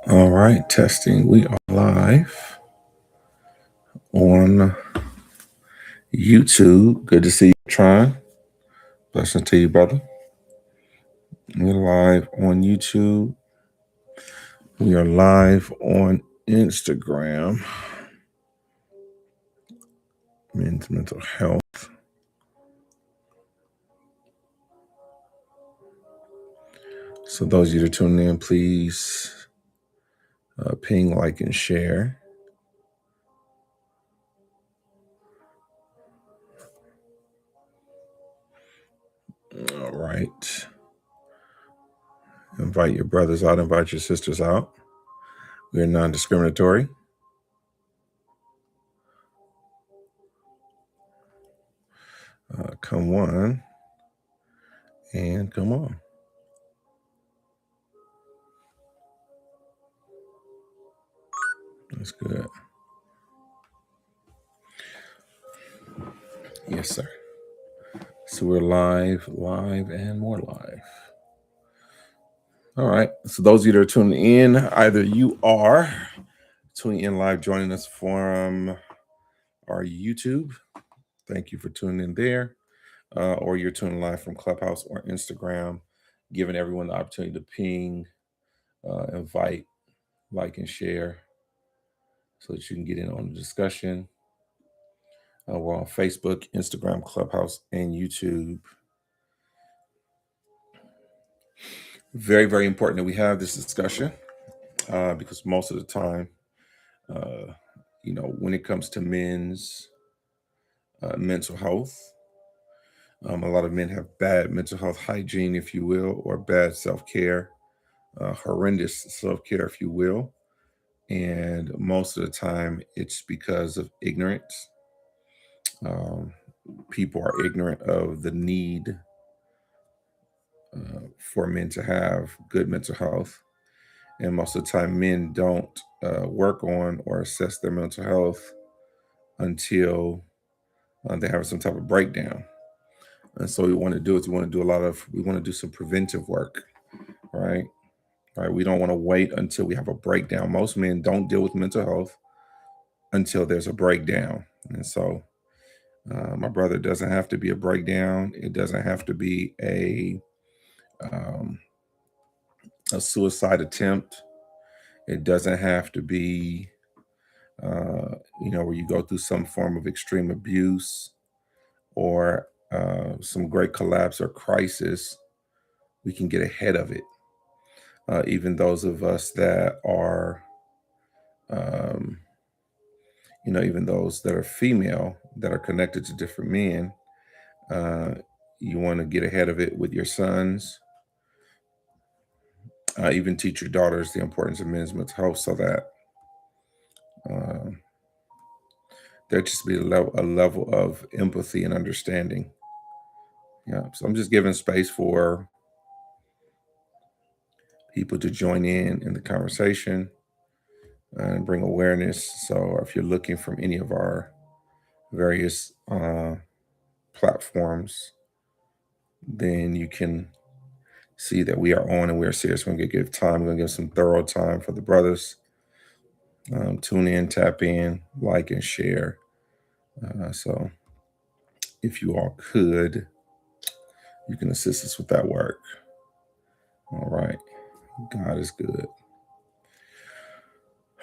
All right, testing. We are live on YouTube. Good to see you, Tron. Blessing to you, brother. We're live on YouTube. We are live on Instagram. Men's mental health. So those of you that are tuning in, please ping, like, and share. All right. Invite your brothers out. Invite your sisters out. We're non-discriminatory. Come on and come on. That's good. Yes, sir. So we're live, and more live. All right. So those of you that are tuning in, either you are tuning in live, joining us from our YouTube. Thank you for tuning in there. Or you're tuning live from Clubhouse or Instagram, giving everyone the opportunity to ping, invite, like, and share so that you can get in on the discussion. We're on Facebook, Instagram, Clubhouse, and YouTube. Very, very important that we have this discussion because most of the time, when it comes to men's mental health, a lot of men have bad mental health hygiene, if you will, or bad self-care, horrendous self-care, if you will. And most of the time, it's because of ignorance. People are ignorant of the need for men to have good mental health. And most of the time, men don't work on or assess their mental health until they have some type of breakdown. And so what we want to do is we want to do some preventive work, right? Right. We don't want to wait until we have a breakdown. Most men don't deal with mental health until there's a breakdown. And so my brother, it doesn't have to be a breakdown. It doesn't have to be a suicide attempt. It doesn't have to be, where you go through some form of extreme abuse or some great collapse or crisis. We can get ahead of it. Even those of us that are, even those that are female that are connected to different men, you want to get ahead of it with your sons. Even teach your daughters the importance of men's mental health so that there just be a level of empathy and understanding. Yeah. So I'm just giving space for people to join in the conversation and bring awareness. So if you're looking from any of our various platforms, then you can see that we are on and we're serious. We're going to give time. We're going to give some thorough time for the brothers. Tune in, tap in, like, and share. So if you all could, you can assist us with that work. All right. God is good.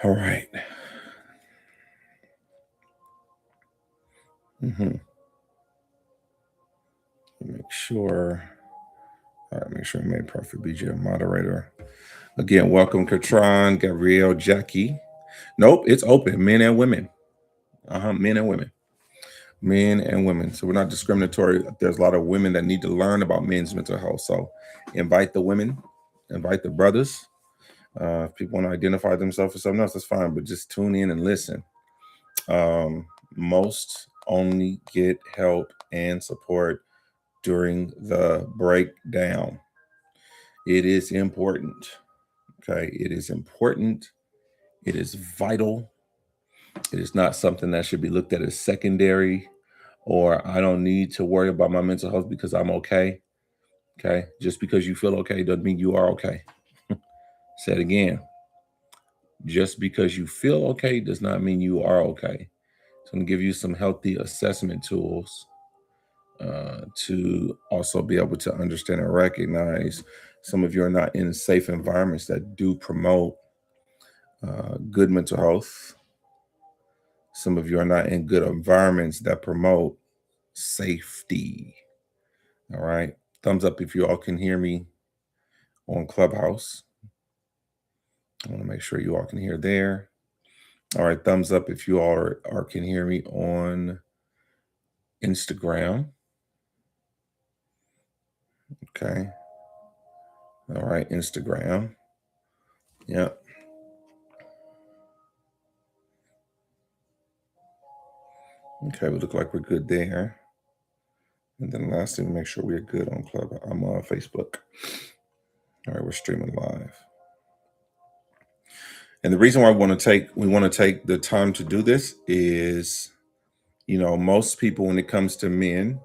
All right. Make sure I made Prophet BJ a moderator. Again, welcome Katron, Gabrielle, Jackie. Nope, it's open, men and women. Men and women. Men and women. So we're not discriminatory. There's a lot of women that need to learn about men's mental health. So invite the women, invite the brothers. If people want to identify themselves as something else, that's fine, but just tune in and listen. Most only get help and support during the breakdown. It is important. Okay. It is important. It is vital. It is not something that should be looked at as secondary, or I don't need to worry about my mental health because I'm okay. Okay. Just because you feel okay doesn't mean you are okay. Say it again. Just because you feel okay does not mean you are okay. So I'm going to give you some healthy assessment tools to also be able to understand and recognize some of you are not in safe environments that do promote good mental health. Some of you are not in good environments that promote safety. All right. Thumbs up if you all can hear me on Clubhouse. I want to make sure you all can hear there. All right. Thumbs up if you all can hear me on Instagram. Okay. All right. Instagram. Yep. Okay. We look like we're good there. And then lastly, make sure we're good on Club. I'm on Facebook. All right. We're streaming live. And the reason why we want to take the time to do this is, most people, when it comes to men,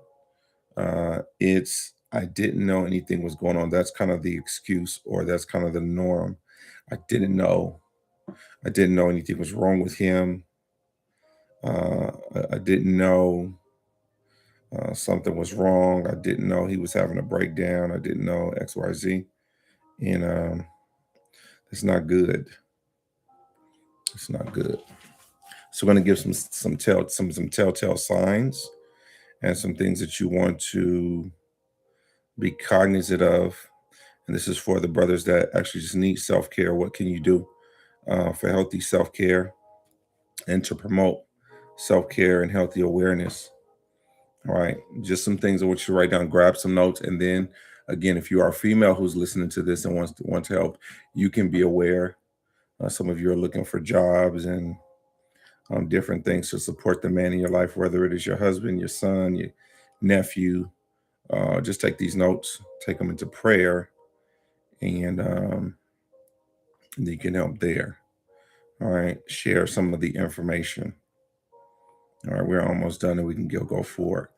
it's I didn't know anything was going on. That's kind of the excuse, or that's kind of the norm. I didn't know. I didn't know anything was wrong with him. I didn't know something was wrong. I didn't know he was having a breakdown. I didn't know X, Y, Z, and it's not good. It's not good. So we're going to give some telltale signs and some things that you want to be cognizant of. And this is for the brothers that actually just need self-care. What can you do for healthy self-care and to promote self-care and healthy awareness? All right, just some things I want you to write down, grab some notes, and then again, if you are a female who's listening to this and wants to help, you can be aware. Some of you are looking for jobs and different things to support the man in your life, whether it is your husband, your son, your nephew. Just take these notes, take them into prayer, and you can help there. All right, share some of the information. All right, we're almost done and we can go forward.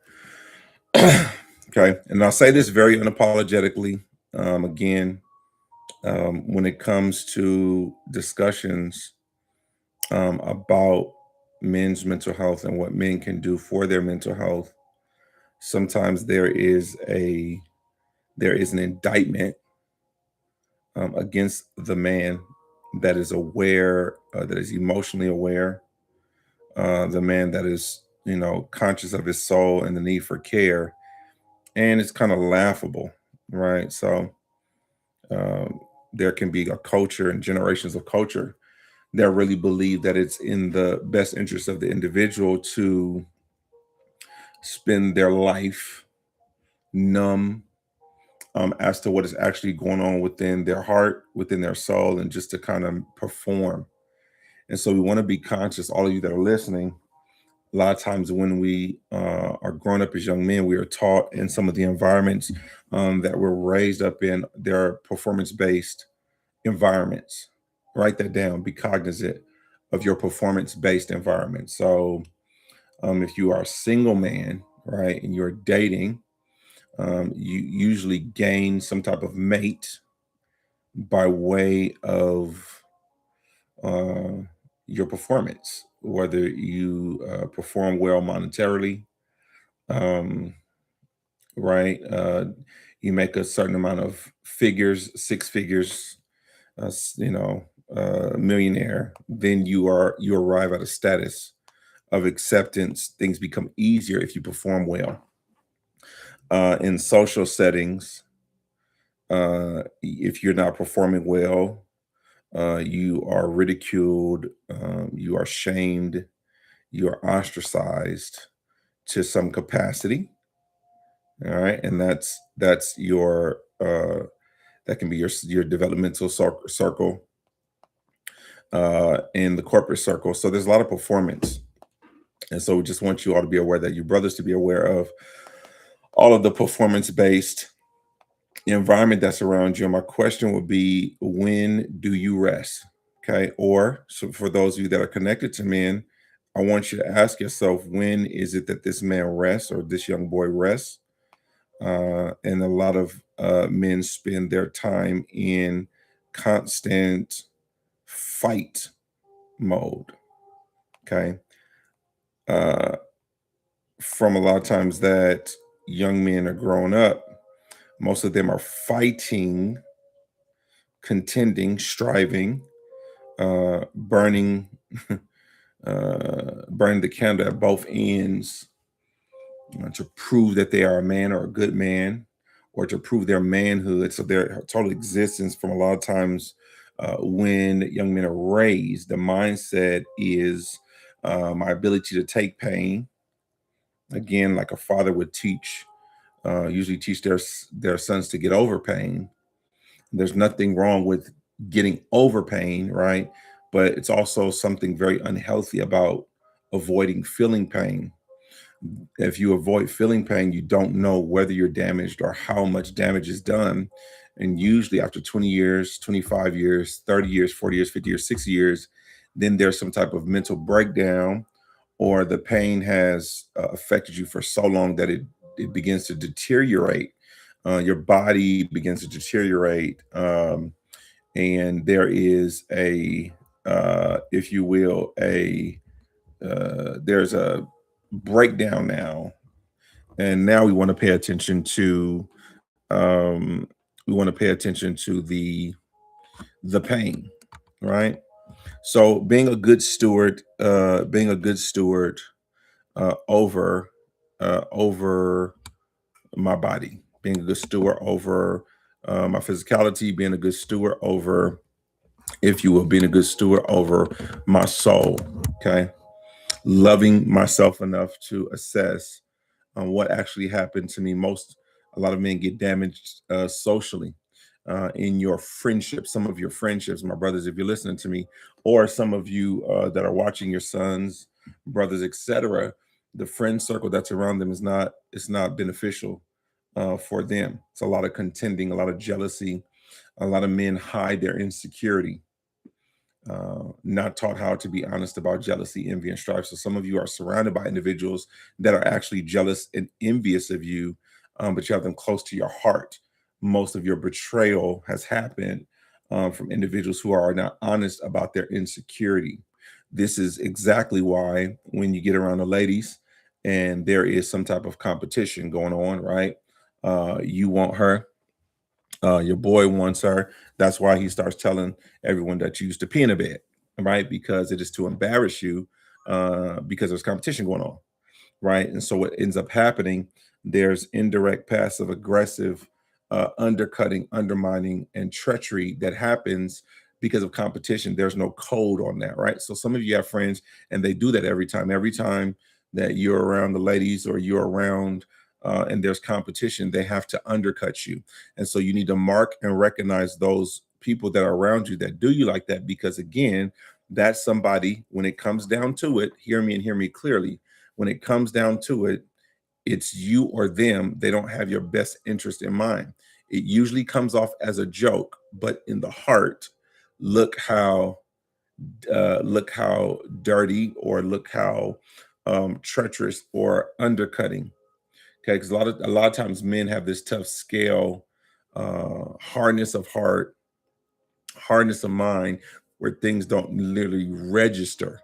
Okay, and I'll say this very unapologetically. Again, when it comes to discussions about men's mental health and what men can do for their mental health, sometimes there is an indictment against the man that is aware, that is emotionally aware, the man that is conscious of his soul and the need for care, and it's kind of laughable, right? So um, there can be a culture and generations of culture that really believe that it's in the best interest of the individual to spend their life numb as to what is actually going on within their heart, within their soul, and just to kind of perform. And so we want to be conscious, all of you that are listening. A lot of times when we are growing up as young men, we are taught in some of the environments that we're raised up in, they're performance-based environments. Write that down. Be cognizant of your performance-based environment. So if you are a single man, right, and you're dating, you usually gain some type of mate by way of uh, your performance, whether you perform well monetarily, um, right? You make a certain amount of figures, six figures, millionaire, then you arrive at a status of acceptance. Things become easier if you perform well. In social settings, if you're not performing well, you are ridiculed, you are shamed, you are ostracized to some capacity. All right, and that's your that can be your developmental circle in the corporate circle. So there's a lot of performance, and so we just want you all to be aware, that your brothers to be aware of all of the performance based environment that's around you. And my question would be, when do you rest? Okay. Or so for those of you that are connected to men, I want you to ask yourself, when is it that this man rests or this young boy rests? And a lot of men spend their time in constant fight mode. Okay. Uh, from a lot of times that young men are growing up, most of them are fighting, contending, striving, burning, burning the candle at both ends, to prove that they are a man or a good man, or to prove their manhood. So their total existence, from a lot of times when young men are raised, the mindset is my ability to take pain. Again, like a father would teach, usually teach their sons to get over pain. There's nothing wrong with getting over pain, right? But it's also something very unhealthy about avoiding feeling pain. If you avoid feeling pain, you don't know whether you're damaged or how much damage is done. And usually, after 20 years, 25 years, 30 years, 40 years, 50 years, 60 years, then there's some type of mental breakdown, or the pain has affected you for so long that it begins to deteriorate. Your body begins to deteriorate. And there is if you will, there's a breakdown now, and now we want to pay attention to um, the pain, right? So being a good steward over my body, being a good steward over my physicality, being a good steward over, if you will, being a good steward over my soul. Okay, loving myself enough to assess what actually happened to me. A lot of men get damaged socially, in your friendships, some of your friendships, my brothers, if you're listening to me, or some of you that are watching, your sons, brothers, etc. The friend circle that's around them it's not beneficial for them. It's a lot of contending, a lot of jealousy. A lot of men hide their insecurity, not taught how to be honest about jealousy, envy, and strife. So some of you are surrounded by individuals that are actually jealous and envious of you, but you have them close to your heart. Most of your betrayal has happened from individuals who are not honest about their insecurity. This is exactly why when you get around the ladies and there is some type of competition going on, right? You want her, your boy wants her. That's why he starts telling everyone that you used to pee in a bed, right? Because it is to embarrass you, because there's competition going on, right? And so what ends up happening, there's indirect, passive, aggressive, undercutting, undermining, and treachery that happens because of competition. There's no code on that, right? So some of you have friends and they do that every time. Every time that you're around the ladies or you're around and there's competition, they have to undercut you. And so you need to mark and recognize those people that are around you that do you like that, because again, that's somebody, when it comes down to it, hear me and hear me clearly, when it comes down to it, it's you or them. They don't have your best interest in mind. It usually comes off as a joke, but in the heart, look how look how dirty, or look how treacherous or undercutting. Okay, because a lot of times men have this tough scale, hardness of heart, hardness of mind, where things don't literally register.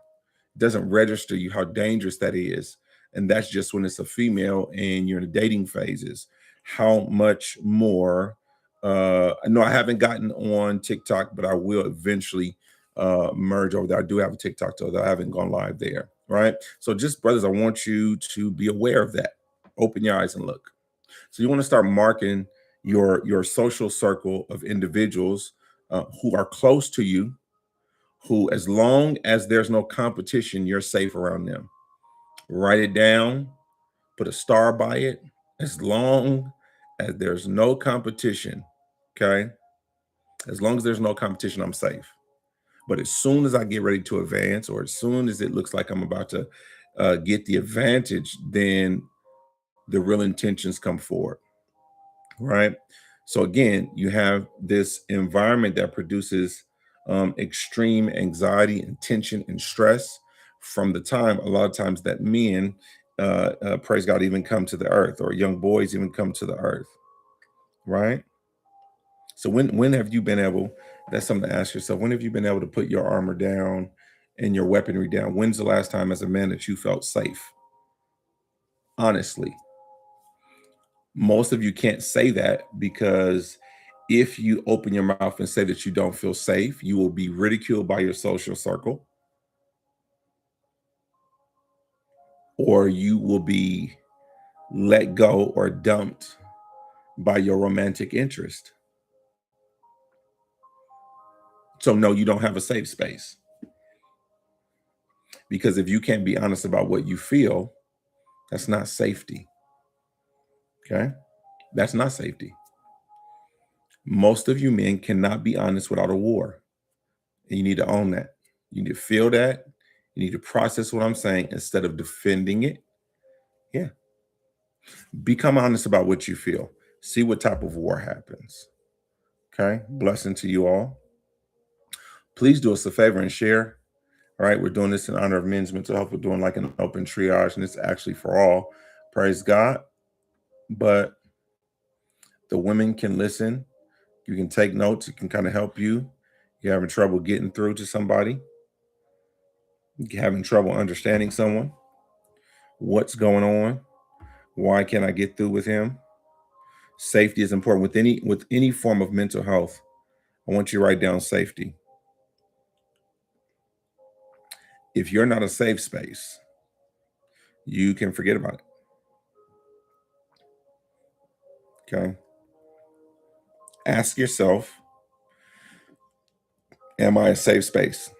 It doesn't register you how dangerous that is. And that's just when it's a female and you're in the dating phases. How much more? No, I haven't gotten on TikTok, but I will eventually merge over there. I do have a TikTok, though, that I haven't gone live there. Right. So, just brothers, I want you to be aware of that. Open your eyes and look. So, you want to start marking your social circle of individuals who are close to you, who, as long as there's no competition, you're safe around them. Write it down, put a star by it. As long as there's no competition, okay? As long as there's no competition, I'm safe. But as soon as I get ready to advance, or as soon as it looks like I'm about to get the advantage, then the real intentions come forward, right? So again, you have this environment that produces extreme anxiety and tension and stress from the time, a lot of times, that men, praise God, even come to the earth, or young boys even come to the earth, right? So when have you been able That's something to ask yourself. When have you been able to put your armor down and your weaponry down? When's the last time as a man that you felt safe? Honestly, most of you can't say that because if you open your mouth and say that you don't feel safe, you will be ridiculed by your social circle, or you will be let go or dumped by your romantic interest. So, no, you don't have a safe space. Because if you can't be honest about what you feel, that's not safety. Okay? That's not safety. Most of you men cannot be honest without a war. And you need to own that. You need to feel that. You need to process what I'm saying instead of defending it. Yeah. Become honest about what you feel. See what type of war happens. Okay. Blessing to you all. Please do us a favor and share. All right. We're doing this in honor of men's mental health. We're doing like an open triage, and it's actually for all. Praise God. But the women can listen. You can take notes. It can kind of help you. You're having trouble getting through to somebody. You're having trouble understanding someone. What's going on? Why can't I get through with him? Safety is important with any form of mental health. I want you to write down safety. If you're not a safe space, you can forget about it. Okay. Ask yourself, am I a safe space?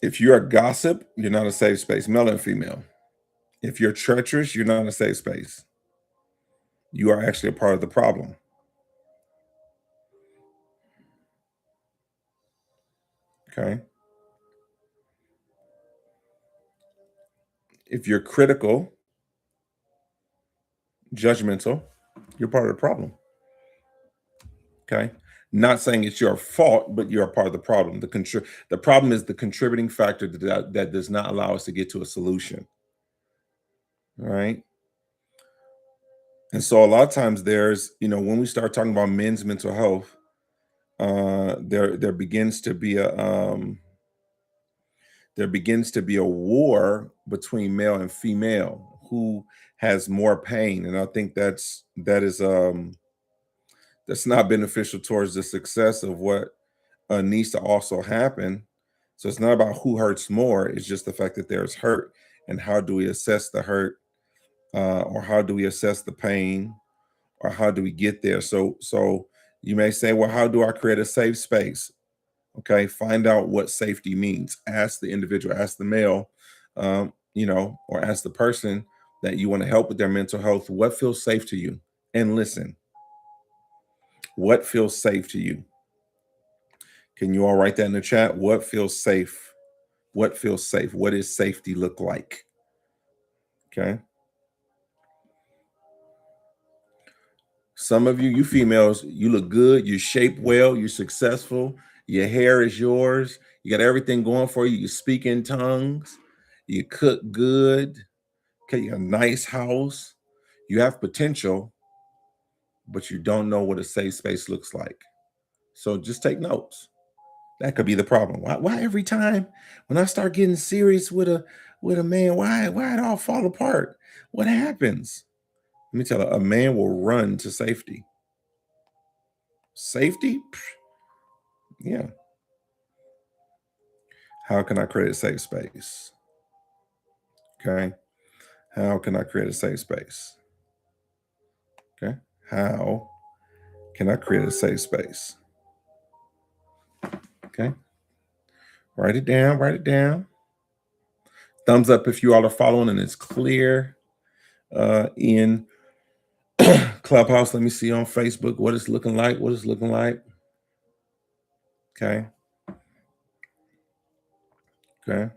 If you're a gossip, you're not a safe space, male and female. If you're treacherous, you're not a safe space. You are actually a part of the problem. Okay. If you're critical, judgmental, you're part of the problem. Okay. Not saying it's your fault, but you're a part of the problem. The problem is the contributing factor that does not allow us to get to a solution. All right. And so a lot of times there's, when we start talking about men's mental health, there begins to be a war between male and female who has more pain. And I think that's not beneficial towards the success of what needs to also happen. So it's not about who hurts more. It's just the fact that there's hurt, and how do we assess the hurt, or how do we assess the pain, or how do we get there? So you may say, well, how do I create a safe space? Okay, find out what safety means. Ask the individual, ask the male, or ask the person that you want to help with their mental health, what feels safe to you, and listen. What feels safe to you? Can you all write that in the chat? What feels safe? What feels safe? What does safety look like? Okay. Some of you females, you look good, you shape well, you're successful, your hair is yours, you got everything going for you, you speak in tongues, you cook good, okay, you got a nice house, you have potential, but you don't know what a safe space looks like. So just take notes. That could be the problem. Why every time when I start getting serious with a man, why it all fall apart? What happens? Let me tell you, a man will run to safety. Safety? Yeah. How can I create a safe space? Okay. How can I create a safe space? Okay. How can I create a safe space? Okay. Write it down. Write it down. Thumbs up if you all are following and it's clear in Clubhouse. Let me see on Facebook what it's looking like. What it's looking like. Okay. Okay.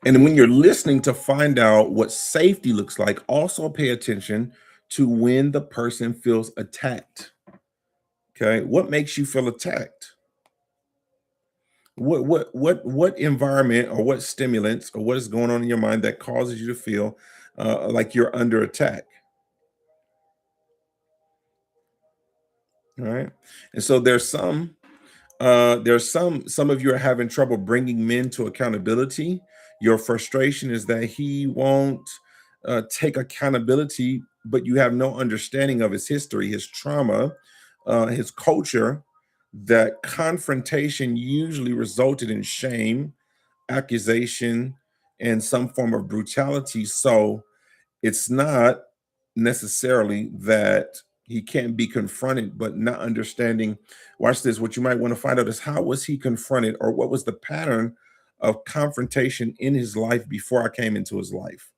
And when you're listening to find out what safety looks like, also pay attention to when the person feels attacked. Okay. What makes you feel attacked? What environment or what stimulants or what is going on in your mind that causes you to feel like you're under attack? All right. And so there's some of you are having trouble bringing men to accountability. Your frustration is that he won't take accountability, but you have no understanding of his history, his trauma, his culture. That confrontation usually resulted in shame, accusation, and some form of brutality. So it's not necessarily that he can't be confronted, but not understanding. Watch this. What you might want to find out is, how was he confronted, or what was the pattern of confrontation in his life before I came into his life,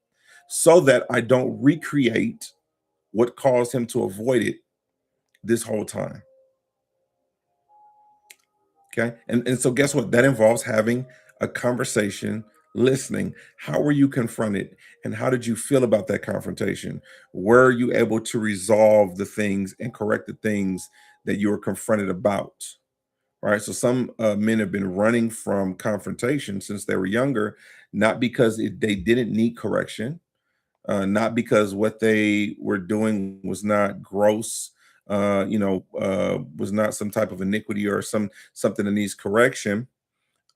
so that I don't recreate what caused him to avoid it this whole time. Okay. And so guess what? That involves having a conversation, listening. How were you confronted? And how did you feel about that confrontation? Were you able to resolve the things and correct the things that you were confronted about? Right. So some men have been running from confrontation since they were younger, not because they didn't need correction, not because what they were doing was not gross, was not some type of iniquity or something that needs correction,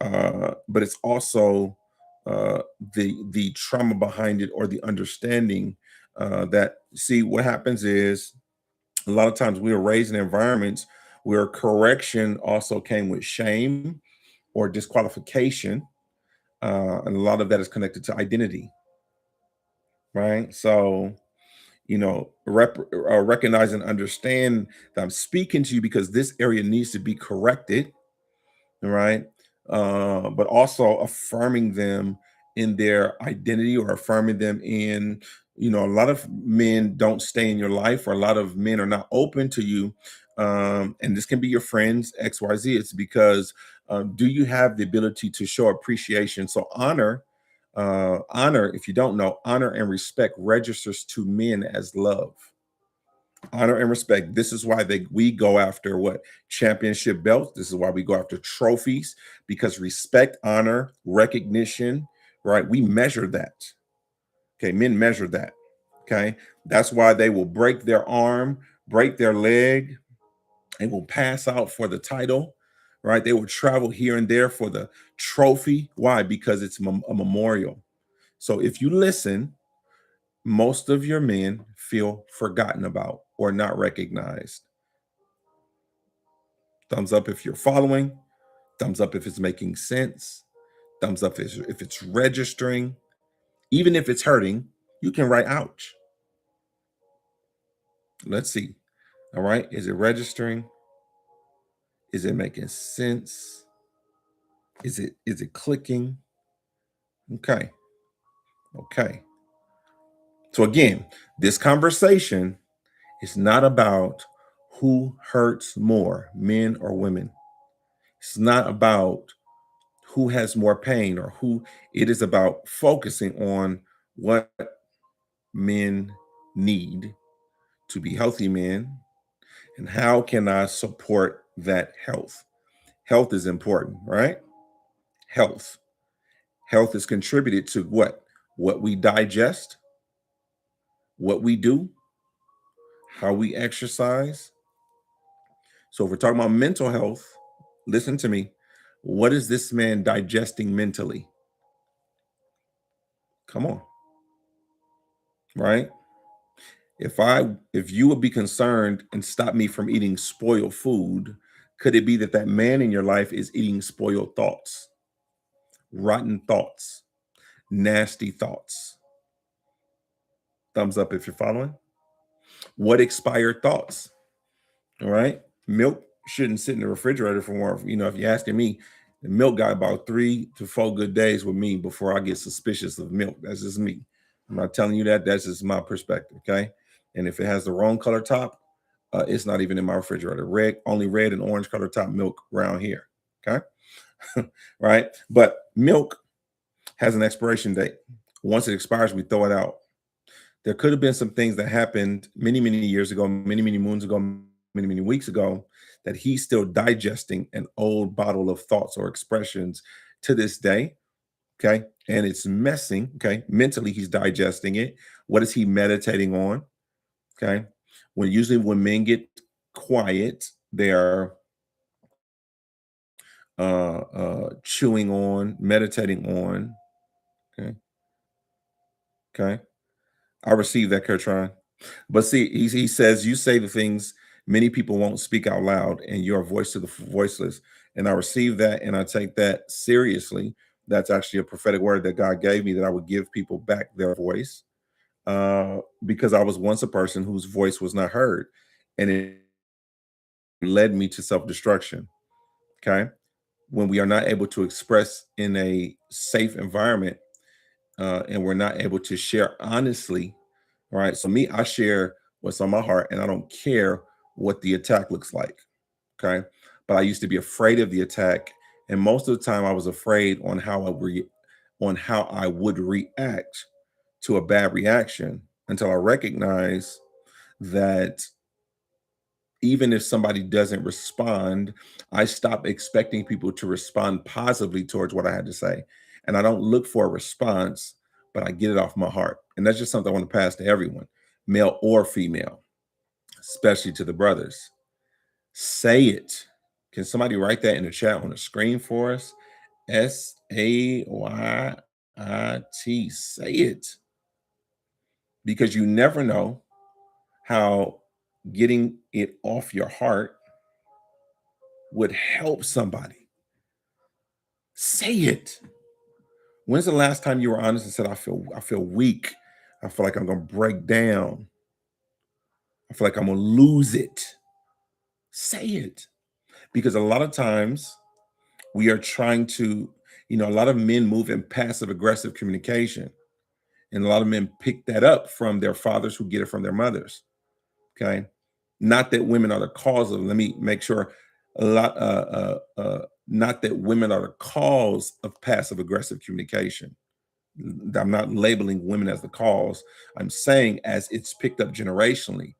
but it's also the trauma behind it, or the understanding that, see, what happens is, a lot of times we were raised in environments where correction also came with shame or disqualification, and a lot of that is connected to identity, right? So recognize and understand that I'm speaking to you because this area needs to be corrected, right? But also affirming them in their identity, or affirming them in, a lot of men don't stay in your life, or a lot of men are not open to you. And this can be your friends, XYZ. It's because, do you have the ability to show appreciation? So honor, if you don't know, honor and respect registers to men as love. Honor and respect. This is why we go after what? Championship belts. This is why we go after trophies, because respect, honor, recognition, right? We measure that. Okay, men measure that. Okay, that's why they will break their arm, break their leg, and will pass out for the title, right? They will travel here and there for the trophy. Why? Because it's a memorial. So if you listen, most of your men feel forgotten about or not recognized. Thumbs up if you're following, thumbs up if it's making sense, thumbs up if it's registering. Even if it's hurting, you can write ouch. Let's see. All right. Is it registering? Is it making sense? Is it clicking? Okay. Okay. So again, this conversation is not about who hurts more, men or women. It's not about who has more pain or who. It is about focusing on what men need to be healthy men, and how can I support that health. Health is important, right? Health is contributed to what we digest, what we do, how we exercise. So if we're talking about mental health, listen to me. What is this man digesting mentally? Come on, right? If you would be concerned and stop me from eating spoiled food, could it be that that man in your life is eating spoiled thoughts, rotten thoughts, nasty thoughts? Thumbs up if you're following. What expired thoughts? All right. Milk shouldn't sit in the refrigerator for more. If you're asking me, the milk got about 3 to 4 good days with me before I get suspicious of milk. That's just me. I'm not telling you that. That's just my perspective. Okay. And if it has the wrong color top, it's not even in my refrigerator. Only red and orange color top milk around here. Okay. Right. But milk has an expiration date. Once it expires, we throw it out. There could have been some things that happened many, many years ago, many, many moons ago, many, many weeks ago, that he's still digesting an old bottle of thoughts or expressions to this day. Okay. And it's messing. Okay. Mentally, he's digesting it. What is he meditating on? Okay. When men get quiet. They're chewing on, meditating on. Okay. Okay. I received that, Kertron. But see, he says, you say the things many people won't speak out loud, and you're a voice to the voiceless. And I receive that and I take that seriously. That's actually a prophetic word that God gave me, that I would give people back their voice, because I was once a person whose voice was not heard. And it led me to self destruction. Okay. When we are not able to express in a safe environment, and we're not able to share honestly. All right. So, me, I share what's on my heart, and I don't care what the attack looks like. Okay. But I used to be afraid of the attack. And most of the time, I was afraid on on how I would react to a bad reaction, until I recognized that even if somebody doesn't respond, I stop expecting people to respond positively towards what I had to say. And I don't look for a response, but I get it off my heart. And that's just something I want to pass to everyone, male or female, especially to the brothers. Say it. Can somebody write that in the chat on the screen for us? SAYIT. Say it. Because you never know how getting it off your heart would help somebody. Say it. When's the last time you were honest and said, I feel weak. I feel like I'm gonna break down. I feel like I'm gonna lose it. Say it. Because a lot of times we are trying to, a lot of men move in passive aggressive communication. And a lot of men pick that up from their fathers, who get it from their mothers. Okay. Not that women are the cause of, let me make sure, not that women are the cause of passive aggressive communication. I'm not labeling women as the cause. I'm saying as it's picked up generationally.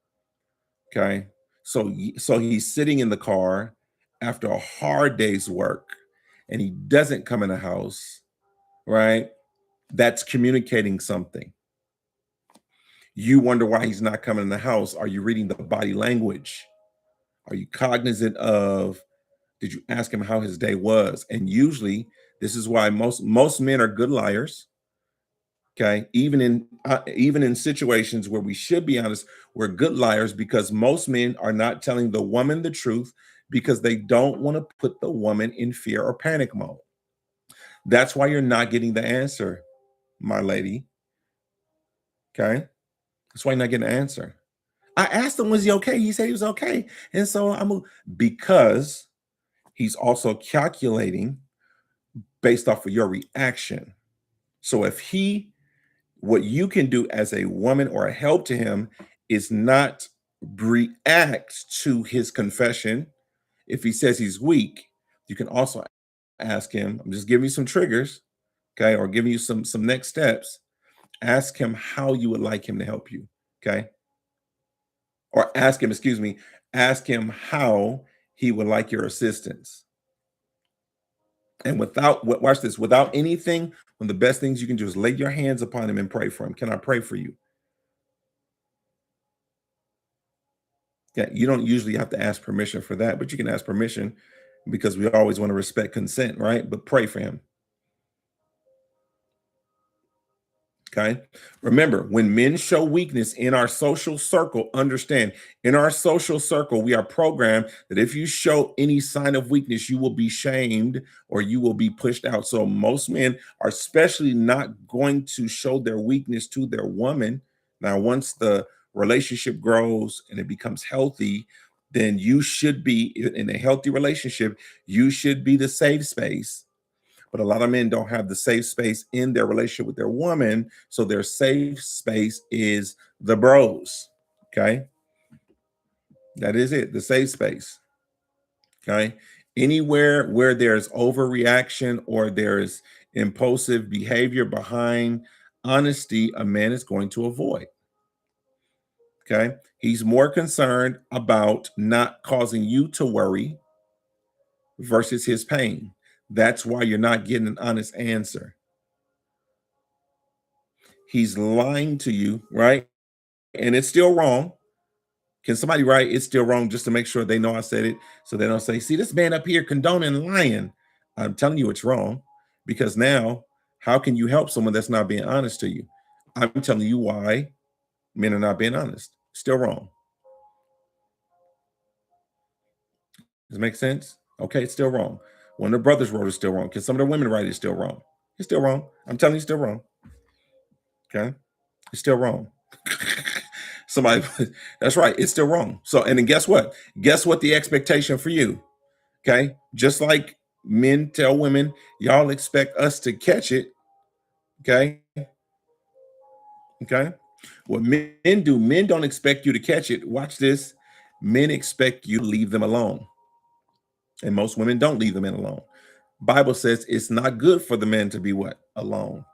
Okay. So he's sitting in the car after a hard day's work, and he doesn't come in the house, right? That's communicating something. You wonder why he's not coming in the house. Are you reading the body language? Are you cognizant of, did you ask him how his day was? And usually this is why most men are good liars. Okay, even in situations where we should be honest, we're good liars, because most men are not telling the woman the truth, because they don't want to put the woman in fear or panic mode. That's why you're not getting the answer, my lady. Okay, that's why you're not getting the answer. I asked him, was he okay? He said he was okay, and so because he's also calculating based off of your reaction. So what you can do as a woman or a help to him is not react to his confession. If he says he's weak, you can also ask him, I'm just giving you some triggers, okay, or giving you some next steps. Ask him how you would like him to help you, okay? Or ask him how he would like your assistance. And watch this, without anything, one of the best things you can do is lay your hands upon him and pray for him. Can I pray for you? Yeah, you don't usually have to ask permission for that, but you can ask permission, because we always want to respect consent, right? But pray for him. Okay. Remember, when men show weakness in our social circle, understand, in our social circle, we are programmed that if you show any sign of weakness, you will be shamed or you will be pushed out. So most men are especially not going to show their weakness to their woman. Now, once the relationship grows and it becomes healthy, then you should be in a healthy relationship. You should be the safe space. But a lot of men don't have the safe space in their relationship with their woman. So their safe space is the bros. Okay. That is it, the safe space. Okay. Anywhere where there's overreaction or there's impulsive behavior behind honesty, a man is going to avoid. Okay. He's more concerned about not causing you to worry versus his pain. That's why you're not getting an honest answer. He's lying to you, right? And it's still wrong. Can somebody write it's still wrong just to make sure they know I said it so they don't say, see, this man up here condoning lying. I'm telling you it's wrong because now how can you help someone that's not being honest to you? I'm telling you why men are not being honest. Still wrong. Does it make sense? Okay, it's still wrong. One of the brothers wrote it's still wrong. Can some of the women write it's still wrong? It's still wrong. I'm telling you, it's still wrong. Okay, it's still wrong. Somebody, that's right. It's still wrong. So, and then guess what? Guess what the expectation for you? Okay, just like men tell women, y'all expect us to catch it. Okay, okay. What men do, men don't expect you to catch it. Watch this. Men expect you to leave them alone. And most women don't leave the men alone. Bible says it's not good for the man to be what? Alone.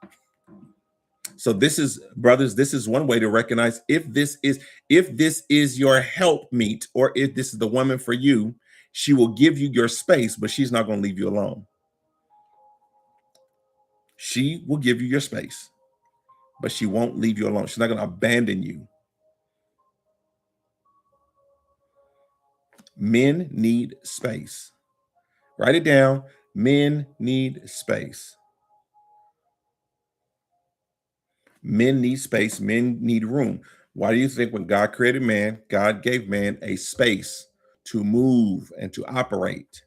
So this is, brothers, this is one way to recognize if this is your helpmeet, or if this is the woman for you, she will give you your space, but she's not going to leave you alone. She will give you your space, but she won't leave you alone. She's not going to abandon you. Men need space. Write it down. Men need space. Men need space. Men need room. Why do you think when God created man, God gave man a space to move and to operate?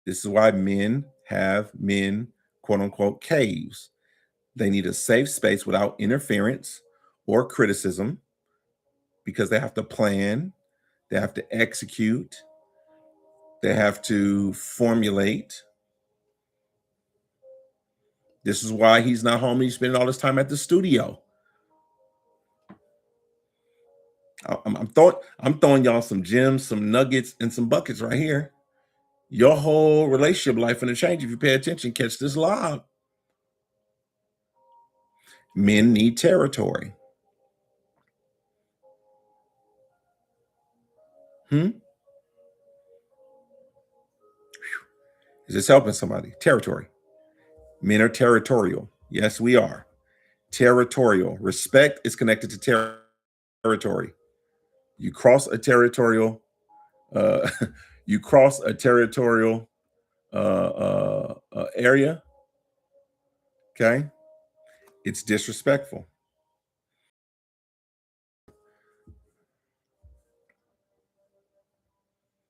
This is why men have quote unquote, caves. They need a safe space without interference or criticism because they have to plan, they have to execute, they have to formulate. This is why he's not home and he's spending all his time at the studio. I'm throwing y'all some gems, some nuggets, and some buckets right here. Your whole relationship life gonna change if you pay attention. Catch this log. Men need territory. Is this helping somebody? Territory. Men are territorial. Yes, we are. Territorial. Respect is connected to territory. You cross a territorial, area. Okay, it's disrespectful.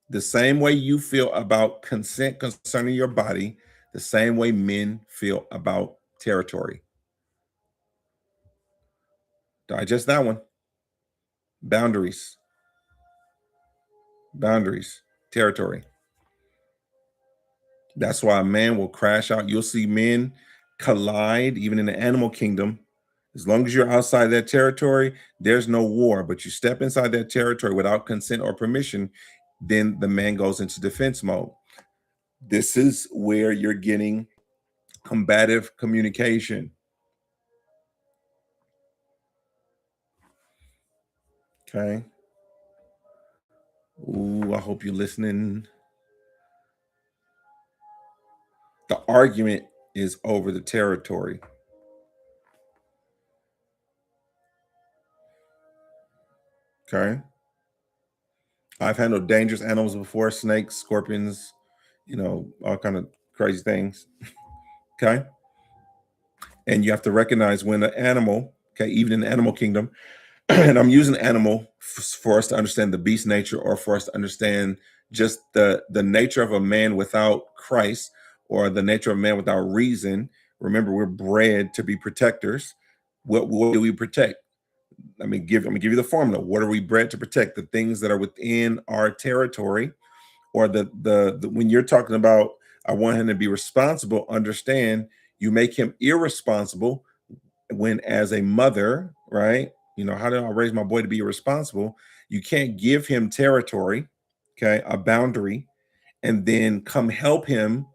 The same way you feel about consent concerning your body, the same way men feel about territory. Digest that one. Boundaries. Boundaries. Territory. That's why a man will crash out. You'll see men collide, even in the animal kingdom. As long as you're outside that territory, there's no war. But you step inside that territory without consent or permission, then the man goes into defense mode. This is where you're getting combative communication. Okay. Ooh, I hope you're listening. The argument is over the territory. Okay. I've handled dangerous animals before, snakes, scorpions, all kind of crazy things. Okay. And you have to recognize when an animal, okay, even in the animal kingdom, and I'm using animal for us to understand the beast nature, or for us to understand just the nature of a man without Christ, or the nature of a man without reason. Remember, we're bred to be protectors. What do we protect? I'm gonna give you the formula. What are we bred to protect? The things that are within our territory, or the when you're talking about, I want him to be responsible. Understand, you make him irresponsible when, as a mother, right? How do I raise my boy to be irresponsible? You can't give him territory, okay, a boundary, and then come help him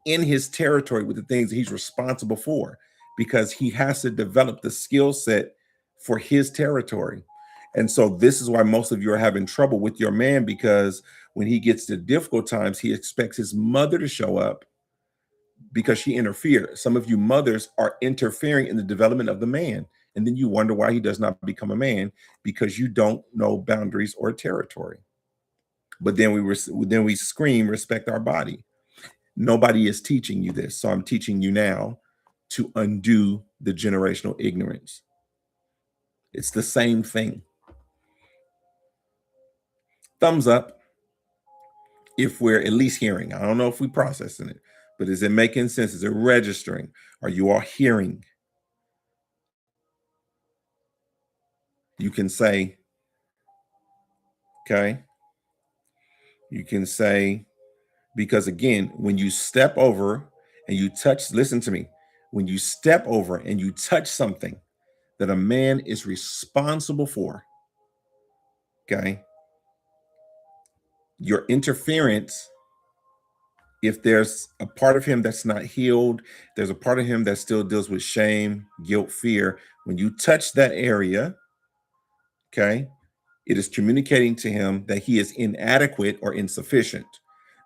in his territory with the things that he's responsible for, because he has to develop the skill set for his territory. And so this is why most of you are having trouble with your man, because when he gets to difficult times, he expects his mother to show up because she interfered. Some of you mothers are interfering in the development of the man And then you wonder why he does not become a man, because you don't know boundaries or territory. But then we scream, respect our body. Nobody is teaching you this. So I'm teaching you now to undo the generational ignorance. It's the same thing. Thumbs up if we're at least hearing. I don't know if we're processing it, but is it making sense? Is it registering? Are you all hearing? You can say, okay, you can say, because again, when you step over and you touch, listen to me, when you step over and you touch something that a man is responsible for, okay, your interference, if there's a part of him that's not healed, there's a part of him that still deals with shame, guilt, fear. When you touch that area, okay, it is communicating to him that he is inadequate or insufficient.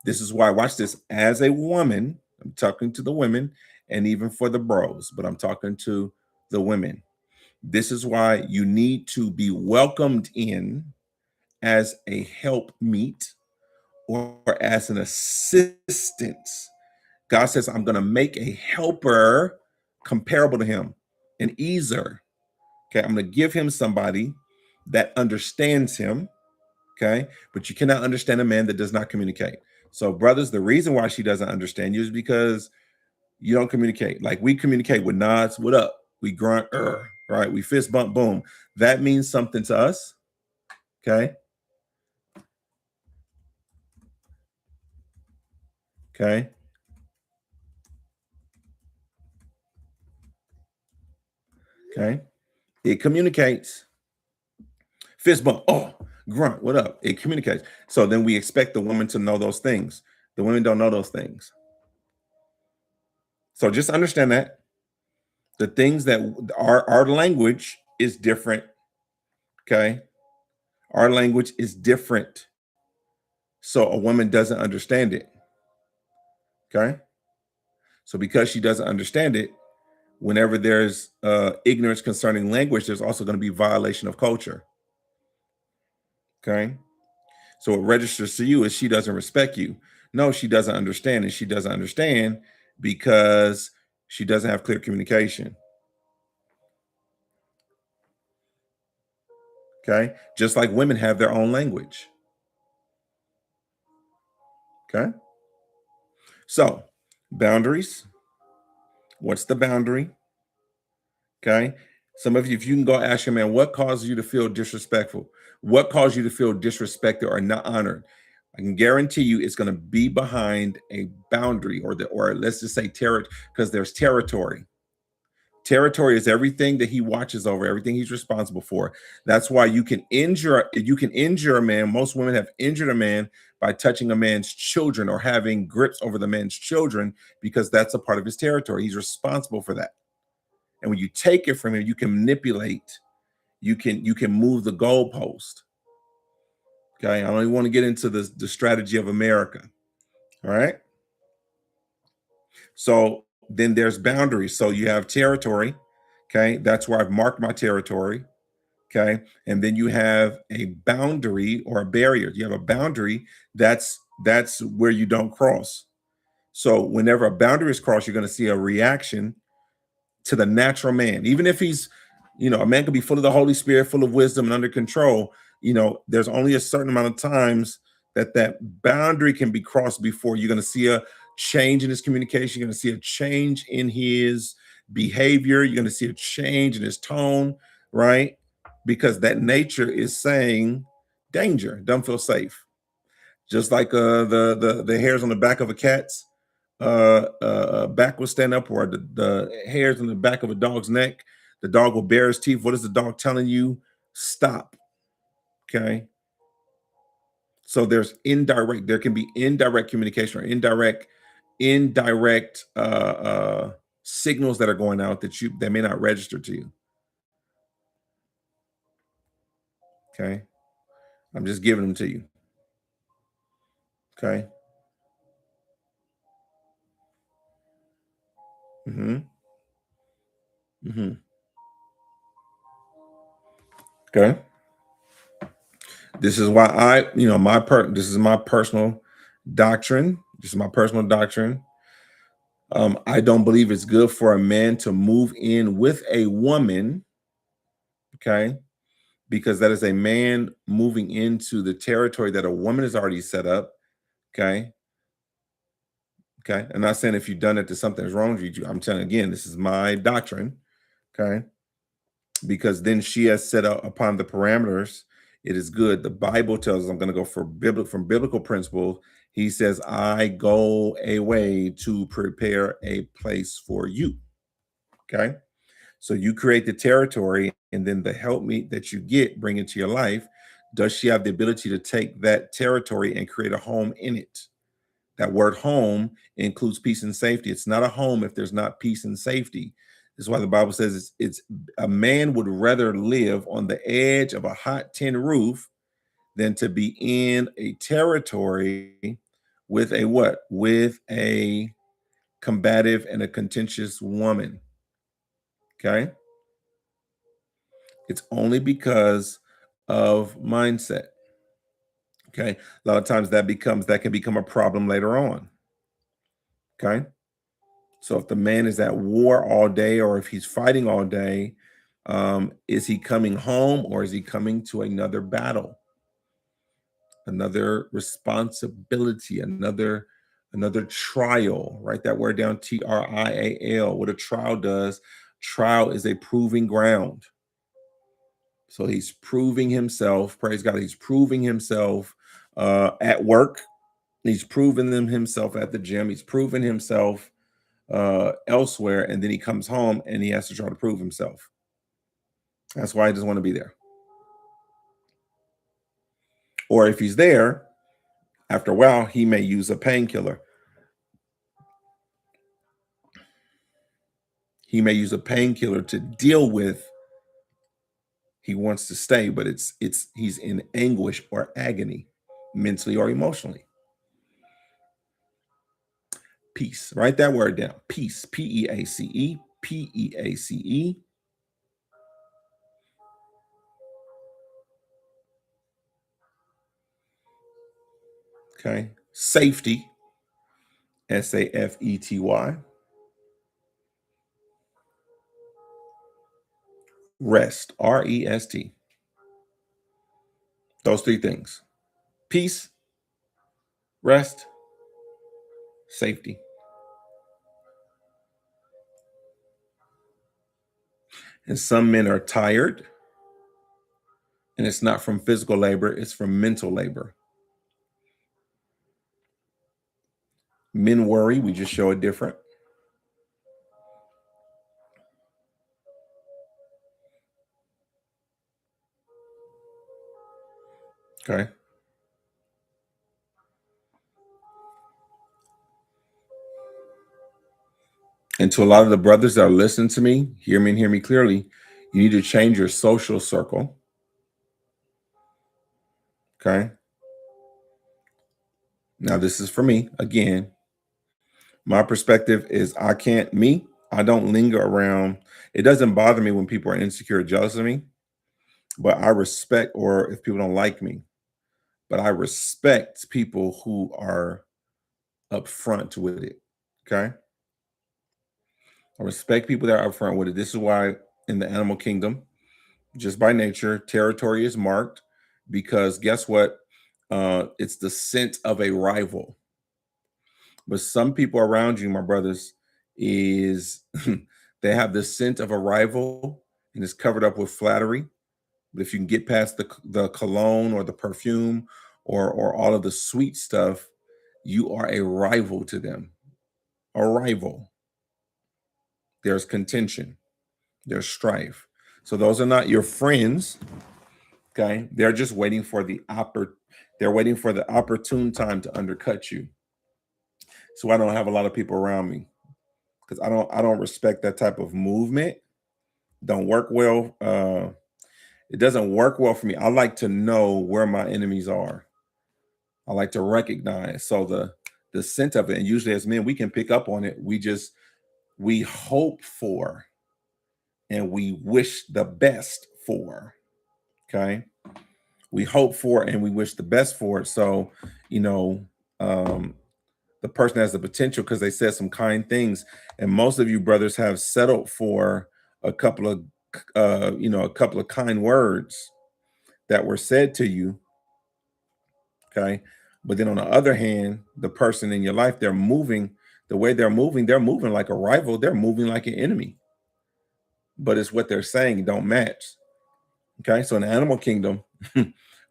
This is why, watch this, as a woman, I'm talking to the women and even for the bros, but I'm talking to the women. This is why you need to be welcomed in as a help meet or as an assistance. God says, I'm going to make a helper comparable to him, an easer. Okay. I'm going to give him somebody that understands him. Okay. But you cannot understand a man that does not communicate. So, brothers, the reason why she doesn't understand you is because you don't communicate. Like we communicate with nods, what up? We grunt, right? We fist bump, boom. That means something to us. Okay. Okay. Okay. It communicates. Fist bump, oh, grunt, what up? It communicates. So then we expect the woman to know those things. The women don't know those things. So just understand that the things that our language is different. Okay. Our language is different. So a woman doesn't understand it. Okay. So because she doesn't understand it, whenever there's ignorance concerning language, there's also going to be violation of culture. Okay. So what registers to you is she doesn't respect you. No, she doesn't understand. And she doesn't understand because she doesn't have clear communication. Okay. Just like women have their own language. Okay. So boundaries. What's the boundary? Okay. Some of you, if you can go ask your man, what causes you to feel disrespectful? What caused you to feel disrespected or not honored? I can guarantee you it's going to be behind a boundary or let's just say territory, because there's territory. Territory is everything that he watches over, everything he's responsible for. That's why you can injure a man. Most women have injured a man by touching a man's children or having grips over the man's children because that's a part of his territory. He's responsible for that. And when you take it from him, you can manipulate. You can move the goalpost. Okay. I don't even want to get into the strategy of America. All right. So then there's boundaries. So you have territory. Okay. That's where I've marked my territory. Okay. And then you have a boundary or a barrier. You have a boundary that's where you don't cross. So whenever a boundary is crossed, you're going to see a reaction to the natural man. Even if he's, a man can be full of the Holy Spirit, full of wisdom and under control. There's only a certain amount of times that boundary can be crossed before you're going to see a change in his communication. You're going to see a change in his behavior. You're going to see a change in his tone, right? Because that nature is saying danger, don't feel safe. Just like the hairs on the back of a cat's back will stand up, or the hairs on the back of a dog's neck. The dog will bare his teeth. What is the dog telling you? Stop. Okay. So there can be indirect communication or indirect signals that are going out that may not register to you. Okay. I'm just giving them to you. Okay. Mm-hmm. Mm-hmm. Okay. This is why this is my personal doctrine. This is my personal doctrine. I don't believe it's good for a man to move in with a woman, okay? Because that is a man moving into the territory that a woman has already set up, okay? Okay. I'm not saying if you've done it that something's wrong with you. I'm telling you again, this is my doctrine, okay? Because then she has set up upon the parameters. It is good. The Bible tells us, I'm going to go for from biblical principles. He says, I go away to prepare a place for you. Okay. So you create the territory, and then the helpmeet that you get, bring into your life. Does she have the ability to take that territory and create a home in it? That word home includes peace and safety. It's not a home if there's not peace and safety. This is why the Bible says it's a man would rather live on the edge of a hot tin roof than to be in a territory with a what? With a combative and a contentious woman. Okay. It's only because of mindset. Okay. A lot of times that can become a problem later on. Okay. So if the man is at war all day, or if he's fighting all day, is he coming home, or is he coming to another battle, another responsibility, another trial? Write that word down, trial. What a trial does, trial is a proving ground. So he's proving himself. Praise God. He's proving himself at work. He's proven himself at the gym. He's proven himself elsewhere, and then he comes home and he has to try to prove himself. That's why he doesn't want to be there. Or if he's there, after a while, he may use a painkiller. He may use a painkiller to deal with. He wants to stay, but he's in anguish or agony, mentally or emotionally. Peace. Write that word down. Peace. Peace. Peace. Okay. Safety. Safety. Rest. Rest. Those three things: peace, rest, safety. And some men are tired, and it's not from physical labor, it's from mental labor. Men worry, we just show it different. Okay. And to a lot of the brothers that are listening to me, hear me and hear me clearly. You need to change your social circle. Okay. Now, this is for me. Again, my perspective is I don't linger around. It doesn't bother me when people are insecure or jealous of me, but I respect, or if people don't like me, but I respect people who are upfront with it. Okay. I respect people that are upfront with it. This is why in the animal kingdom, just by nature, territory is marked, because guess what? It's the scent of a rival. But some people around you, my brothers, is they have the scent of a rival, and it's covered up with flattery. But if you can get past the cologne or the perfume, or all of the sweet stuff, you are a rival to them. A rival. There's contention. There's strife. So those are not your friends. Okay. They're just waiting for they're waiting for the opportune time to undercut you. So I don't have a lot of people around me, because I don't respect that type of movement. Don't work well. It doesn't work well for me. I like to know where my enemies are. I like to recognize. So the scent of it, and usually as men, we can pick up on it. We hope for, and we wish the best for. Okay. We hope for and we wish the best for it. So, you know, the person has the potential because they said some kind things. And most of you brothers have settled for a couple of, a couple of kind words that were said to you. Okay. But then on the other hand, the person in your life, they're moving the way they're moving like a rival, they're moving like an enemy. But it's what they're saying don't match. Okay. So in the animal kingdom,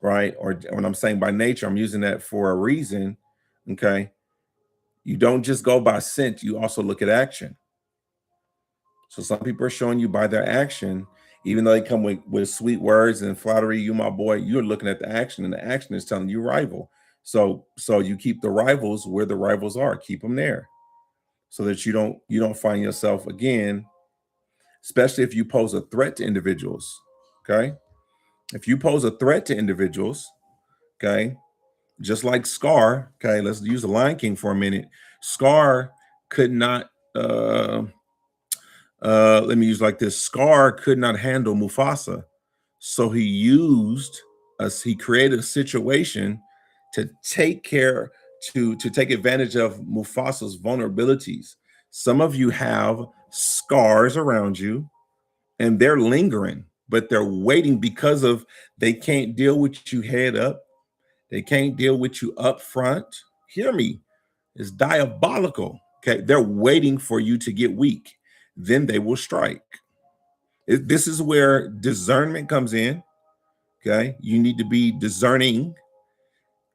right? Or when I'm saying by nature, I'm using that for a reason. Okay. You don't just go by scent, you also look at action. So some people are showing you by their action, even though they come with sweet words and flattery, you my boy, you're looking at the action, and the action is telling you rival. So you keep the rivals where the rivals are, keep them there so that you don't find yourself again, especially if you pose a threat to individuals. Okay. If you pose a threat to individuals, okay, just like Scar, okay, let's use the Lion King for a minute. Scar could not let me use like this. Scar could not handle Mufasa. So he created a situation to take care, to take advantage of Mufasa's vulnerabilities. Some of you have scars around you and they're lingering, but they're waiting because of they can't deal with you head up. They can't deal with you up front. Hear me. It's diabolical. Okay. They're waiting for you to get weak. Then they will strike. This is where discernment comes in. Okay. You need to be discerning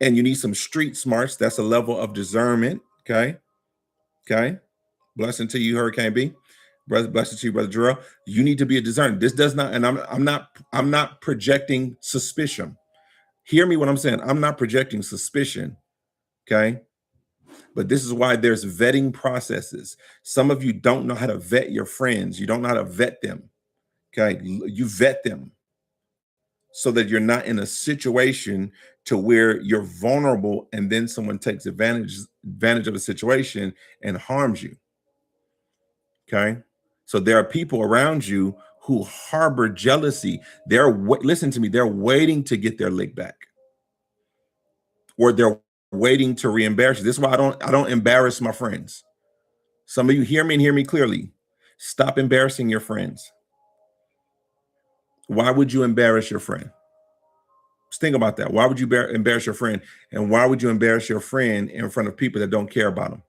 and you need some street smarts. That's a level of discernment. Okay. Okay. Blessing to you, Hurricane B. Brother, blessing to you, Brother Jarrell. You need to be a discerner. This does not, and I'm not projecting suspicion. Hear me what I'm saying. I'm not projecting suspicion. Okay. But this is why there's vetting processes. Some of you don't know how to vet your friends. You don't know how to vet them. Okay. You vet them so that you're not in a situation to where you're vulnerable and then someone takes advantage of the situation and harms you. Okay. So there are people around you who harbor jealousy. Listen to me, they're waiting to get their lick back, or they're waiting to re-embarrass you. This is why I don't embarrass my friends. Some of you hear me and hear me clearly. Stop embarrassing your friends. Why would you embarrass your friend? Just think about that. Why would you embarrass your friend? And why would you embarrass your friend in front of people that don't care about them?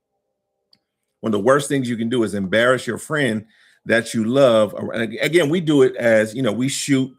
One of the worst things you can do is embarrass your friend that you love. And again, we do it as, we shoot.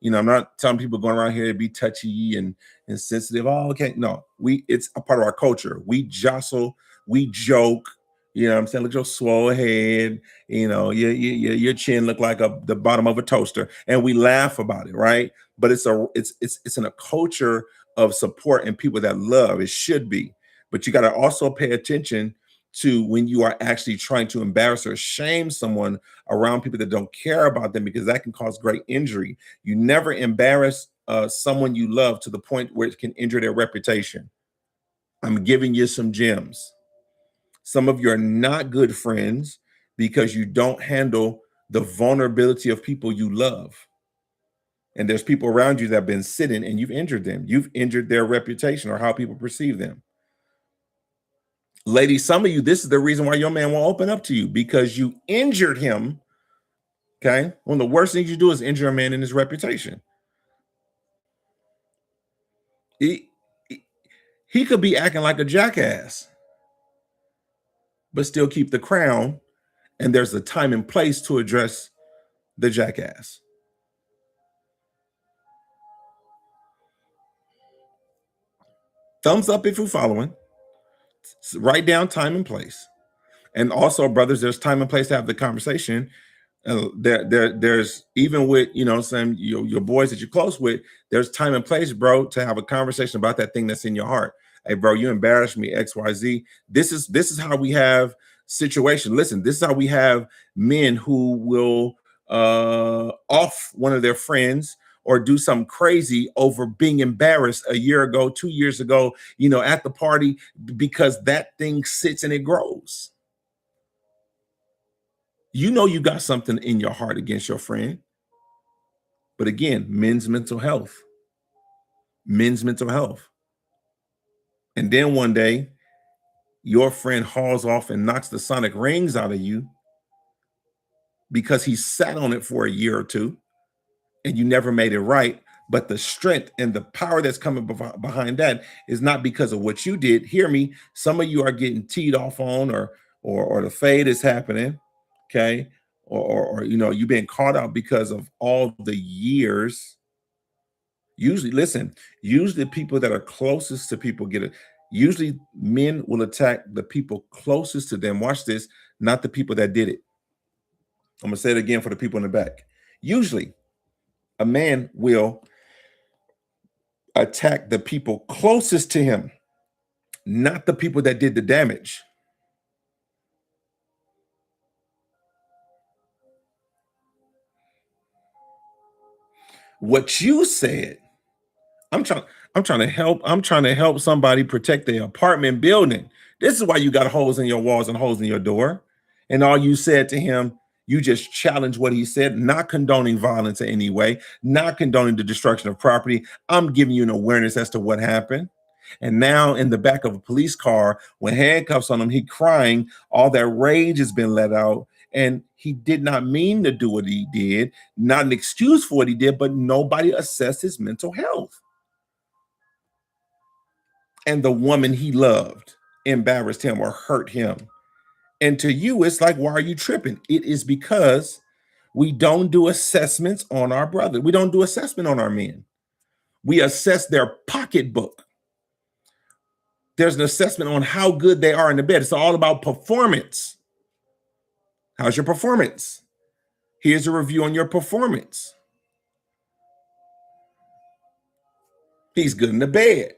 I'm not telling people going around here to be touchy and sensitive. Oh, okay. No, it's a part of our culture. We jostle, we joke. You know what I'm saying? Look at your swole head. Your chin look like the bottom of a toaster, and we laugh about it, right? But it's in a culture of support and people that love. It should be, but you got to also pay attention to when you are actually trying to embarrass or shame someone around people that don't care about them, because that can cause great injury. You never embarrass someone you love to the point where it can injure their reputation. I'm giving you some gems. Some of you are not good friends because you don't handle the vulnerability of people you love. And there's people around you that have been sitting and you've injured them. You've injured their reputation or how people perceive them. Ladies, some of you, this is the reason why your man won't open up to you, because you injured him. Okay. One of the worst things you do is injure a man in his reputation. He could be acting like a jackass, but still keep the crown. And there's a time and place to address the jackass. Thumbs up if you're following. Write down time and place. And also, brothers, there's time and place to have the conversation. There's even with saying your boys that you're close with, there's time and place, bro, to have a conversation about that thing that's in your heart. Hey, bro, you embarrassed me, XYZ. This is how we have situation. Listen, this is how we have men who will off one of their friends or do something crazy over being embarrassed a year ago, 2 years ago, at the party, because that thing sits and it grows. You got something in your heart against your friend. But again, men's mental health, men's mental health. And then one day, your friend hauls off and knocks the sonic rings out of you because he sat on it for a year or two and you never made it right. But the strength and the power that's coming behind that is not because of what you did. Hear me. Some of you are getting teed off on, or the fade is happening. Okay. Or you've been caught out because of all the years. Usually, listen, usually people that are closest to people get it. Usually men will attack the people closest to them. Watch this, not the people that did it. I'm gonna say it again for the people in the back. Usually a man will attack the people closest to him, not the people that did the damage. What you said, I'm trying to help somebody protect their apartment building. This is why you got holes in your walls and holes in your door. And all you said to him, you just challenged what he said, not condoning violence in any way, not condoning the destruction of property. I'm giving you an awareness as to what happened. And now in the back of a police car with handcuffs on him, he crying, all that rage has been let out. And he did not mean to do what he did, not an excuse for what he did, but nobody assessed his mental health. And the woman he loved embarrassed him or hurt him. And to you, it's like, why are you tripping? It is because we don't do assessments on our brother. We don't do assessment on our men. We assess their pocketbook. There's an assessment on how good they are in the bed. It's all about performance. How's your performance? Here's a review on your performance. He's good in the bed.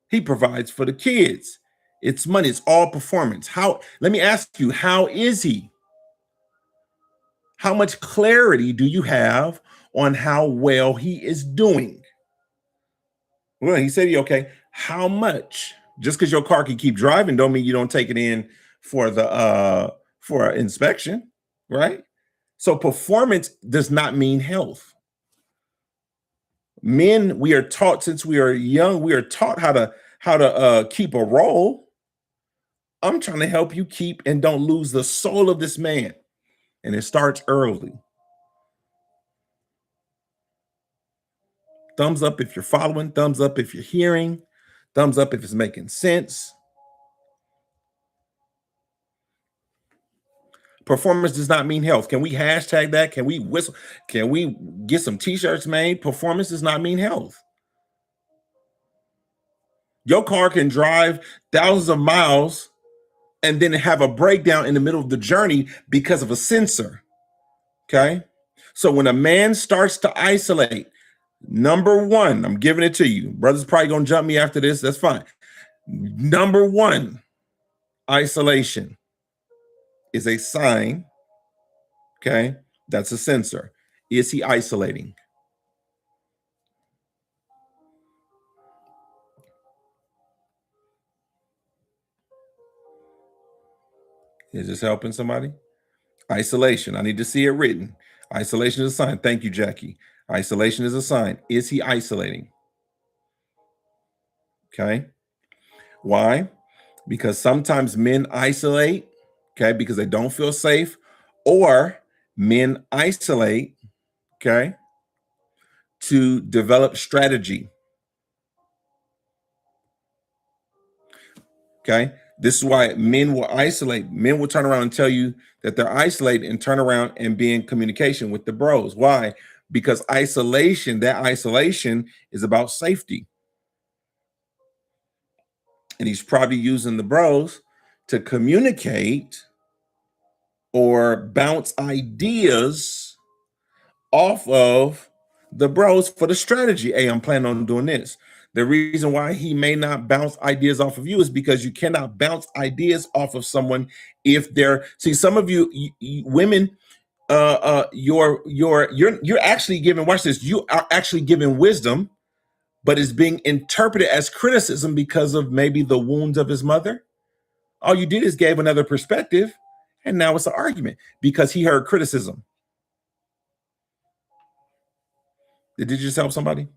He provides for the kids. It's money. It's all performance. Let me ask you, how is he? How much clarity do you have on how well he is doing? Well, he said, okay, how much? Just because your car can keep driving don't mean you don't take it in for inspection, right? So performance does not mean health. Men, we are taught since we are young, we are taught how to keep a role. I'm trying to help you keep and don't lose the soul of this man. And it starts early. Thumbs up if you're following, thumbs up if you're hearing, thumbs up if it's making sense. Performance does not mean health. Can we hashtag that? Can we whistle? Can we get some t-shirts made? Performance does not mean health. Your car can drive thousands of miles and then have a breakdown in the middle of the journey because of a sensor. Okay. So when a man starts to isolate, number one, I'm giving it to you. Brother's probably going to jump me after this. That's fine. Number one, isolation is a sign. Okay. That's a sensor. Is he isolating? Is this helping somebody? Isolation. I need to see it written. Isolation is a sign. Thank you, Jackie. Isolation is a sign. Is he isolating? Okay. Why? Because sometimes men isolate, okay, because they don't feel safe, or men isolate, okay, to develop strategy. Okay. This is why men will isolate. Men will turn around and tell you that they're isolated and turn around and be in communication with the bros. Why? Because that isolation is about safety. And he's probably using the bros to communicate or bounce ideas off of the bros for the strategy. Hey, I'm planning on doing this. The reason why he may not bounce ideas off of you is because you cannot bounce ideas off of someone if they're, see, some of you women, you're actually giving, watch this, you are actually giving wisdom, but it's being interpreted as criticism because of maybe the wounds of his mother. All you did is gave another perspective, and now it's an argument because he heard criticism. Did you just help somebody?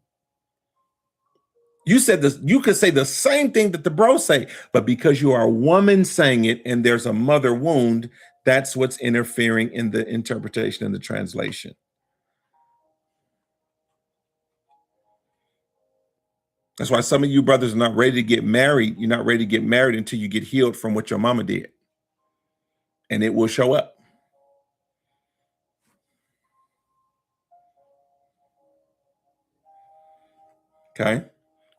You said this, you could say the same thing that the bros say, but because you are a woman saying it and there's a mother wound, that's what's interfering in the interpretation and the translation. That's why some of you brothers are not ready to get married. You're not ready to get married until you get healed from what your mama did. And it will show up. Okay.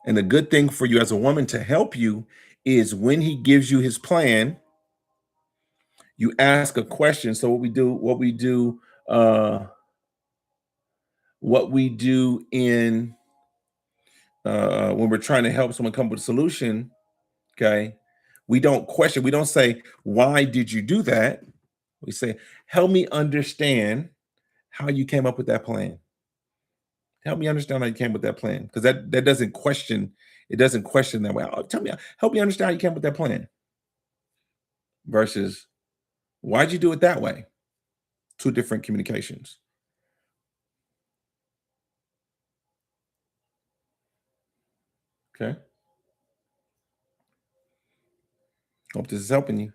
And the good thing for you as a woman to help you is when he gives you his plan, you ask a question. So what we do in when we're trying to help someone come up with a solution, okay, we don't question, we don't say, why did you do that? We say, help me understand how you came up with that plan. Help me understand how you came up with that plan. Because that doesn't question, it doesn't question that way. Oh, tell me, help me understand how you came up with that plan. Versus, why'd you do it that way? Two different communications. Okay. Hope this is helping you.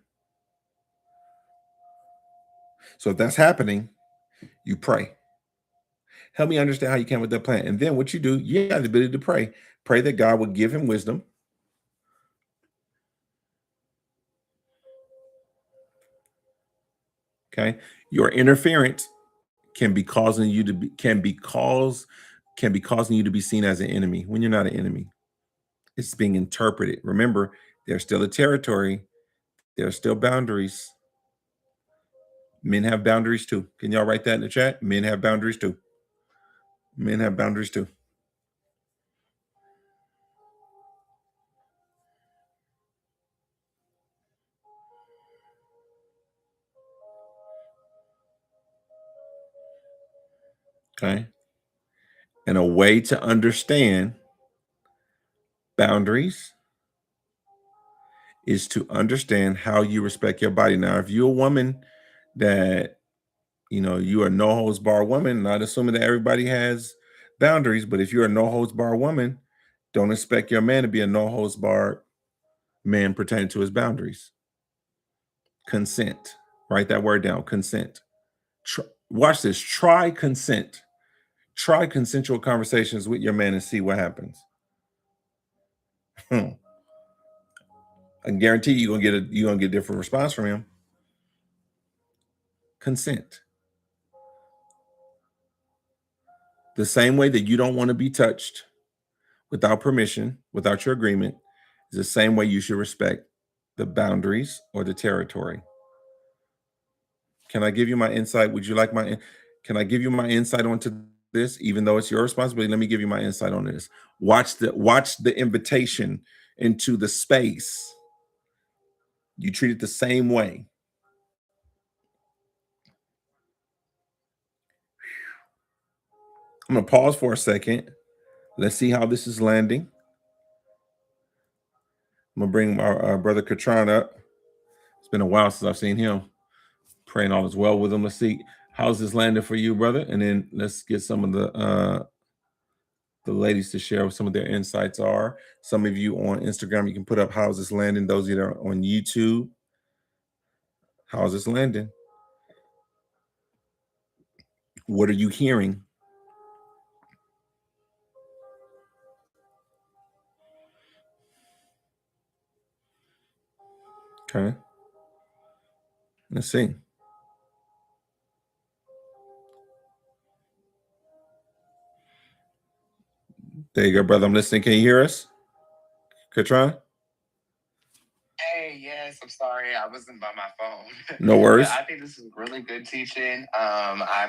So if that's happening, you pray. Help me understand how you came with that plan. And then what you do, you have the ability to pray. Pray that God will give him wisdom. Okay. Your interference can be causing you to be causing you to be seen as an enemy when you're not an enemy. It's being interpreted. Remember, there's still a territory, there are still boundaries. Men have boundaries too. Can y'all write that in the chat? Men have boundaries too. Men have boundaries too. Okay. And a way to understand boundaries is to understand how you respect your body. Now, if you're a woman that, you are no holds bar woman, not assuming that everybody has boundaries, but if you're a no holds bar woman, don't expect your man to be a no holds bar man pertaining to his boundaries. Consent. Write that word down. Consent. Watch this. Try consent. Try consensual conversations with your man and see what happens. I guarantee you're gonna get a different response from him. Consent. The same way that you don't want to be touched without permission, without your agreement, is the same way you should respect the boundaries or the territory. Can I give you my insight? Can I give you my insight onto this? Even though it's your responsibility, let me give you my insight on this. Watch the invitation into the space. You treat it the same way. I'm gonna pause for a second. Let's see how this is landing. I'm gonna bring our brother Katran up. It's been a while since I've seen him. Praying all is well with him. Let's see how's this landing for you, brother, and then let's get some of the ladies to share what some of their insights are. Some of you on Instagram, you can put up how's this landing. Those that are on YouTube, how's this landing? What are you hearing? Okay. Let's see. There you go, brother. I'm listening. Can you hear us? Katron? Hey, yes, I'm sorry. I wasn't by my phone. No worries. I think this is really good teaching. I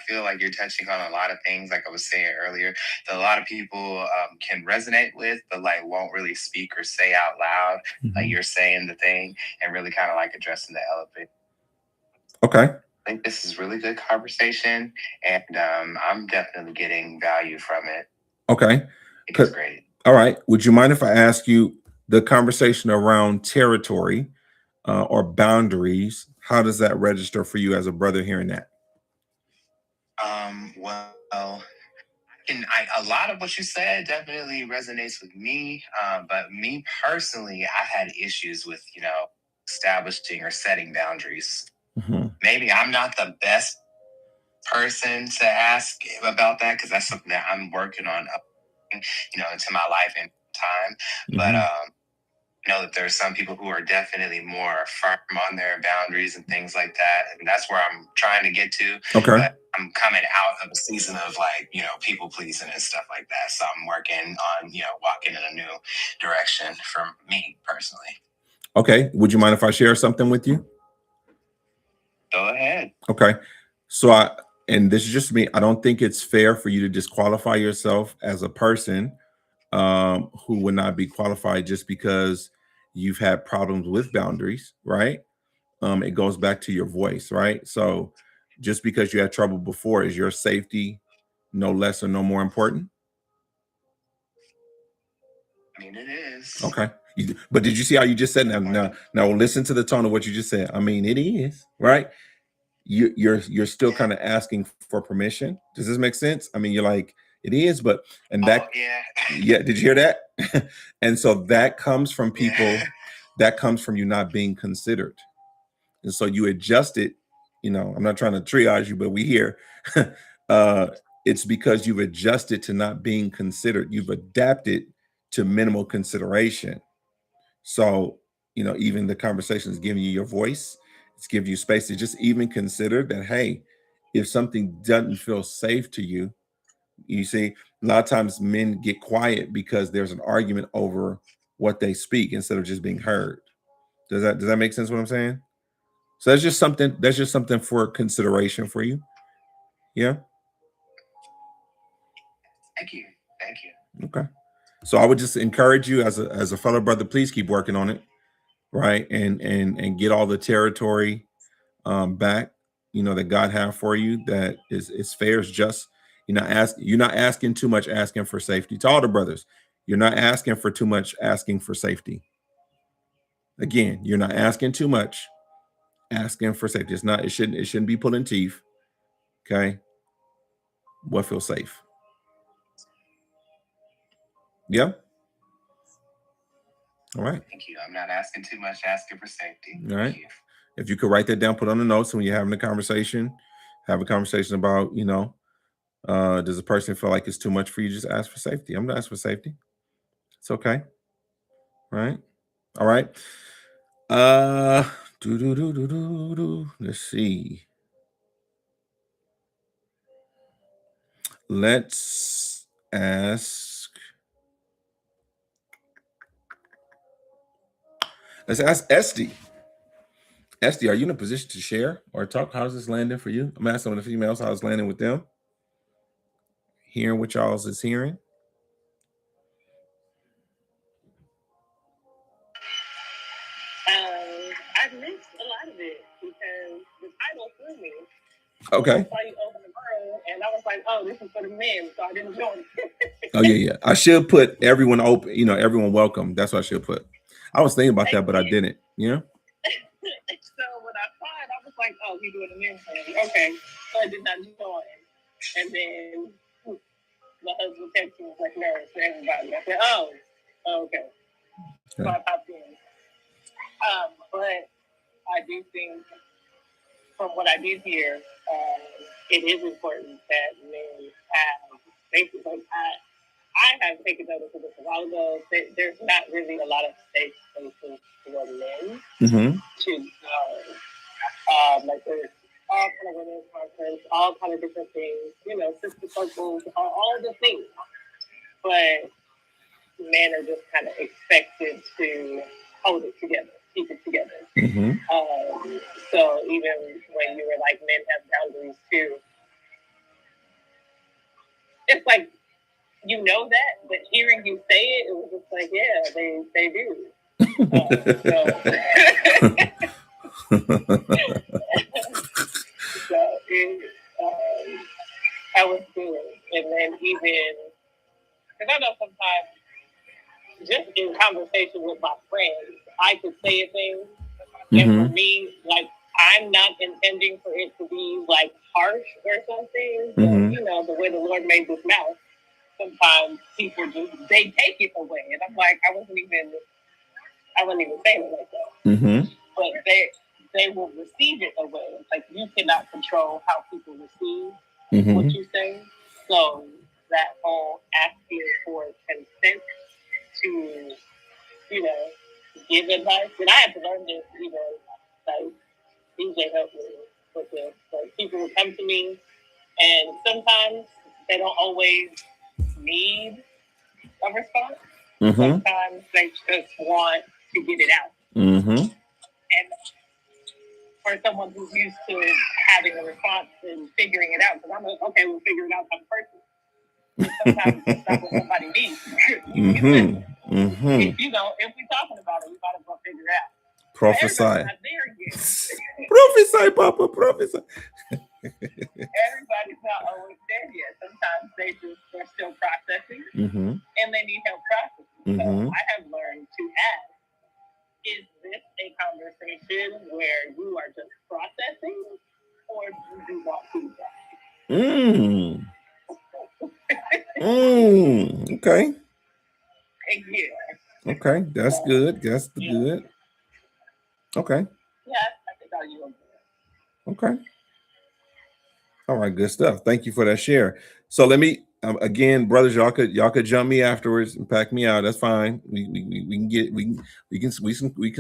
feel like you're touching on a lot of things, like I was saying earlier, that a lot of people can resonate with, but like won't really speak or say out loud. Like you're saying the thing and really kind of like addressing the elephant. Okay. I think this is really good conversation, and I'm definitely getting value from it. Okay. It's great. All right. Would you mind if I ask you the conversation around territory or boundaries? How does that register for you as a brother hearing that? Well, A lot of what you said definitely resonates with me. But me personally, I had issues with, establishing or setting boundaries. Mm-hmm. Maybe I'm not the best person to ask about that because that's something that I'm working on, into my life and time. But Mm-hmm. know that there's some people who are definitely more firm on their boundaries and things like that. And that's where I'm trying to get to. Okay. But I'm coming out of a season of people pleasing and stuff like that. So I'm working on, walking in a new direction for me personally. Okay. Would you mind if I share something with you? Go ahead. Okay. And this is just me, I don't think it's fair for you to disqualify yourself as a person who would not be qualified just because you've had problems with boundaries, right? It goes back to your voice, right? So just because you had trouble before, is your safety no less or no more important? I mean, it is. Okay. But did you see how you just said now listen to the tone of what you just said. I mean, it is, right? You're still kind of asking for permission. Does this make sense? I mean, you're like, it is, but and that yeah, did you hear that? And so that comes from people, that comes from you not being considered. And so you adjust it, I'm not trying to triage you, but we here. uh it's because you've adjusted to not being considered. You've adapted to minimal consideration. So, even the conversation is giving you your voice, it's giving you space to just even consider that, hey, if something doesn't feel safe to you, you see, a lot of times men get quiet because there's an argument over what they speak instead of just being heard. Does that make sense what I'm saying? So that's just something for consideration for you. Yeah. Thank you. Thank you. Okay. So I would just encourage you as a fellow brother, please keep working on it, right? And get all the territory back, that God have for you, that is fair, is just. You're not asking too much, asking for safety. To all the brothers, you're not asking for too much, asking for safety. Again, you're not asking too much, asking for safety. It shouldn't be pulling teeth. Okay. What feels safe? Yeah. All right. Thank you. I'm not asking too much, asking for safety. All right. Thank you. If you could write that down, put on the notes when you're having a conversation, have a conversation about, does a person feel like it's too much for you? Just ask for safety. I'm gonna ask for safety. It's okay. Right. All right. Uh Let's see. Let's ask. Let's ask Esty. Esty, are you in a position to share or talk? How's this landing for you? I'm asking the females how it's landing with them. Hearing what y'all's is hearing. I've missed a lot of it because the title threw me. Okay. I saw you open the room, and I was like, "Oh, this is for the men," so I didn't join. Oh yeah. I should put everyone open, everyone welcome. That's what I should put. I was thinking about that, but I didn't. Yeah. So when I saw it, I was like, "Oh, we doing a men's thing." Okay, so I did not join, and then my husband texted me was like, "No, it's for everybody." I said, "Oh, okay." So I popped in. But I do think, from what I did hear, it is important that men have basically. I have taken notice of this a while ago. There's not really a lot of safe spaces for men to go. Like there's all kind of women's conference, all kind of different things, sister circles, all the things. But men are just kind of expected to hold it together, keep it together. So even when you were like, men have boundaries too, it's like, that, but hearing you say it, it was just like, yeah, they do. So I was good. And then even, because I know sometimes, just in conversation with my friends, I could say a thing, and for me, like, I'm not intending for it to be like harsh or something, but the way the Lord made this mouth, sometimes people they take it away, and I'm like, I wasn't even saying it like that. Mm-hmm. But they will receive it away. It's like you cannot control how people receive what you say. So that whole asking for consent to, give advice, and I had to learn this, like DJ helped me with this. Like people would come to me, and sometimes they don't always need a response. Sometimes they just want to get it out. And for someone who's used to having a response and figuring it out, because I'm like, okay, we'll figure it out type of person. And sometimes that's not what somebody needs. If we're talking about it, we might as well figure it out. Prophesy. Everybody's not there yet. Prophesy, Papa, prophesy. Everybody's not always there yet. Sometimes they're still processing, and they need help processing. So I have learned to ask, is this a conversation where you are just processing, or do you want feedback? Okay. Yeah. Okay, that's good. That's good. Okay. Yeah, I think I'll use it. Okay. All right, good stuff. Thank you for that share. So let me again, brothers, y'all could jump me afterwards and pack me out. That's fine. We can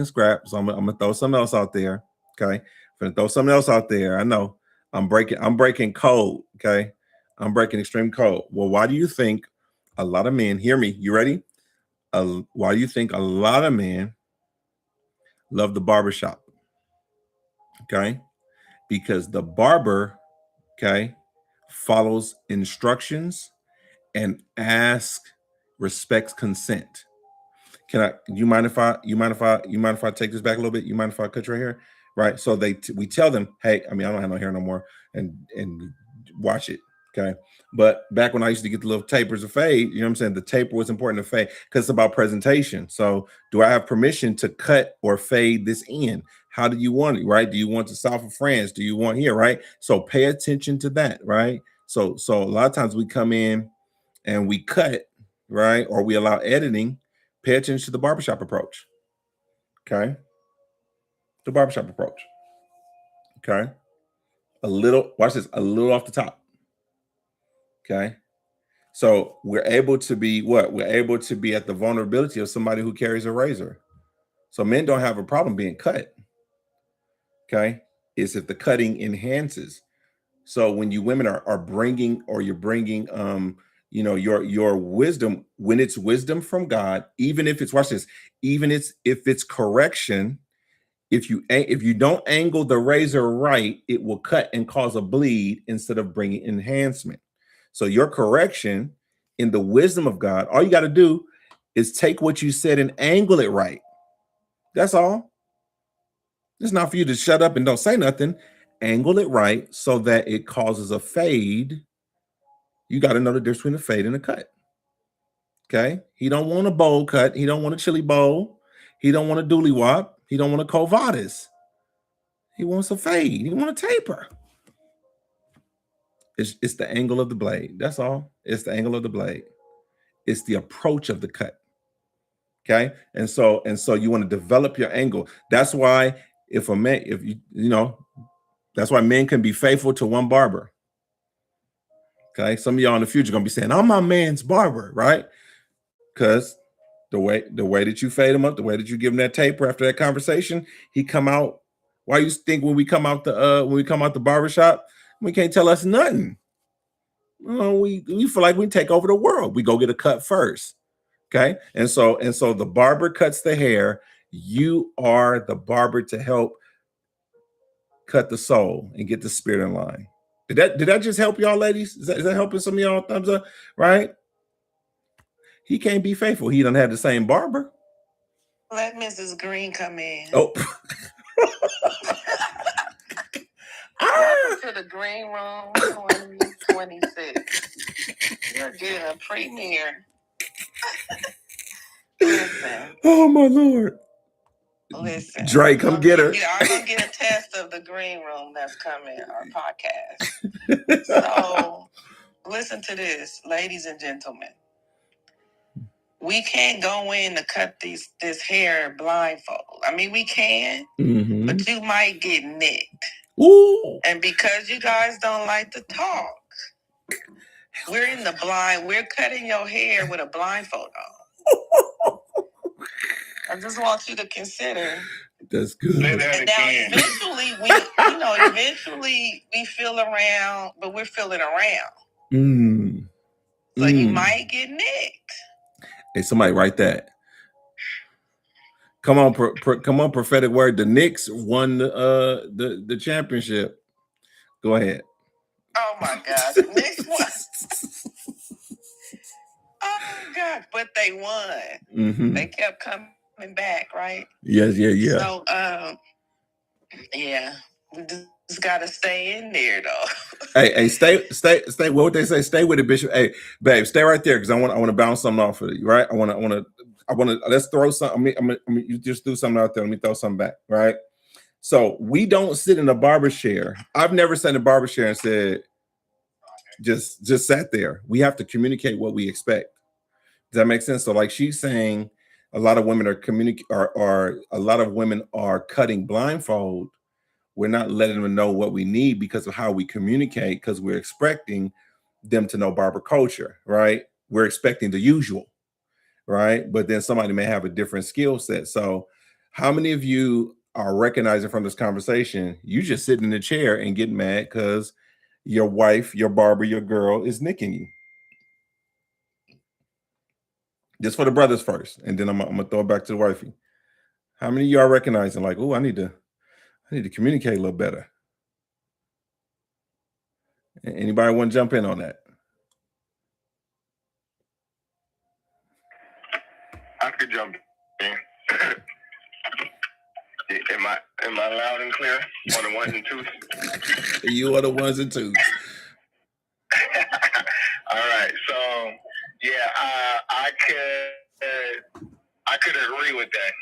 scrap. So I'm gonna throw something else out there. Okay, I'm gonna throw something else out there. I know I'm breaking code. Okay, I'm breaking extreme code. Well, why do you think a lot of men? Hear me? You ready? Why do you think a lot of men love the barbershop? Okay, because the barber, okay, follows instructions and respects consent. You mind if I take this back a little bit? You mind if I cut you right here? Right. So we tell them, hey, I don't have no hair no more, and watch it. Okay. But back when I used to get the little tapers of fade, you know what I'm saying? The taper was important to fade because it's about presentation. So do I have permission to cut or fade this in? How do you want it? Right. Do you want the south of France? Do you want here? Right. So pay attention to that. Right. So a lot of times we come in and we cut, right? Or we allow editing. Pay attention to the barbershop approach. Okay. The barbershop approach. Okay. Watch this, a little off the top. Okay. So we're able to be what? We're able to be at the vulnerability of somebody who carries a razor. So men don't have a problem being cut. Okay. It's if the cutting enhances. So when you women are bringing, or you're bringing, your wisdom, when it's wisdom from God, even if it's, watch this, if it's correction, if you don't angle the razor right, it will cut and cause a bleed instead of bringing enhancement. So your correction in the wisdom of God, all you got to do is take what you said and angle it right. That's all. It's not for you to shut up and don't say nothing. Angle it right so that it causes a fade. You got to know the difference between a fade and a cut. Okay. He don't want a bowl cut. He don't want a chili bowl. He don't want a dooley wop. He don't want a Covadas. He wants a fade. He wants a taper. It's the angle of the blade. That's all. It's the angle of the blade. It's the approach of the cut. Okay. And so you want to develop your angle. That's why that's why men can be faithful to one barber. Okay. Some of y'all in the future are going to be saying, I'm my man's barber, right? Because the way that you fade him up, the way that you give him that taper after that conversation, he come out. Why you think when we come out the barbershop, we can't tell us nothing? We feel like we take over the world. We go get a cut first. Okay. And so the barber cuts the hair. You are the barber to help cut the soul and get the spirit in line. Did that just help y'all, ladies? Is that helping some of y'all? Thumbs up, right? He can't be faithful. He don't have the same barber. Let Mrs. Green come in. Oh. Welcome to the Green Room 2026. You're getting a premiere. Listen. Oh my Lord. Listen. Dre, come get her. You are going to get a test of the Green Room that's coming, our podcast. So listen to this, ladies and gentlemen. We can't go in to cut this hair blindfold. I mean, we can, but you might get nicked. Ooh. And because you guys don't like to talk, we're in the blind. We're cutting your hair with a blindfold on. I just want you to consider. That's good. And now eventually we feel around, but we're feeling around. So you might get nicked. Hey, somebody write that. Come on, come on, prophetic word. The Knicks won the championship. Go ahead. Oh my God, the Knicks won. Oh God, but they won. They kept coming back, right? Yes, yeah. So, yeah, we just gotta stay in there, though. Hey, stay. What would they say? Stay with it, Bishop. Hey, babe, stay right there because I want to bounce something off of you, right? I want to. Let's throw something. You just do something out there. Let me throw something back, right? So we don't sit in a barber chair. I've never sat in a barber chair and said, just sat there. We have to communicate what we expect. Does that make sense? So, like she's saying, a lot of women are cutting blindfold. We're not letting them know what we need because of how we communicate, because we're expecting them to know barber culture, right? We're expecting the usual, right? But then somebody may have a different skill set. So how many of you are recognizing from this conversation, you just sitting in the chair and getting mad because your wife, your barber, your girl is nicking you? Just for the brothers first, and then I'm gonna throw it back to the wifey. How many of you are recognizing like, oh, I need to communicate a little better? Anybody want to jump in on that? I could jump in. Am I loud and clear on the ones and twos? You are the ones and twos. All right. So yeah, I could agree with that.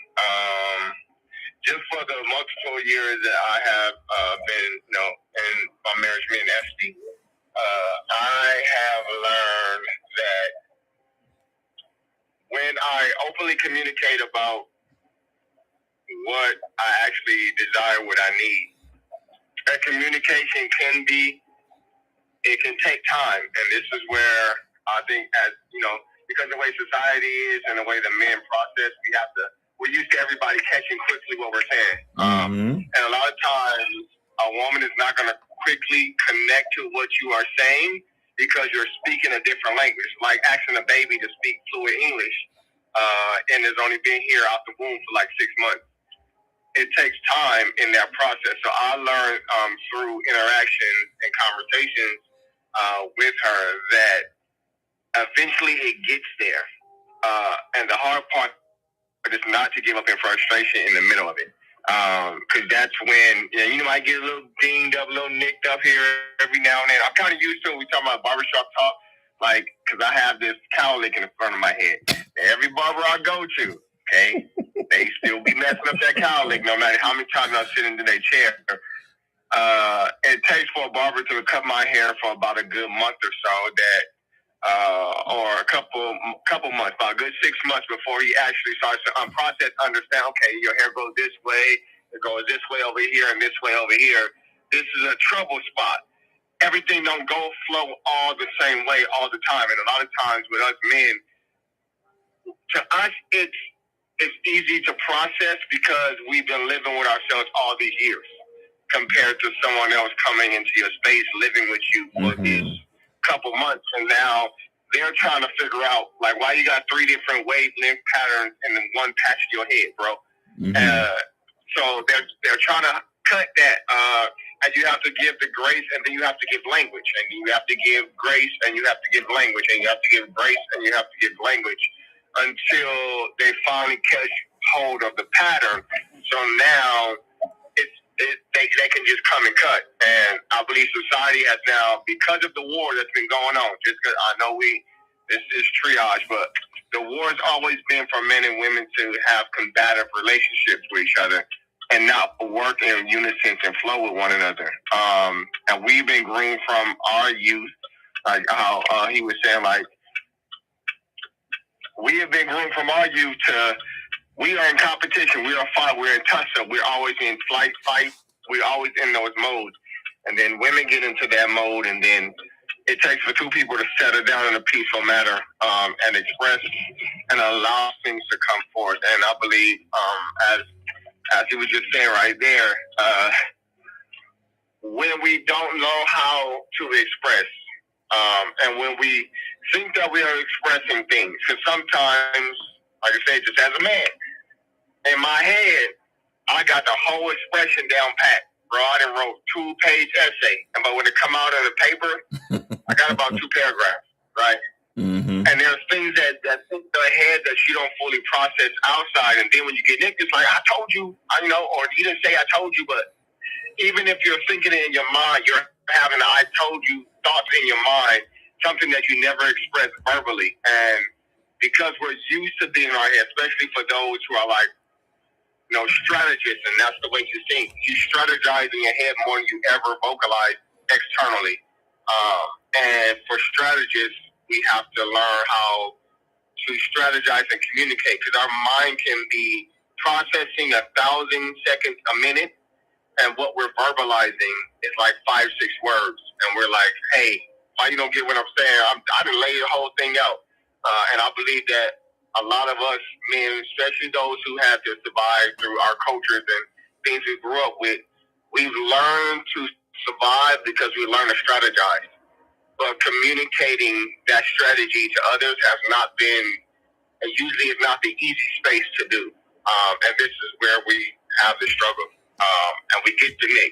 Just for the multiple years that I have been, in my marriage, me and Esty, I have learned that when I openly communicate about what I actually desire, what I need, that communication can take time. And this is where I think, because the way society is and the way the men process, we're used to everybody catching quickly what we're saying. And a lot of times a woman is not going to quickly connect to what you are saying because you're speaking a different language, like asking a baby to speak fluent English, and has only been here out the womb for like 6 months. It takes time in that process. So I learned through interactions and conversations with her that eventually it gets there. And the hard part is not to give up in frustration in the middle of it. Because that's when, you might get a little dinged up, a little nicked up here every now and then. I'm kind of used to it. We talk about barbershop talk, because I have this cowlick in the front of my head. Every barber I go to, okay, they still be messing up that cowlick no matter how many times I sit into their chair. It takes for a barber to cut my hair for about a good month or so, or a couple months, about a good 6 months before he actually starts to unprocess, understand, okay, your hair goes this way, it goes this way over here, and this way over here. This is a trouble spot. Everything don't flow all the same way all the time. And a lot of times with us men, to us, it's easy to process because we've been living with ourselves all these years compared to someone else coming into your space, living with you for these couple months. And now they're trying to figure out, why you got 3 different wavelength patterns in one patch of your head, bro. So they're trying to cut that. And you have to give the grace, and then you have to give language. And you have to give grace, and you have to give language. And you have to give grace, and you have to give language until they finally catch hold of the pattern. So now they can just come and cut. And I believe society has now, because of the war that's been going on, just because I know this is triage, but the war has always been for men and women to have combative relationships with each other and not work in unison and flow with one another. And we've been groomed from our youth Like how he was saying, like, we have been groomed from our youth to, we are in competition, we are fight, we're in tussle, we're always in flight, fight, we're always in those modes. And then women get into that mode, and then it takes for two people to settle down in a peaceful manner and express and allow things to come forth. And I believe, as he was just saying right there, when we don't know how to express, and when we think that we are expressing things, because sometimes, like I said, just as a man, in my head, I got the whole expression down pat. Bro, I done wrote 2-page essay, but when it come out of the paper, I got about 2 paragraphs, right? Mm-hmm. And there's things that think in the head that you don't fully process outside, and then when you get nicked, it's like, I told you, or you didn't say I told you, but even if you're thinking it in your mind, you're having I told you thoughts in your mind, something that you never express verbally. And because we're used to being in our head, especially for those who are like, strategists, and that's the way you think. You strategize in your head more than you ever vocalize externally. And for strategists, we have to learn how to strategize and communicate, because our mind can be processing 1,000 seconds a minute, and what we're verbalizing is like 5-6 words, and we're like, hey, why you don't get what I'm saying? I done laid the whole thing out. And I believe that a lot of us men, especially those who had to survive through our cultures and things we grew up with, we've learned to survive because we learned to strategize. But communicating that strategy to others has not been, and usually is not the easy space to do. And this is where we have the struggle. And we get the mix.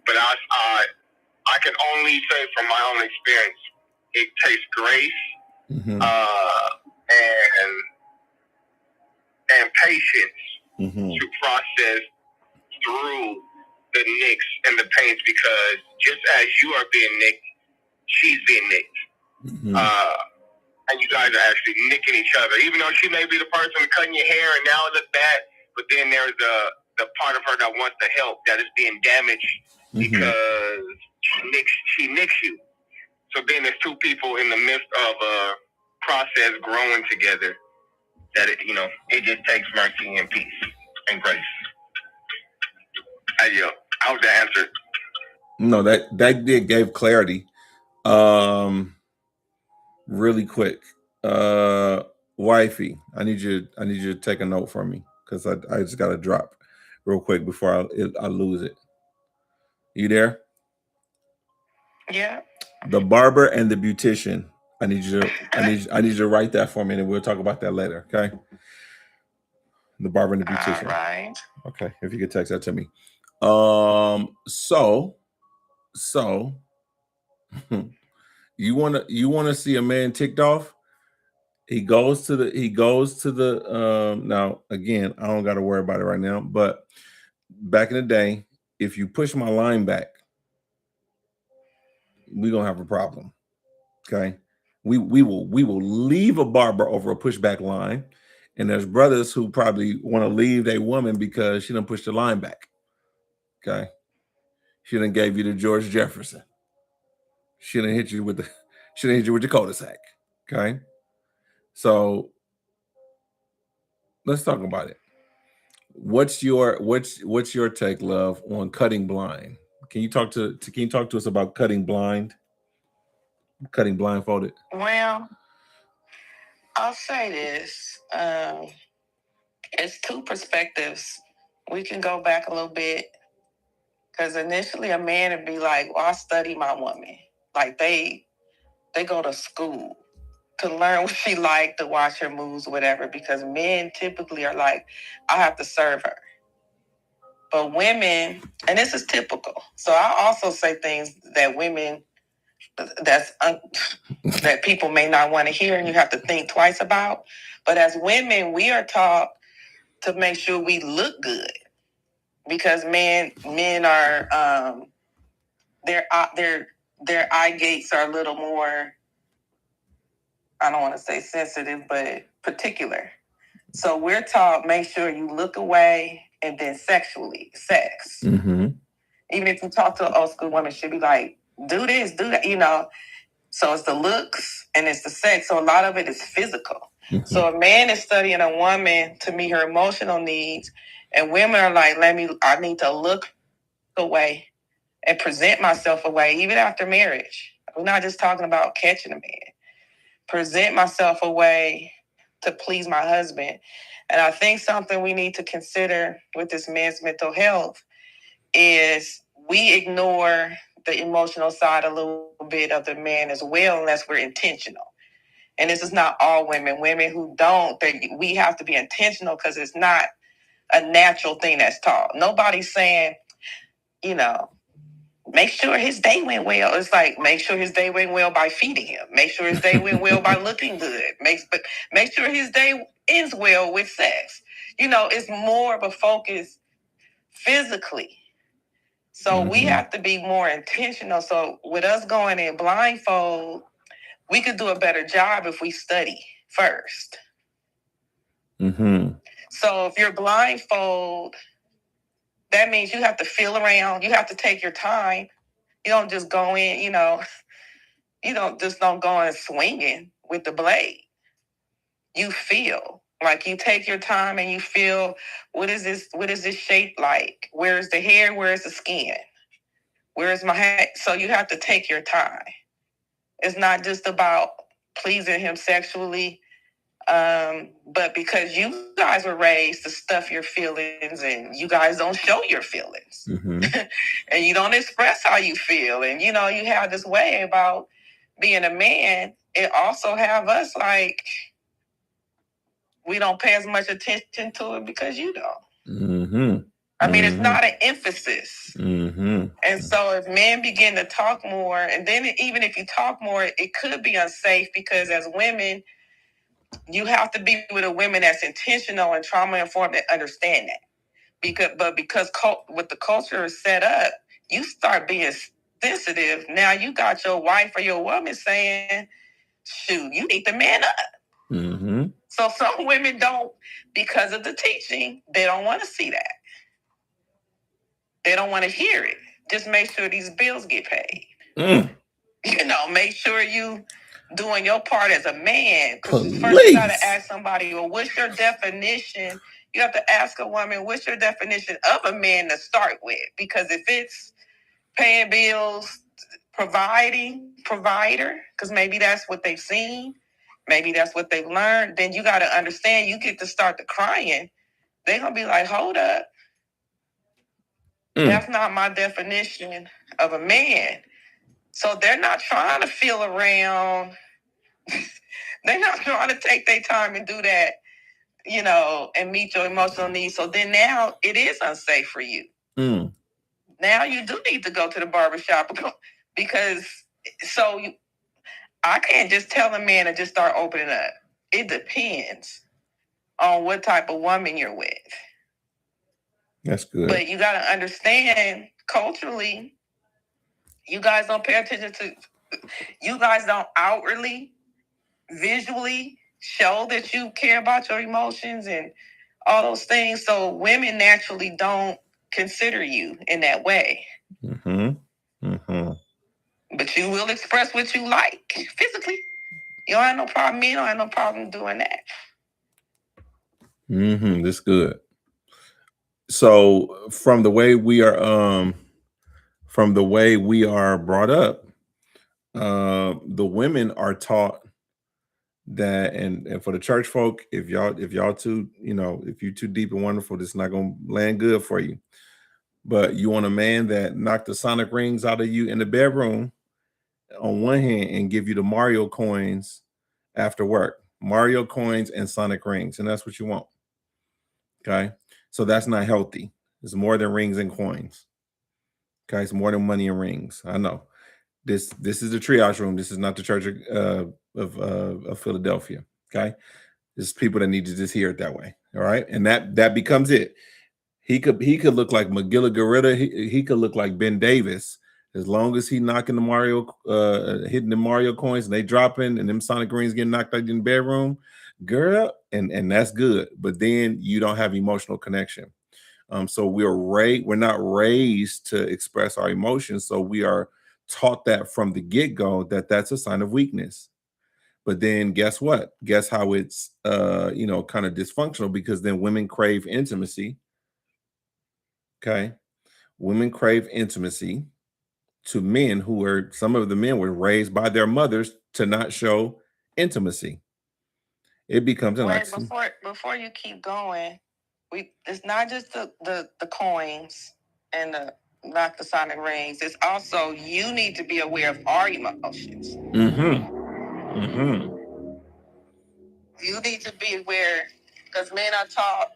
But I can only say from my own experience, it takes grace, mm-hmm. And patience, mm-hmm. to process through the nicks and the pains, because just as you are being nicked, she's being nicked. Mm-hmm. And you guys are actually nicking each other, even though she may be the person cutting your hair and now it looks bad, but then there's the part of her that wants to help that is being damaged, mm-hmm. because she nicks you. So then there's two people in the midst of a process growing together, that it just takes mercy and peace and grace. Hey, I hope that answered. No, that did gave clarity. Really quick, wifey, I need you to take a note for me, because I just got to drop real quick before I lose it. You there? Yeah. The barber and the beautician. I need you to write that for me, and we'll talk about that later. Okay. The barber and the beautician. All right. Okay. If you could text that to me. So you wanna see a man ticked off? He goes to the now again, I don't got to worry about it right now, but back in the day, if you push my line back, we're gonna have a problem. Okay. We will leave a barber over a pushback line, and there's brothers who probably want to leave a woman because she done pushed the line back. Okay. She done gave you the George Jefferson. She done hit you with the cul-de-sac. Okay. So let's talk about it. What's your take, love, on cutting blind? Can you talk to us about cutting blindfolded? Well, I'll say this. It's two perspectives. We can go back a little bit, because initially a man would be like, well, I study my woman. Like they go to school to learn what she like, to watch her moves, whatever, because men typically are like, I have to serve her. But women, and this is typical, so I also say things that women, that people may not want to hear, and you have to think twice about. But as women, we are taught to make sure we look good, because men are their eye gates are a little more, I don't want to say sensitive, but particular. So we're taught, make sure you look away, and then sex. Mm-hmm. Even if you talk to an old school woman, she'll be like, do this, do that, So it's the looks and it's the sex. So a lot of it is physical. Mm-hmm. So a man is studying a woman to meet her emotional needs, and women are like, I need to look away and present myself away, even after marriage. We're not just talking about catching a man. Present myself away to please my husband. And I think something we need to consider with this men's mental health is we ignore the emotional side a little bit of the man as well, unless we're intentional. And this is not all women. Women who don't, we have to be intentional because it's not a natural thing that's taught. Nobody's saying, make sure his day went well. It's like, make sure his day went well by feeding him. Make sure his day went well by looking good. Make sure his day ends well with sex. It's more of a focus physically. So we have to be more intentional. So with us going in blindfold, we could do a better job if we study first. Mm-hmm. So if you're blindfold, that means you have to feel around. You have to take your time. You don't just go in, you don't go in swinging with the blade. You feel like you take your time and you feel, what is this shape like? Where's the hair? Where's the skin? Where's my head? So you have to take your time. It's not just about pleasing him sexually, but because you guys were raised to stuff your feelings and you guys don't show your feelings. Mm-hmm. And you don't express how you feel. And, you have this way about being a man. It also have us like, we don't pay as much attention to it because you don't. Mm-hmm. I mean, it's not an emphasis. Mm-hmm. And so if men begin to talk more, and then even if you talk more, it could be unsafe because as women, you have to be with a woman that's intentional and trauma-informed and understand that. Because with the culture is set up, you start being sensitive. Now you got your wife or your woman saying, shoot, you need to man up. Mm-hmm. So some women don't, because of the teaching, they don't want to see that. They don't want to hear it. Just make sure these bills get paid. Make sure you doing your part as a man. Because first you got to ask somebody, well, what's your definition? You have to ask a woman, what's your definition of a man to start with? Because if it's paying bills, provider, because maybe that's what they've seen, maybe that's what they've learned, then you got to understand, you get to start the crying. They're going to be like, hold up. That's not my definition of a man. So they're not trying to feel around. They're not trying to take their time and do that, and meet your emotional needs. So then now it is unsafe for you. Now you do need to go to the barbershop because I can't just tell a man to just start opening up. It depends on what type of woman you're with. That's good. But you got to understand culturally, you guys don't pay attention to, you guys don't outwardly, visually show that you care about your emotions and all those things. So women naturally don't consider you in that way. Mm-hmm. Mm-hmm. But you will express what you like physically. You don't have no problem. Me don't have no problem doing that. Mm-hmm. That's good. So from the way we are brought up, the women are taught that, and for the church folk, if y'all too, if you're too deep and wonderful, this is not gonna land good for you. But you want a man that knock the sonic rings out of you in the bedroom on one hand and give you the Mario coins after work. Mario coins and sonic rings, and that's what you want. Okay, so that's not healthy. It's more than rings and coins. Okay, it's more than money and rings. I know. This is the triage room. This is not the church of Philadelphia. Okay, this is people that need to just hear it that way. All right, and that becomes it. He could look like McGilligorilla. He could look like Ben Davis as long as he knocking the Mario, hitting the Mario coins and they dropping and them Sonic Greens getting knocked out in the bedroom, girl, and that's good. But then you don't have emotional connection. So we're not raised to express our emotions. So we are taught that from the get-go, that that's a sign of weakness. But then guess what? Guess how it's kind of dysfunctional, because then women crave intimacy. Okay. Women crave intimacy to men who are, some of the men were raised by their mothers to not show intimacy. It becomes an Wait, before you keep going, it's not just the coins and not the sonic rings. It's also, you need to be aware of our emotions. You need to be aware, because men are taught,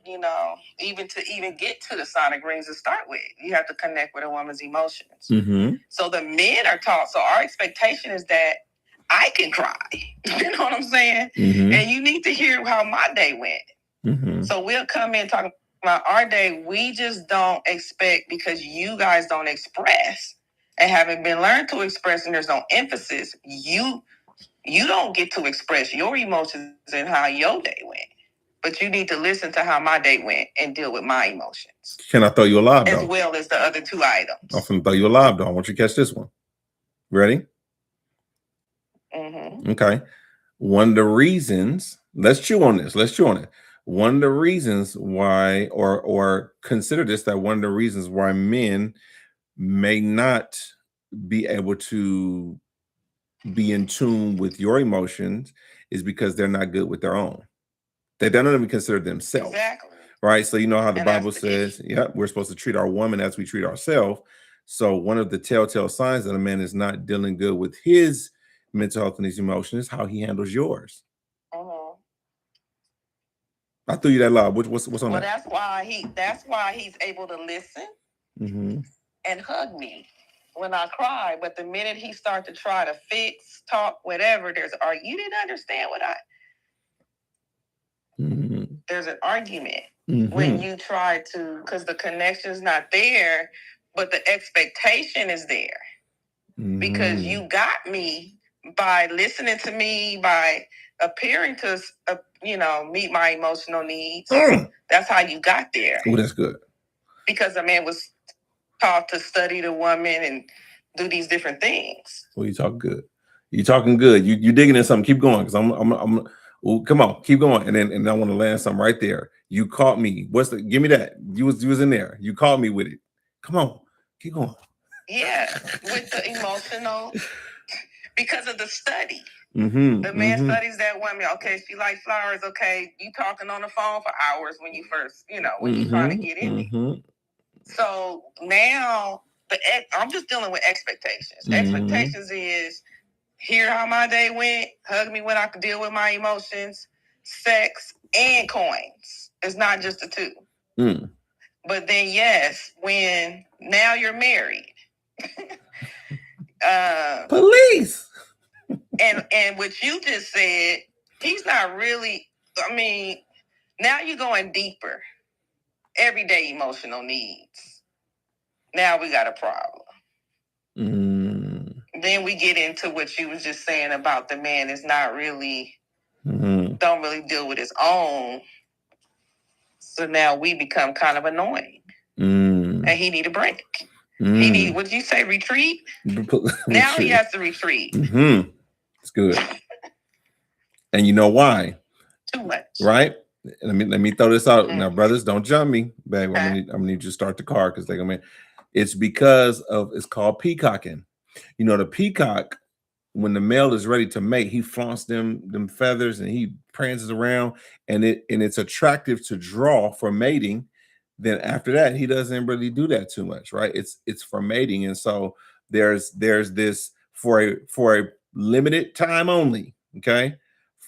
even to get to the sonic rings to start with, you have to connect with a woman's emotions. So the men are taught. So our expectation is that I can cry. You know what I'm saying? And you need to hear how my day went. So we'll come in talking about our day. We just don't expect, because you guys don't express and haven't been learned to express, and there's no emphasis. You don't get to express your emotions and how your day went. But you need to listen to how my day went and deal with my emotions. Can I throw you a lob, though? As well as the other two items. I'm going to throw you a lob, though. I want you to catch this one. Ready? Okay. One of the reasons, let's chew on this. One of the reasons why, or consider this, that one of the reasons why men may not be able to be in tune with your emotions is because they're not good with their own. They don't even consider themselves. Exactly. Right. So you know how the Bible says, we're supposed to treat our woman as we treat ourselves. So one of the telltale signs that a man is not dealing good with his mental health and his emotions is how he handles yours. I threw you that lob. What's on that? That's why he's able to listen and hug me when I cry. But the minute he starts to try to fix, talk, whatever, you didn't understand what there's an argument when you try to, because the connection's not there, but the expectation is there. Because you got me by listening to me, by appearing to, meet my emotional needs. That's how you got there. Oh, that's good. Because the man was taught to study the woman and do these different things. Well, you talking good. You digging in something. Keep going, because I'm well, come on, keep going. And I want to land something right there. You caught me. Give me that. You was in there. You caught me with it. Come on, keep going. Yeah, with the emotional, because of the study. The man studies that woman. Okay, she likes flowers. Okay, you talking on the phone for hours when you first, when you're trying to get in it. So now I'm just dealing with expectations. Expectations is, hear how my day went, hug me when I can deal with my emotions, sex, and coins. It's not just the two. But then, yes, when now you're married. Police. And what you just said, he's not really, now you're going deeper. Everyday emotional needs. Now we got a problem. Then we get into what you was just saying about the man is not really, don't really deal with his own. So now we become kind of annoying. And he need a break. He need, what did you say, retreat? Now he has to retreat. It's good. And you know why? Too much. Right? Let me throw this out. Now, brothers, don't jump me, babe. Okay. I'm gonna need you to start the car, because they're gonna. It's because of, it's called peacocking. You know, the peacock, when the male is ready to mate, he flaunts them feathers and he prances around, and it's attractive to draw for mating. Then after that, he doesn't really do that too much, right? It's for mating, and so there's this for a limited time only. Okay.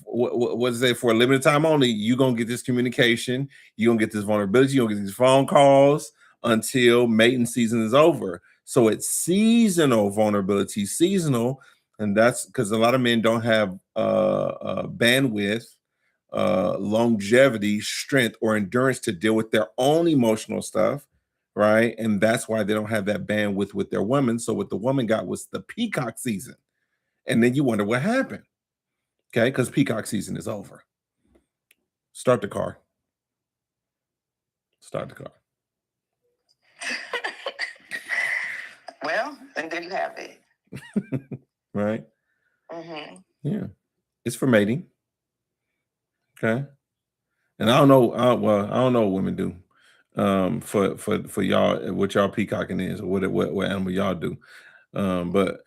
What is it? For a limited time only, you're gonna get this communication, you're gonna get this vulnerability, you're gonna get these phone calls until mating season is over. So it's seasonal vulnerability, seasonal, and that's because a lot of men don't have bandwidth, longevity, strength, or endurance to deal with their own emotional stuff, right? And that's why they don't have that bandwidth with their women. So what the woman got was the peacock season, and then you wonder what happened. Okay, because peacock season is over. Start the car. Well, and there you have it. Right? Mm-hmm. Yeah. It's for mating. Okay. And I don't know. I don't know what women do. For y'all, what y'all peacocking is, or what animal y'all do. But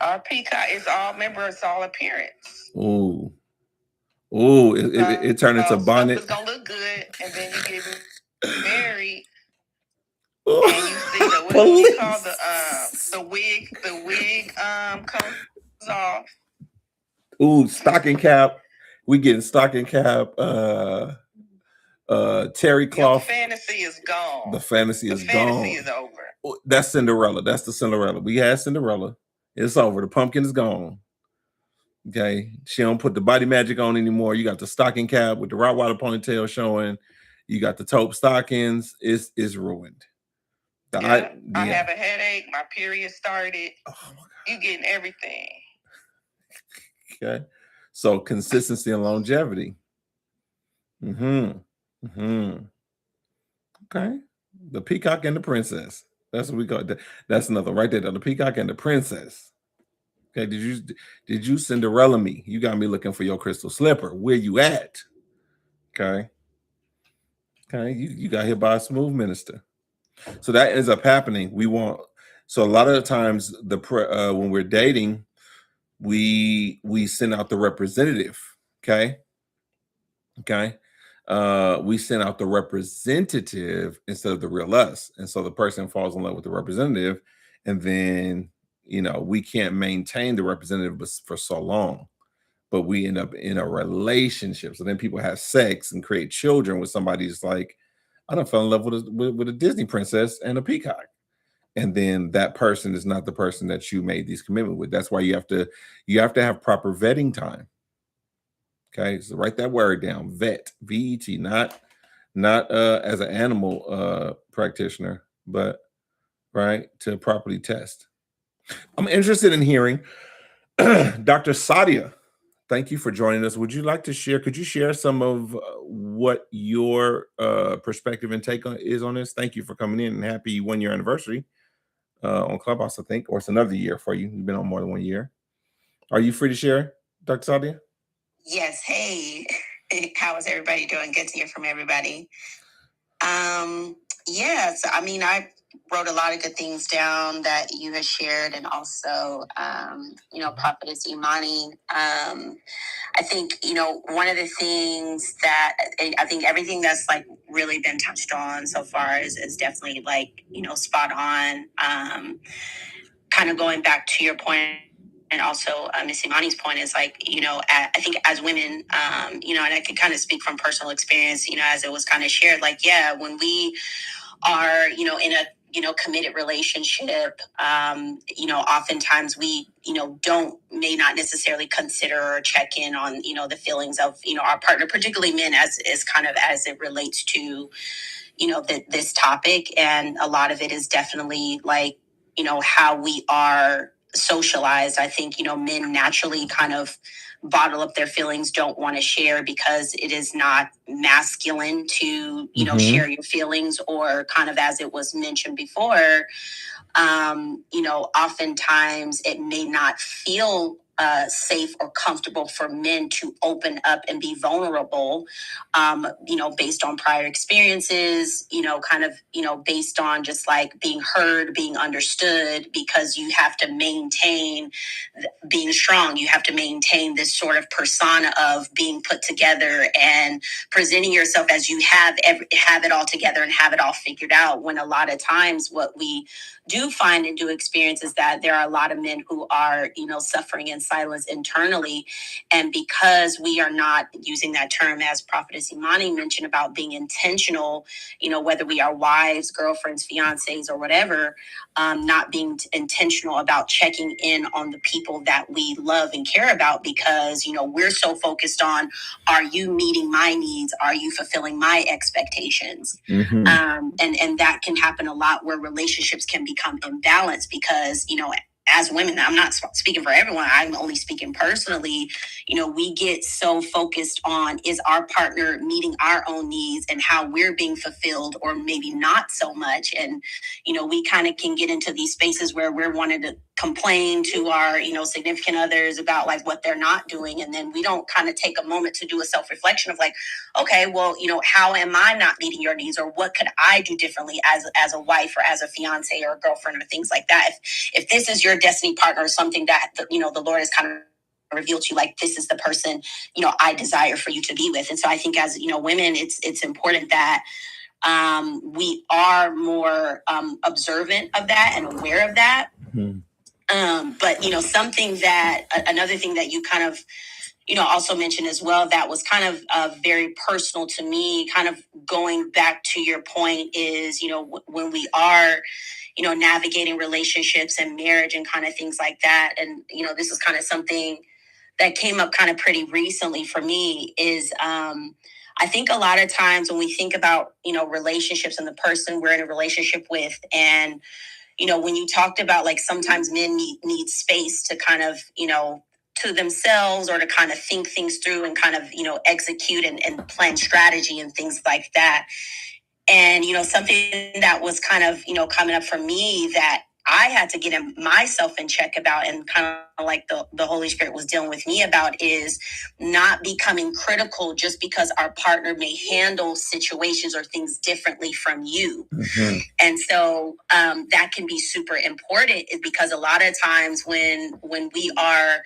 Our peacock is all, remember, it's all appearance. it turned into bonnet. Stuff is gonna look good, and then you get married, and you see the, what do you call the wig comes off. Ooh, stocking cap. We getting stocking cap. Terry cloth. Your fantasy is gone. The fantasy is fantasy is over. That's Cinderella. That's the Cinderella. We had Cinderella. It's over. The pumpkin is gone. Okay. She don't put the body magic on anymore. You got the stocking cap with the Rottweiler ponytail showing. You got the taupe stockings. It's ruined. I have a headache. My period started. Oh my God. You getting everything. Okay. So consistency and longevity. Okay. The peacock and the princess. That's what we call it. That's another right there. The peacock and the princess. Okay. Did you Cinderella me? You got me looking for your crystal slipper. Where you at? Okay. Okay. You got hit by a smooth minister. So that ends up happening. So a lot of the times when we're dating, we send out the representative. Okay. We send out the representative instead of the real us. And so the person falls in love with the representative, and then, we can't maintain the representative for so long, but we end up in a relationship. So then people have sex and create children with somebody who's like, I don't fell in love with a Disney princess and a peacock. And then that person is not the person that you made these commitment with. That's why you have to have proper vetting time. Okay, so write that word down, vet, VET, not as an animal practitioner, but right, to properly test. I'm interested in hearing Dr. Sadia. Thank you for joining us. Would you like to share? Could you share some of what your perspective and take is on this? Thank you for coming in, and happy 1 year anniversary on Clubhouse, I think, or it's another year for you. You've been on more than 1 year. Are you free to share, Dr. Sadia? Yes. Hey, how is everybody doing? Good to hear from everybody. So I wrote a lot of good things down that you have shared, and also, Prophetess Imani. I think, one of the things that I think everything that's like really been touched on so far is definitely like, spot on. Kind of going back to your point, and also Miss Imani's point is like, I think as women, and I can kind of speak from personal experience, as it was kind of shared, like, when we are, in a, committed relationship, oftentimes we, may not necessarily consider or check in on, the feelings of, our partner, particularly men, as kind of as it relates to, this topic. And a lot of it is definitely like, how we are socialized. I think, men naturally kind of bottle up their feelings, don't want to share because it is not masculine to, share your feelings, or kind of, as it was mentioned before, oftentimes it may not feel safe or comfortable for men to open up and be vulnerable, based on prior experiences, based on just like being heard, being understood, because you have to maintain being strong. You have to maintain this sort of persona of being put together and presenting yourself as you have it all together and have it all figured out, when a lot of times what we do find and do experience is that there are a lot of men who are, suffering in silence internally. And because we are not using that term, as Prophetess Imani mentioned, about being intentional, whether we are wives, girlfriends, fiancés, or whatever, not being intentional about checking in on the people that we love and care about, because, we're so focused on, are you meeting my needs? Are you fulfilling my expectations? Mm-hmm. And that can happen a lot, where relationships can become imbalanced because, as women, I'm not speaking for everyone, I'm only speaking personally, we get so focused on, is our partner meeting our own needs and how we're being fulfilled, or maybe not so much. And, we kind of can get into these spaces where we're wanting to complain to our, significant others about like what they're not doing. And then we don't kind of take a moment to do a self-reflection of like, okay, well, how am I not meeting your needs, or what could I do differently as a wife or as a fiance or a girlfriend or things like that. If this is your destiny partner or something that, the Lord has kind of revealed to you, like, this is the person, I desire for you to be with. And so I think as, women, it's important that we are more observant of that and aware of that. Mhm. But something that another thing that you kind of also mentioned as well that was kind of very personal to me, kind of going back to your point, is when we are navigating relationships and marriage and kind of things like that. And this is kind of something that came up kind of pretty recently for me, is I think a lot of times when we think about relationships and the person we're in a relationship with, and when you talked about like sometimes men need space to kind of to themselves, or to kind of think things through and kind of execute and plan strategy and things like that. And something that was kind of coming up for me that I had to get myself in check about, and kind of like the Holy Spirit was dealing with me about, is not becoming critical just because our partner may handle situations or things differently from you. Mhm. And so that can be super important, because a lot of times when we are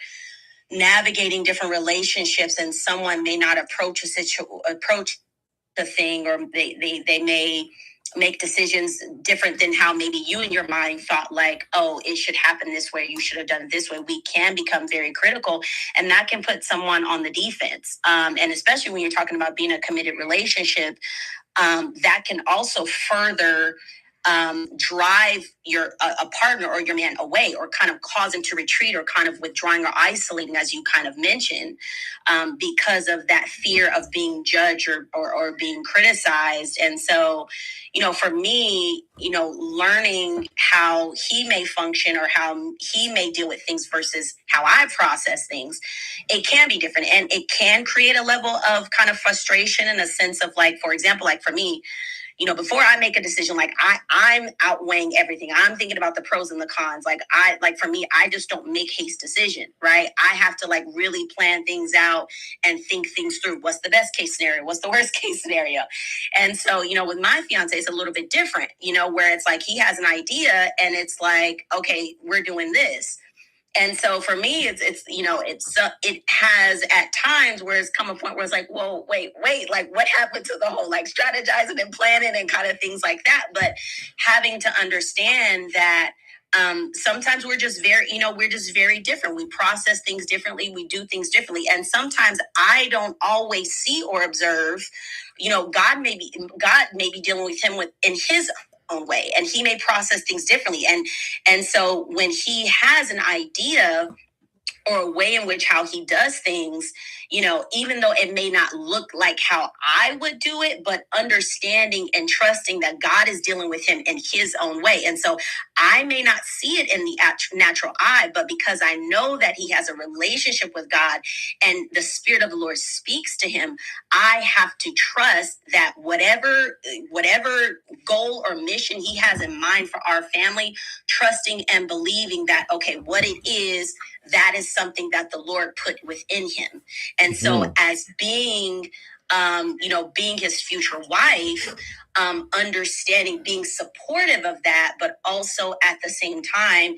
navigating different relationships, and someone may not approach a thing, or they may make decisions different than how maybe you in your mind thought, like, oh, it should happen this way, you should have done it this way. We can become very critical, and that can put someone on the defense. And especially when you're talking about being a committed relationship, that can also further drive a partner or your man away, or kind of cause him to retreat, or kind of withdrawing or isolating, as you kind of mentioned, because of that fear of being judged or being criticized. And so, for me, learning how he may function or how he may deal with things versus how I process things, it can be different, and it can create a level of kind of frustration, in a sense of, like, for example, like for me, before I make a decision, like I'm outweighing everything. I'm thinking about the pros and the cons. Like for me, I just don't make haste decision, right? I have to like really plan things out and think things through. What's the best case scenario? What's the worst case scenario? And so, with my fiance, it's a little bit different, where it's like he has an idea and it's like, okay, we're doing this. And so for me, it has at times where it's come a point where it's like, whoa, wait, like what happened to the whole like strategizing and planning and kind of things like that. But having to understand that sometimes we're just very different. We process things differently. We do things differently. And sometimes I don't always see or observe, God may be dealing with him in his own way, and he may process things differently. And so when he has an idea or a way in which how he does things, even though it may not look like how I would do it, but understanding and trusting that God is dealing with him in his own way. And so I may not see it in the natural eye, but because I know that he has a relationship with God and the Spirit of the Lord speaks to him, I have to trust that whatever goal or mission he has in mind for our family, trusting and believing that, okay, what it is, that is something that the Lord put within him. And so as being, being his future wife, understanding, being supportive of that, but also at the same time,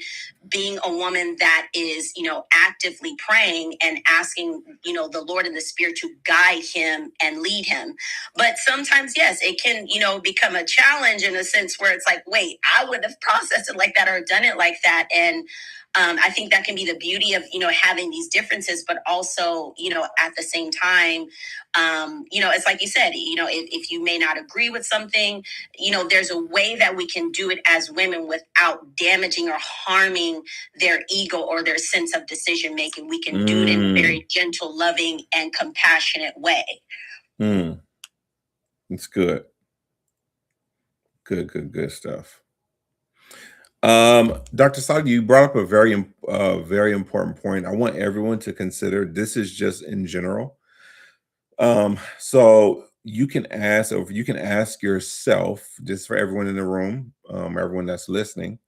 being a woman that is, actively praying and asking, the Lord and the Spirit to guide him and lead him. But sometimes, yes, it can, become a challenge in a sense where it's like, wait, I wouldn't have processed it like that or done it like that. And I think that can be the beauty of, having these differences, but also, at the same time, it's like you said, if you may not agree with something, there's a way that we can do it as women without damaging or harming their ego or their sense of decision making. We can do it in a very gentle, loving, and compassionate way. It's good. Good stuff. Dr. Saad, you brought up a very important point. I want everyone to consider this is just in general. So you can ask yourself, just for everyone in the room, everyone that's listening,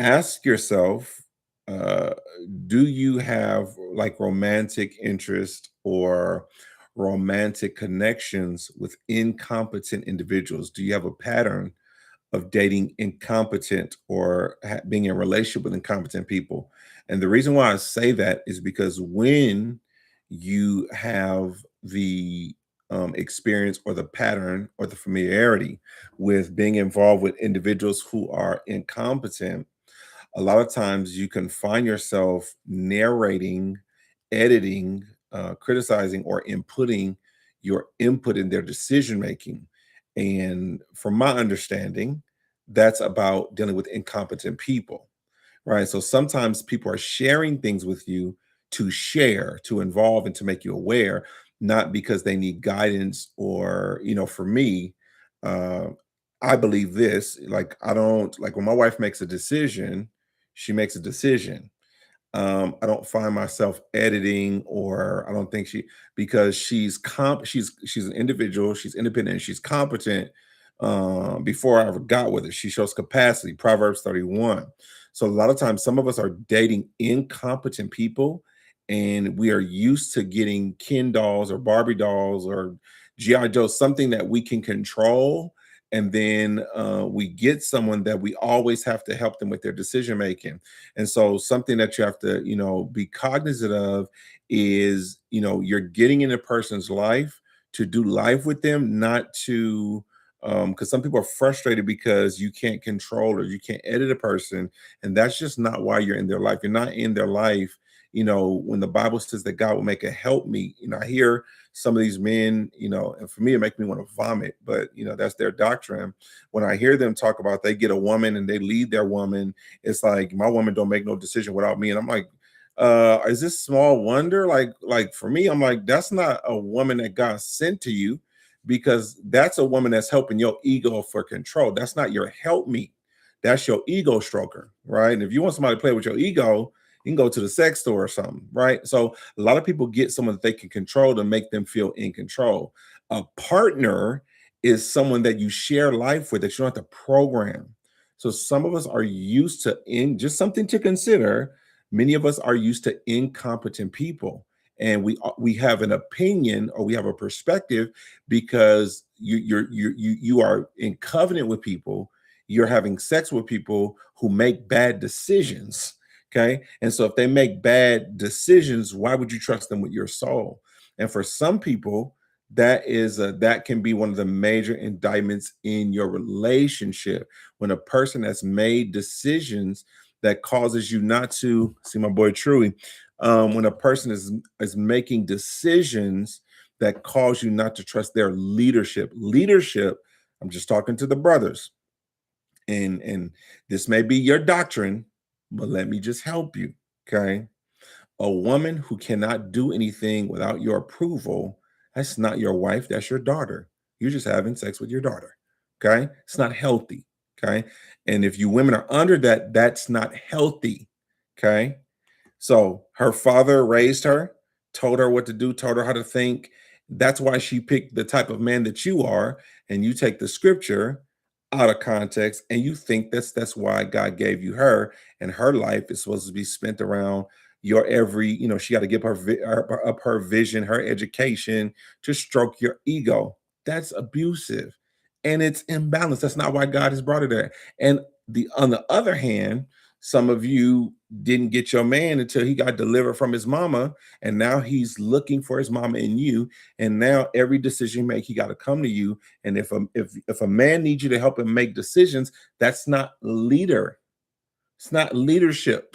ask yourself, uh, do you have like romantic interest or romantic connections with incompetent individuals? Do you have a pattern of dating incompetent or being in a relationship with incompetent people? And the reason why I say that is because when you have the experience or the pattern or the familiarity with being involved with individuals who are incompetent, a lot of times you can find yourself narrating, editing, criticizing, or inputting your input in their decision making. And from my understanding, that's about dealing with incompetent people, right? So sometimes people are sharing things with you to share, to involve, and to make you aware, not because they need guidance or, for me, uh, I believe this, like, I don't like when my wife makes a decision, she makes a decision. I don't find myself editing, or I don't think because she's an individual, she's independent, she's competent. Before I ever got with her, she shows capacity, Proverbs 31. So a lot of times some of us are dating incompetent people, and we are used to getting Ken dolls or Barbie dolls or GI Joe, something that we can control. And then we get someone that we always have to help them with their decision making. And so something that you have to, be cognizant of is, you're getting in a person's life to do life with them, not to, because some people are frustrated because you can't control or you can't edit a person. And that's just not why you're in their life. You're not in their life. When the Bible says that God will make a help me, I hear some of these men, and for me, it makes me want to vomit, but that's their doctrine. When I hear them talk about they get a woman and they lead their woman, it's like my woman don't make no decision without me. And I'm like, is this small wonder? Like for me, I'm like, that's not a woman that God sent to you, because that's a woman that's helping your ego for control. That's not your help me. That's your ego stroker, right? And if you want somebody to play with your ego, you can go to the sex store or something, right? So a lot of people get someone that they can control to make them feel in control. A partner is someone that you share life with that you don't have to program. So some of us are used to just something to consider. Many of us are used to incompetent people, and we have an opinion or we have a perspective because you are in covenant with people. You're having sex with people who make bad decisions. Okay. And so if they make bad decisions, why would you trust them with your soul? And for some people, that can be one of the major indictments in your relationship, when a person has made decisions that causes you not to see my boy Truly. When a person is making decisions that cause you not to trust their leadership. Leadership, I'm just talking to the brothers, and this may be your doctrine, but let me just help you. Okay. A woman who cannot do anything without your approval, that's not your wife, that's your daughter. You're just having sex with your daughter. Okay. It's not healthy. Okay. And if you women are under that, that's not healthy. Okay. So her father raised her, told her what to do, told her how to think. That's why she picked the type of man that you are. And you take the scripture out of context and you think that's why God gave you her, and her life is supposed to be spent around your every, she got to give up her vision, her education to stroke your ego. That's abusive and it's imbalanced. That's not why God has brought her there. And on the other hand, some of you didn't get your man until he got delivered from his mama, and now he's looking for his mama in you. And now every decision you make, he got to come to you. And if a man needs you to help him make decisions, that's not leader. It's not leadership.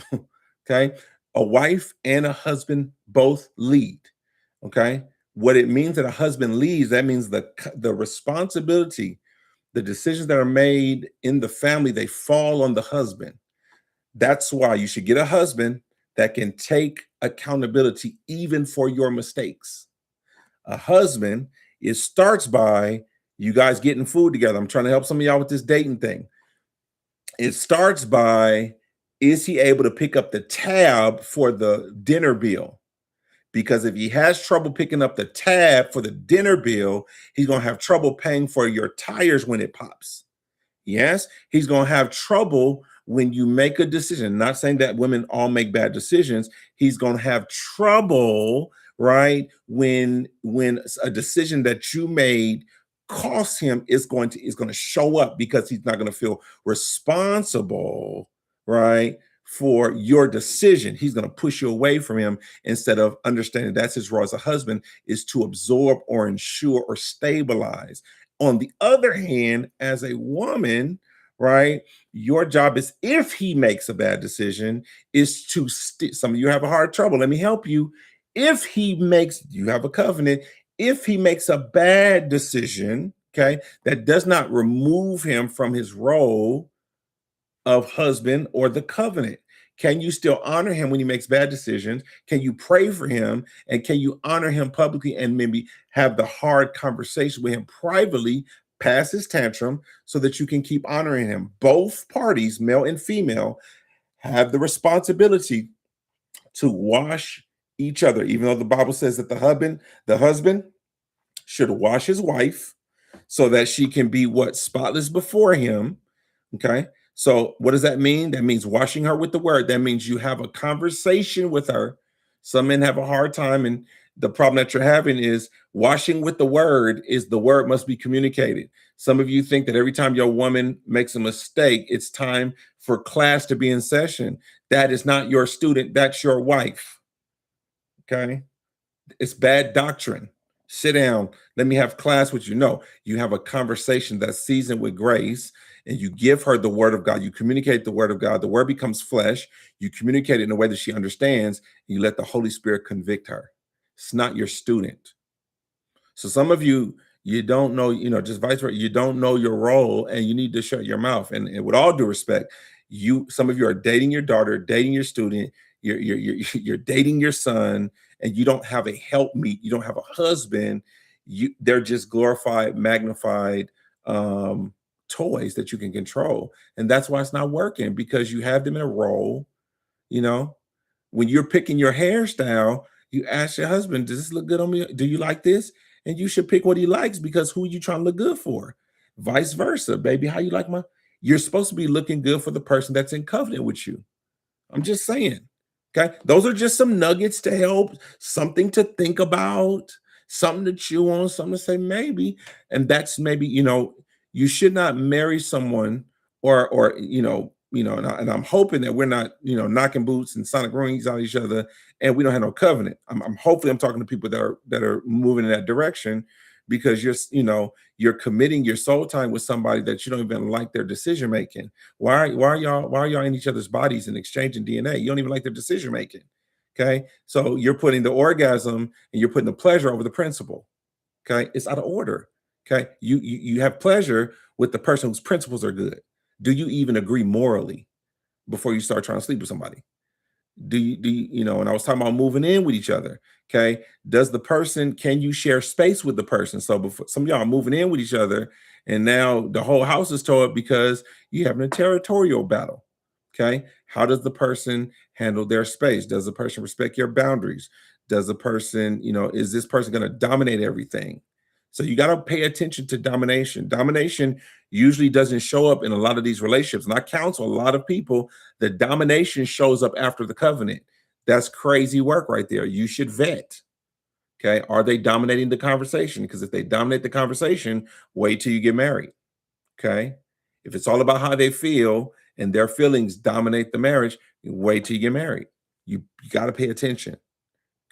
Okay, a wife and a husband both lead. Okay, what it means that a husband leads, that means the responsibility, the decisions that are made in the family, they fall on the husband. That's why you should get a husband that can take accountability even for your mistakes. A husband, it starts by you guys getting food together. I'm trying to help some of y'all with this dating thing. It starts by, is he able to pick up the tab for the dinner bill? Because if he has trouble picking up the tab for the dinner bill, he's going to have trouble paying for your tires when it pops. Yes, he's going to have trouble when you make a decision. Not saying that women all make bad decisions. He's going to have trouble, right? When a decision that you made costs him is going to show up because he's not going to feel responsible, right? For your decision. He's going to push you away from him instead of understanding that's his role as a husband is to absorb or ensure or stabilize. On the other hand, as a woman, right, your job is, if he makes a bad decision, is to some of you have a hard trouble. Let me help you. If he makes, you have a covenant. If he makes a bad decision, okay, that does not remove him from his role of husband or the covenant. Can you still honor him when he makes bad decisions? Can you pray for him? And can you honor him publicly and maybe have the hard conversation with him privately, pass his tantrum, so that you can keep honoring him? Both parties, male and female, have the responsibility to wash each other, even though the Bible says that the husband should wash his wife so that she can be what? Spotless before him. Okay. So what does that mean? That means washing her with the word. That means you have a conversation with her. Some men have a hard time, and the problem that you're having is washing with the word is the word must be communicated. Some of you think that every time your woman makes a mistake, it's time for class to be in session. That is not your student. That's your wife. Okay. It's bad doctrine. Sit down. Let me have class with you. No, you have a conversation that's seasoned with grace, and you give her the word of God. You communicate the word of God. The word becomes flesh. You communicate it in a way that she understands. And you let the Holy Spirit convict her. It's not your student. So some of you, you don't know, just vice versa. You don't know your role, and you need to shut your mouth. And with all due respect, some of you are dating your daughter, dating your student, you're dating your son, and you don't have a helpmeet. You don't have a husband. They're just glorified, magnified toys that you can control. And that's why it's not working, because you have them in a role. When you're picking your hairstyle, you ask your husband, does this look good on me? Do you like this? And you should pick what he likes, because who are you trying to look good for? Vice versa, baby. How you like you're supposed to be looking good for the person that's in covenant with you. I'm just saying. Okay. Those are just some nuggets to help, something to think about, something to chew on, something to say maybe. And that's maybe, you should not marry someone and I'm hoping that we're not, knocking boots and sonic rings out each other, and we don't have no covenant. I'm hopefully I'm talking to people that are moving in that direction, because you're committing your soul time with somebody that you don't even like their decision making. Why are y'all in each other's bodies and exchanging DNA? You don't even like their decision making. Okay, so you're putting the orgasm and you're putting the pleasure over the principle. Okay, it's out of order. Okay, you have pleasure with the person whose principles are good. Do you even agree morally before you start trying to sleep with somebody? Do you and I was talking about moving in with each other. Okay. Can you share space with the person? So before, some of y'all are moving in with each other, and now the whole house is tore up because you're having a territorial battle. Okay. How does the person handle their space? Does the person respect your boundaries? Does the person, is this person going to dominate everything? So you got to pay attention to domination. Domination usually doesn't show up in a lot of these relationships. And I counsel a lot of people that domination shows up after the covenant. That's crazy work right there. You should vet. Okay. Are they dominating the conversation? Because if they dominate the conversation, wait till you get married. Okay. If it's all about how they feel and their feelings dominate the marriage, wait till you get married. You got to pay attention.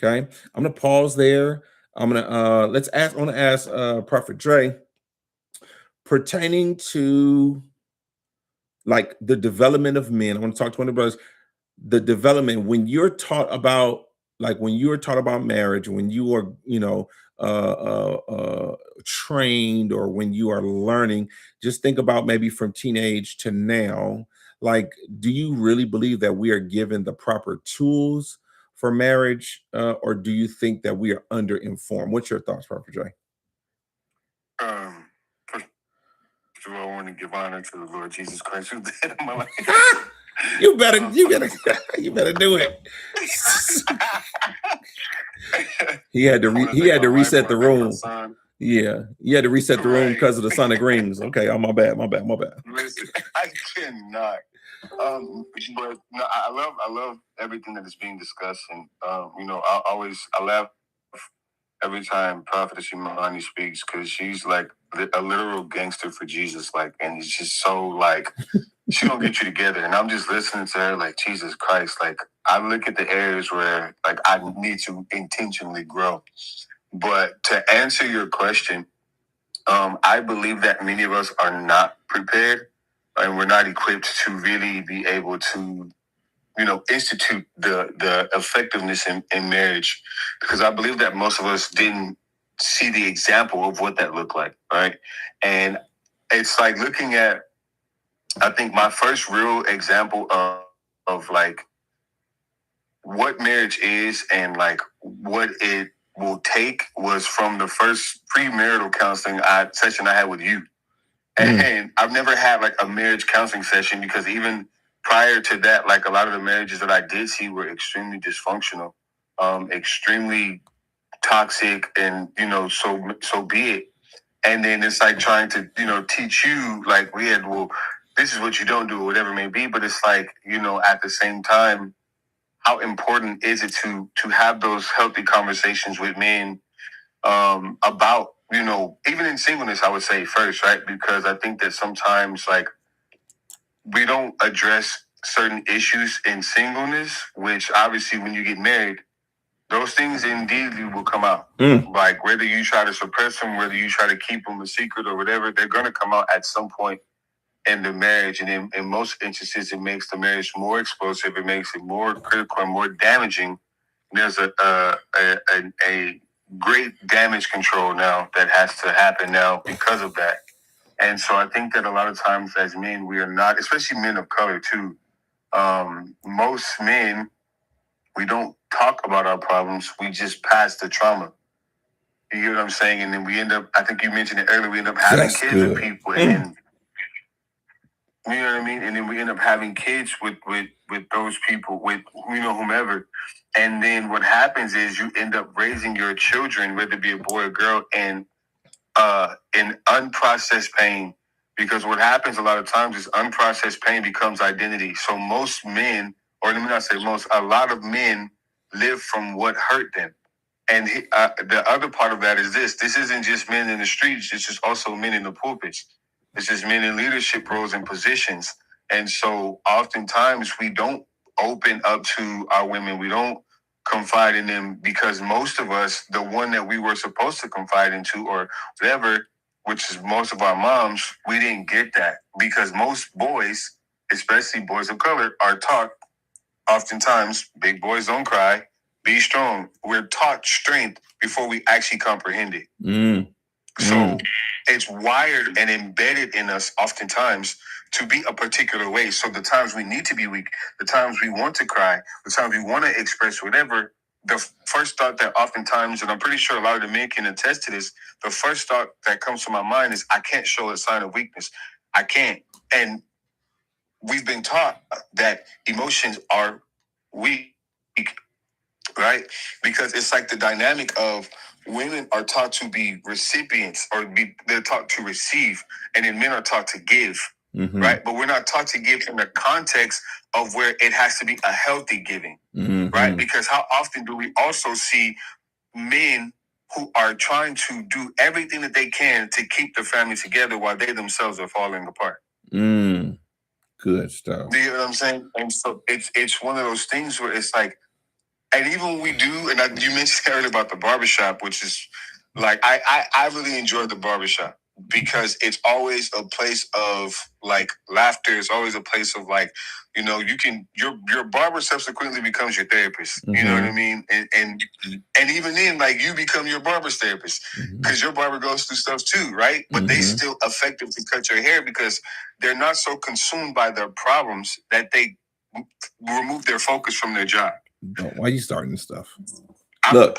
Okay. I'm going to pause there. I want to ask Prophet Dre, pertaining to like the development of men. I want to talk to one of the brothers. The development, when you're taught about marriage, when you are, trained, or when you are learning, just think about maybe from teenage to now. Like, do you really believe that we are given the proper tools for marriage, or do you think that we are underinformed? What's your thoughts, Prophet Dre? First of all, I want to give honor to the Lord Jesus Christ, who's the head of my life. You better do it. He had to reset the room. Yeah, you had to reset the room because of the sonic rings. Okay, oh, my bad. Listen, I cannot. But no, I love everything that is being discussed, and I laugh every time Prophetess Imani speaks because she's like a literal gangster for Jesus, like, and it's just so like she gonna get you together, and I'm just listening to her like Jesus Christ, like I look at the areas where like I need to intentionally grow. But to answer your question, I believe that many of us are not prepared and we're not equipped to really be able to, institute the effectiveness in marriage, because I believe that most of us didn't see the example of what that looked like, right? And it's like looking at, I think my first real example of like what marriage is and like what it will take was from the first premarital counseling session I had with you. And I've never had like a marriage counseling session because even prior to that, like a lot of the marriages that I did see were extremely dysfunctional, extremely toxic, and so be it. And then it's like trying to teach you like this is what you don't do or whatever it may be. But it's like at the same time, how important is it to have those healthy conversations with men about even in singleness, I would say first, right? Because I think that sometimes like we don't address certain issues in singleness, which obviously when you get married, those things indeed will come out. Like whether you try to suppress them, whether you try to keep them a secret or whatever, they're going to come out at some point in the marriage. And in most instances, it makes the marriage more explosive. It makes it more critical and more damaging. There's a great damage control now that has to happen now because of that. And so I think that a lot of times as men, we are not, especially men of color too. Most men, we don't talk about our problems. We just pass the trauma. You get what I'm saying? And then we end up, I think you mentioned it earlier, we end up having kids with people. And then, you know what I mean? And then we end up having kids with those people, with, whomever. And then what happens is you end up raising your children, whether it be a boy or girl, in unprocessed pain. Because what happens a lot of times is unprocessed pain becomes identity. So most men, or let me not say most, a lot of men live from what hurt them. And the other part of that is this isn't just men in the streets, it's just also men in the pulpits. It's just men in leadership roles and positions. And so oftentimes we don't open up to our women. We don't confide in them because most of us, the one that we were supposed to confide into or whatever, which is most of our moms, we didn't get that because most boys, especially boys of color, are taught oftentimes big boys don't cry, be strong. We're taught strength before we actually comprehend it. So it's wired and embedded in us oftentimes to be a particular way. So the times we need to be weak, the times we want to cry, the times we want to express whatever, the first thought that oftentimes, and I'm pretty sure a lot of the men can attest to this, the first thought that comes to my mind is I can't show a sign of weakness. I can't. And we've been taught that emotions are weak, right? Because it's like the dynamic of women are taught to be recipients they're taught to receive, and then men are taught to give, right? But we're not taught to give in the context of where it has to be a healthy giving, right? Because how often do we also see men who are trying to do everything that they can to keep the family together while they themselves are falling apart? Good stuff. Do you know what I'm saying? And so it's one of those things where it's like, and even when we do, and you mentioned earlier about the barbershop, which is like, I really enjoy the barbershop because it's always a place of like laughter. It's always a place of like, your barber subsequently becomes your therapist. You know what I mean? And even then, like you become your barber's therapist because your barber goes through stuff too, right? But they still effectively cut your hair because they're not so consumed by their problems that they remove their focus from their job. Why are you starting this stuff? Look,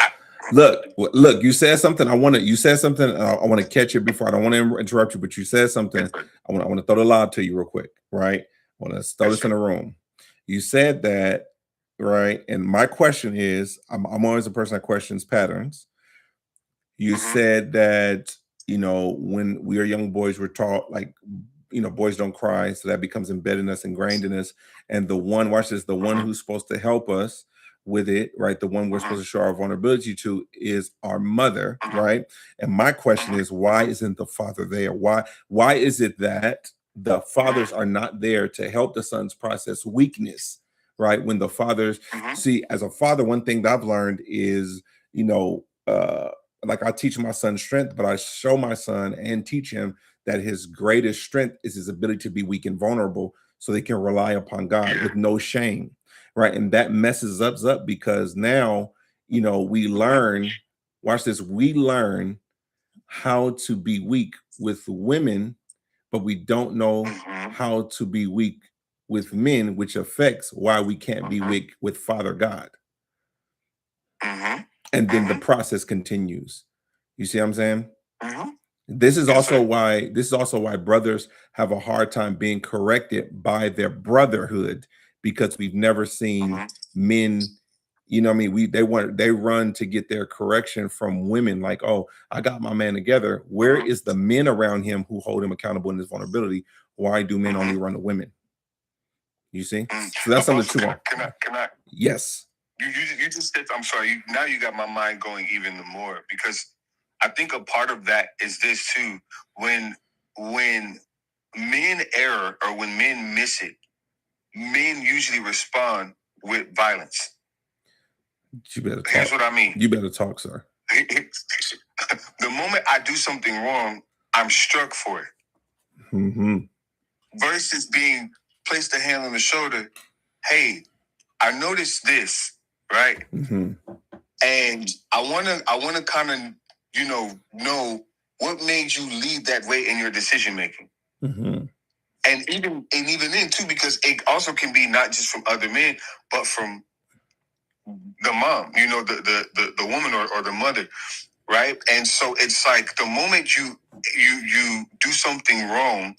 you said something. I want to catch it before. I don't want to interrupt you, but you said something. I want to throw the lob to you real quick, right? I want to throw this in the room. You said that, right? And my question is, I'm always a person that questions patterns. You said that, when we are young boys, we're taught like, boys don't cry. So that becomes embedded in us, ingrained in us. And watch this, the one who's supposed to help us with it, right? The one we're supposed to show our vulnerability to is our mother, right? And my question is, why isn't the father there? Why is it that the fathers are not there to help the sons process weakness, right? When the fathers see, as a father, one thing that I've learned is, like I teach my son strength, but I show my son and teach him that his greatest strength is his ability to be weak and vulnerable so they can rely upon God with no shame, right? And that messes us up because now, we learn, watch this, we learn how to be weak with women, but we don't know how to be weak with men, which affects why we can't be weak with Father God. And then the process continues. You see what I'm saying? This is also why brothers have a hard time being corrected by their brotherhood, because we've never seen men, what I mean, they run to get their correction from women, like, oh, I got my man together. Where is the men around him who hold him accountable in his vulnerability? Why do men only run to women? You see? So that's something to chew on. Can I? Yes. You just said, I'm sorry. Now you got my mind going even more, because I think a part of that is this too. When men err or when men miss it, men usually respond with violence. You better talk. Here's what I mean. You better talk, sir. The moment I do something wrong, I'm struck for it. Versus being placed a hand on the shoulder. Hey, I noticed this, right? And I wanna kind of, know what made you lead that way in your decision making. And even then too, because it also can be not just from other men, but from the mom, the woman or the mother, right? And so it's like the moment you do something wrong,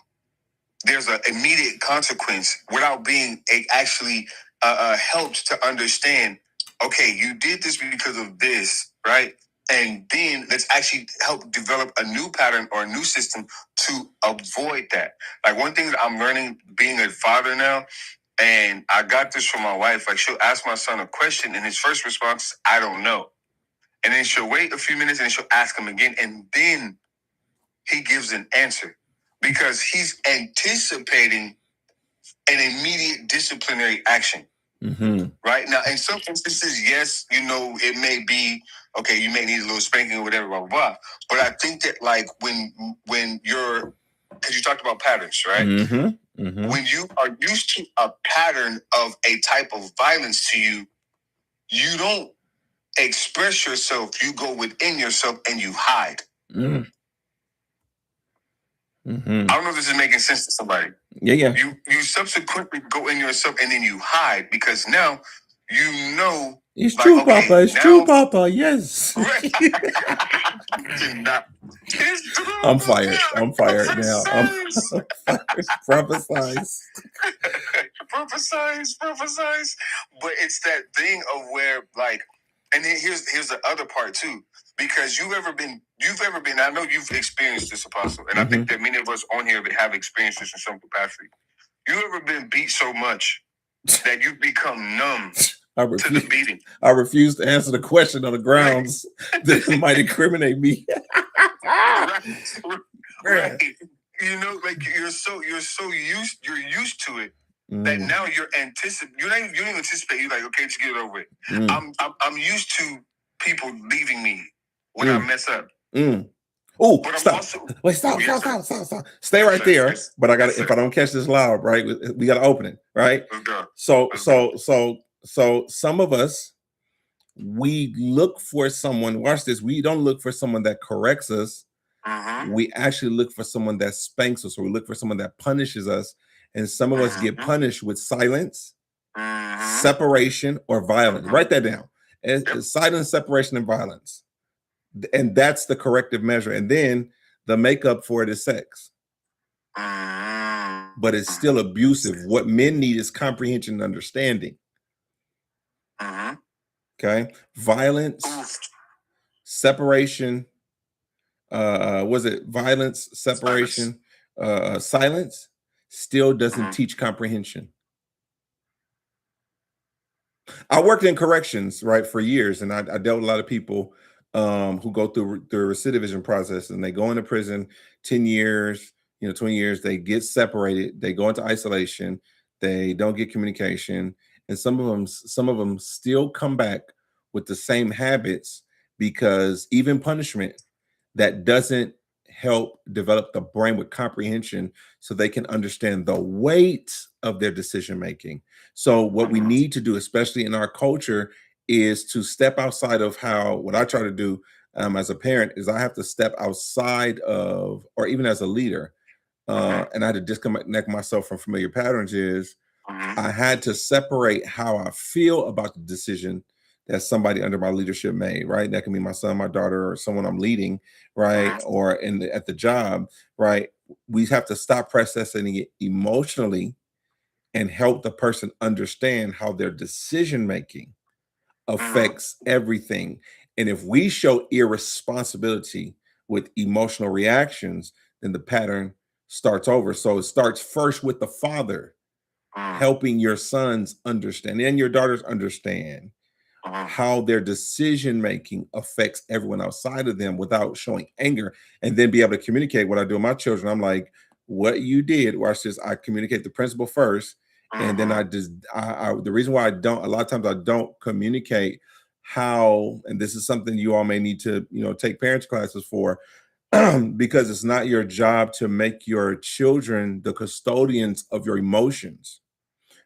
there's an immediate consequence without being actually helped to understand, okay, you did this because of this, right? And then let's actually help develop a new pattern or a new system to avoid that. Like one thing that I'm learning being a father now, and I got this from my wife, like she'll ask my son a question and his first response is, I don't know. And then she'll wait a few minutes and she'll ask him again. And then he gives an answer because he's anticipating an immediate disciplinary action. Right now, in some instances, yes, it may be, okay, you may need a little spanking or whatever, blah, blah, blah. But I think that like when you're, because you talked about patterns, right? When you are used to a pattern of a type of violence to you, you don't express yourself, you go within yourself and you hide. I don't know if this is making sense to somebody. Yeah. You subsequently go in yourself and then you hide because now it's like, true, okay, Papa. It's true, Papa. Yes. I'm fired. I'm fired now. I'm fired. Prophesize. Prophesize. But it's that thing of where, like, and then here's the other part too. Because you've ever been, I know you've experienced this, Apostle, and I think that many of us on here have experienced this in some capacity. You ever been beat so much that you become numb to the beating? I refuse to answer the question on the grounds that might incriminate me. Right. Like you're used to it that now you don't even anticipate. You're like, okay, just get it over with. I'm used to people leaving me when I mess up. Oh, stop. Wait, stop. Stay right there. Yes. But I got if I don't catch this loud, right? We got to open it, right? So some of us, we look for someone, watch this, we don't look for someone that corrects us. We actually look for someone that spanks us, or we look for someone that punishes us. And some of us get punished with silence, separation, or violence. Write that down. It's silence, separation, and violence. And that's the corrective measure. And then the makeup for it is sex. But it's still abusive. What men need is comprehension and understanding. Okay? Violence, separation, was it violence, separation, silence, still doesn't teach comprehension. I worked in corrections, right, for years, and I dealt with a lot of people who go through the recidivism process, and they go into prison 10 years, 20 years, they get separated, they go into isolation, they don't get communication, and some of them still come back with the same habits because even punishment that doesn't help develop the brain with comprehension so they can understand the weight of their decision making. So what we need to do, especially in our culture, is to step outside of what I try to do as a parent is I have to step outside of, or even as a leader, and I had to disconnect myself from familiar patterns is I had to separate how I feel about the decision that somebody under my leadership made, right? That can be my son, my daughter, or someone I'm leading, right? Or at the job, right? We have to stop processing it emotionally and help the person understand how their decision making affects everything. And if we show irresponsibility with emotional reactions, then the pattern starts over. So it starts first with the father helping your sons understand and your daughters understand how their decision making affects everyone outside of them without showing anger, and then be able to communicate. What I do with my children, I'm like, what you did, watch this, I communicate the principle first, and then the reason why a lot of times I don't communicate how, and this is something you all may need to take parents classes for, because it's not your job to make your children the custodians of your emotions,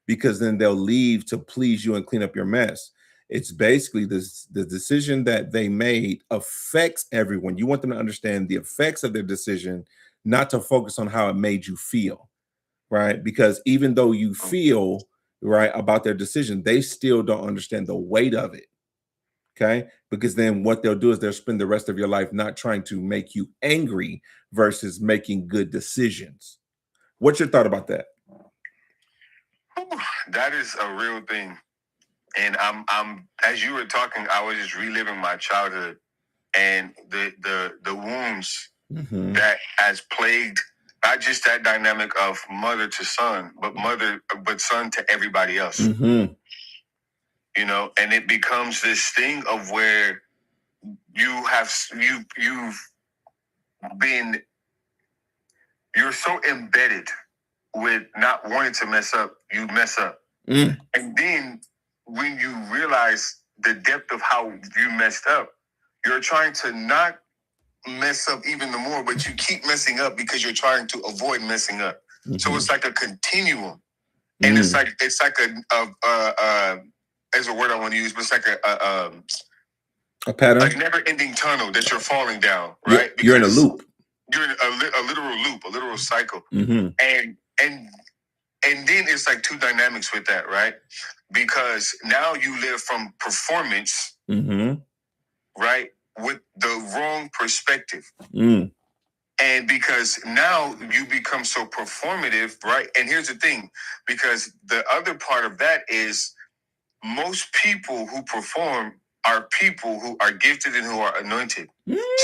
because then they'll leave to please you and clean up your mess. It's basically the decision that they made affects everyone. You want them to understand the effects of their decision, not to focus on how it made you feel, right? Because even though you feel right about their decision, they still don't understand the weight of it. Okay. Because then what they'll do is they'll spend the rest of your life not trying to make you angry versus making good decisions. What's your thought about that? That is a real thing. And I'm as you were talking, I was just reliving my childhood and the wounds that has plagued not just that dynamic of mother to son, but son to everybody else. And it becomes this thing of where you're so embedded with not wanting to mess up, you mess up. And then when you realize the depth of how you messed up, you're trying to not mess up even the more, but you keep messing up because you're trying to avoid messing up. So it's like a continuum. And it's like as a word I want to use, but it's like a pattern, a never-ending tunnel that you're falling down, right? You're in a loop. You're in a literal loop, a literal cycle. And then it's like two dynamics with that, right? Because now you live from performance, right, with the wrong perspective. And because now you become so performative, right? And here's the thing, because the other part of that is most people who perform are people who are gifted and who are anointed.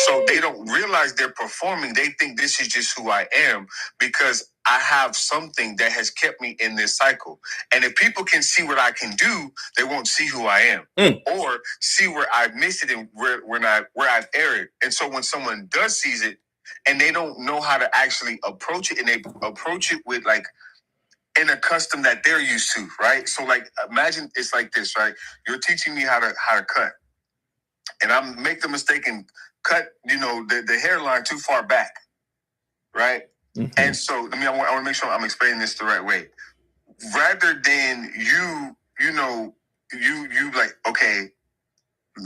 So they don't realize they're performing. They think this is just who I am because I have something that has kept me in this cycle. And if people can see what I can do, they won't see who I am or see where I've missed it and where I've erred. And so when someone does sees it and they don't know how to actually approach it, and they approach it with like in a custom that they're used to, right? So like imagine it's like this, right? You're teaching me how to cut. And I make the mistake and cut, the hairline too far back, right? And so, I want to make sure I'm explaining this the right way. Rather than you like, okay,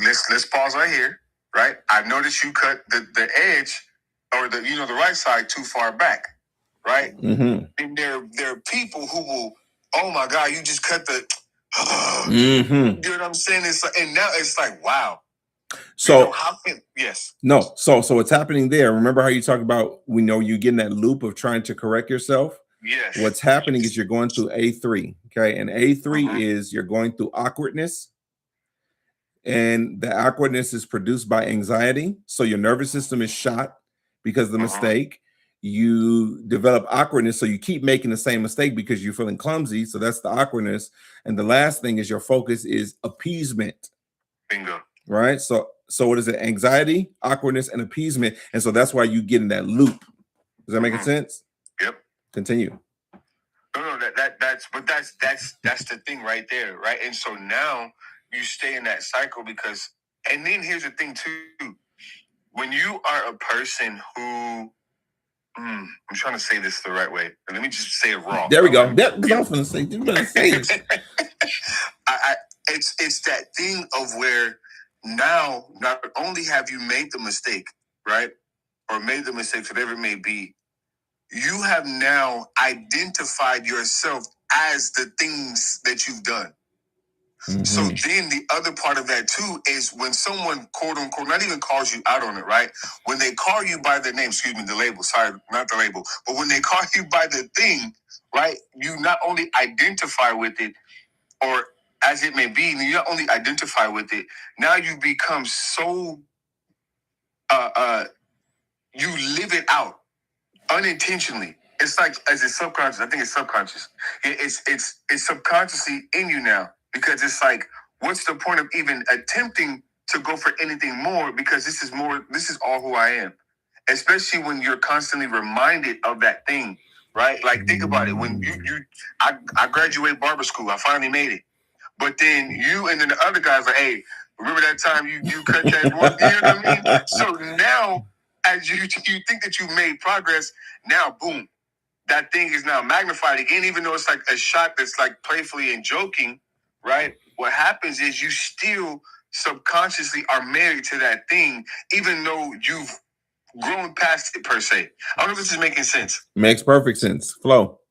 let's pause right here, right? I've noticed you cut the edge or the right side too far back, right? And there are people who will, oh my God, you just cut the, you know what I'm saying? It's like, and now it's like, wow. So yes. No. So what's happening there? Remember how you talk about, we know you get in that loop of trying to correct yourself? Yes. What's happening is you're going through A3. Okay. And A3 is you're going through awkwardness. And the awkwardness is produced by anxiety. So your nervous system is shot. because of the mistake. You develop awkwardness, so you keep making the same mistake because you're feeling clumsy. So that's the awkwardness. And the last thing is your focus is appeasement. Bingo. Right. So what is it? Anxiety, awkwardness, and appeasement. And so that's why you get in that loop. Does that make sense? Yep. Continue. No, that's the thing right there, right? And so now you stay in that cycle because, and then here's the thing too, when you are a person who, I'm trying to say this the right way. Let me just say it wrong. There we go. Because I was going to say, you better say it. It's that thing of where now not only have you made the mistake, right, or made the mistakes, whatever it may be, you have now identified yourself as the things that you've done. So then the other part of that too is when someone quote unquote not even calls you out on it, right? When they call you by the name, excuse me, the label, sorry, not the label, but when they call you by the thing, right? You not only identify with it, or as it may be, you not only identify with it, now you become so you live it out unintentionally. It's like as a subconscious. I think it's subconscious. It's subconsciously in you now because it's like, what's the point of even attempting to go for anything more? Because this is more. This is all who I am. Especially when you're constantly reminded of that thing, right? Like think about it. When I graduate barber school, I finally made it. But then you and then the other guys are, hey, remember that time you cut that one? You know what I mean? So now, as you think that you made progress, now boom, that thing is now magnified again. Even though it's like a shot that's like playfully and joking, right? What happens is you still subconsciously are married to that thing, even though you've grown past it per se. I don't know if this is making sense. Makes perfect sense. Flow.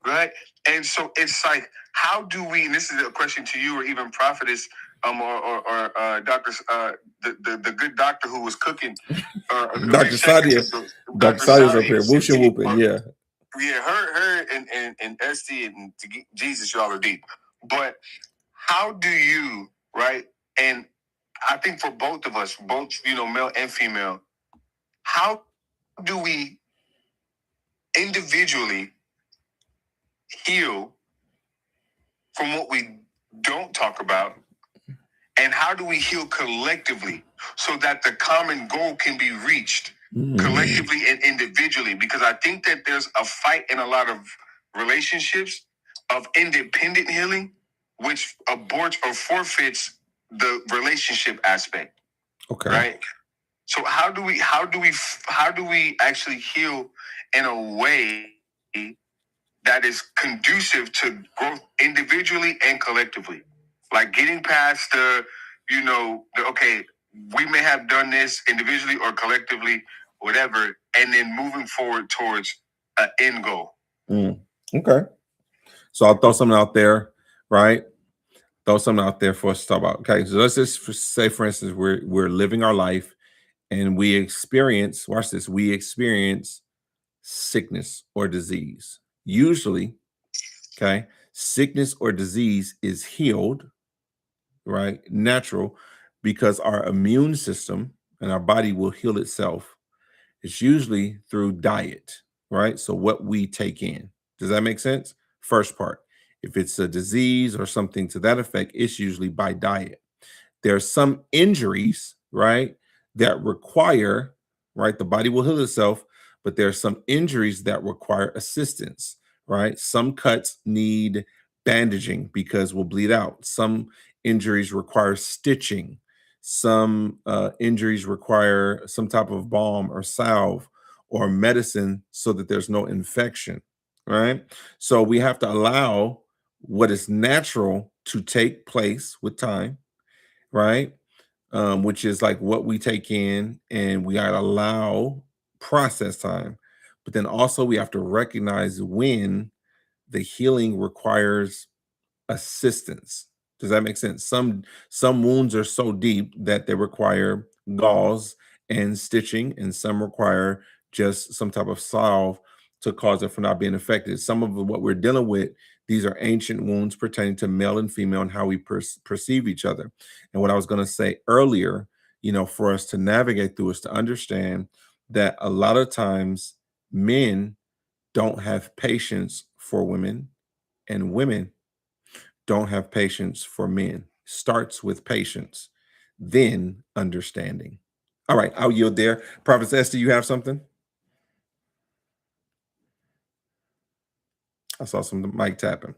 Right? And so it's like, how do we, and this is a question to you or even Prophetess, or Dr. The good doctor who was cooking. Dr. Sadia. Dr. Sadia's up here. Whoosh and whooping, yeah. Yeah, her and Esty and Jesus, y'all are deep. But how do you, right? And I think for both of us, both, male and female, how do we individually heal from what we don't talk about, and how do we heal collectively so that the common goal can be reached collectively and individually? Because I think that there's a fight in a lot of relationships of independent healing, which aborts or forfeits the relationship aspect. Okay. Right. So how do we actually heal in a way that is conducive to growth individually and collectively? Like getting past okay, we may have done this individually or collectively, whatever, and then moving forward towards an end goal. Okay. So I'll throw something out there, right? Throw something out there for us to talk about. Okay. So let's just say, for instance, we're living our life and we experience, watch this, we experience sickness or disease. Usually, okay, sickness or disease is healed, right? Natural, because our immune system and our body will heal itself. It's usually through diet, right? So what we take in. Does that make sense? First part. If it's a disease or something to that effect, it's usually by diet. There are some injuries, right, that require, right, the body will heal itself, but there are some injuries that require assistance, right? Some cuts need bandaging because we'll bleed out. Some injuries require stitching. Some injuries require some type of balm or salve or medicine so that there's no infection, right? So we have to allow what is natural to take place with time, right? Which is like what we take in, and we gotta allow process time. But then also we have to recognize when the healing requires assistance. Does that make sense? Some wounds are so deep that they require gauze and stitching, and some require just some type of salve to cause it from not being affected. Some of what we're dealing with, these are ancient wounds pertaining to male and female and how we perceive each other. And what I was going to say earlier, for us to navigate through is to understand that a lot of times men don't have patience for women and women don't have patience for men. Starts with patience, then understanding. All right, I'll yield there. Prophet Esther, you have something? I saw some mic tapping.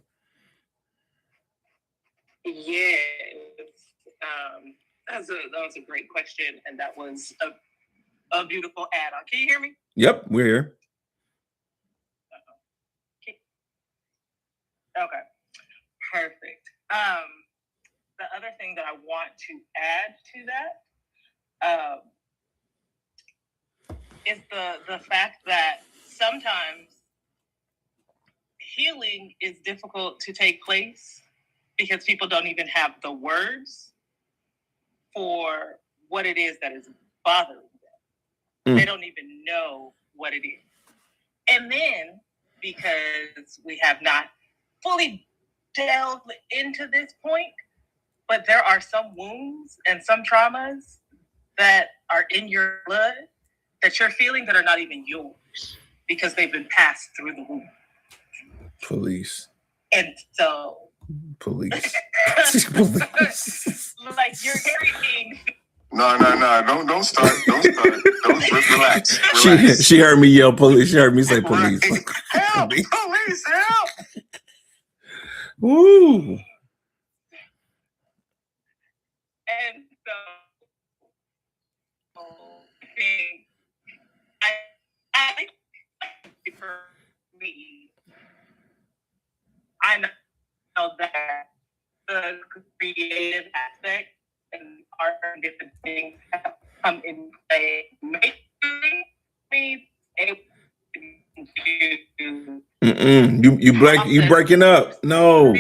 Yes. That was a great question, and that was a beautiful add-on. Can you hear me? Yep, we're here. Okay, perfect. The other thing that I want to add to that is the fact that sometimes healing is difficult to take place because people don't even have the words for what it is that is bothering them. They don't even know what it is. And then, because we have not fully delved into this point, but there are some wounds and some traumas that are in your blood that you're feeling that are not even yours because they've been passed through the womb. Police. And so... Police. Like, you're carrying... No. Don't start. Relax. She heard me yell police. She heard me say police. Right. Help! Police, help! Woo! And so, I think for me, I know that the creative aspect and art and different things have come in play, making me able to You breaking up. No.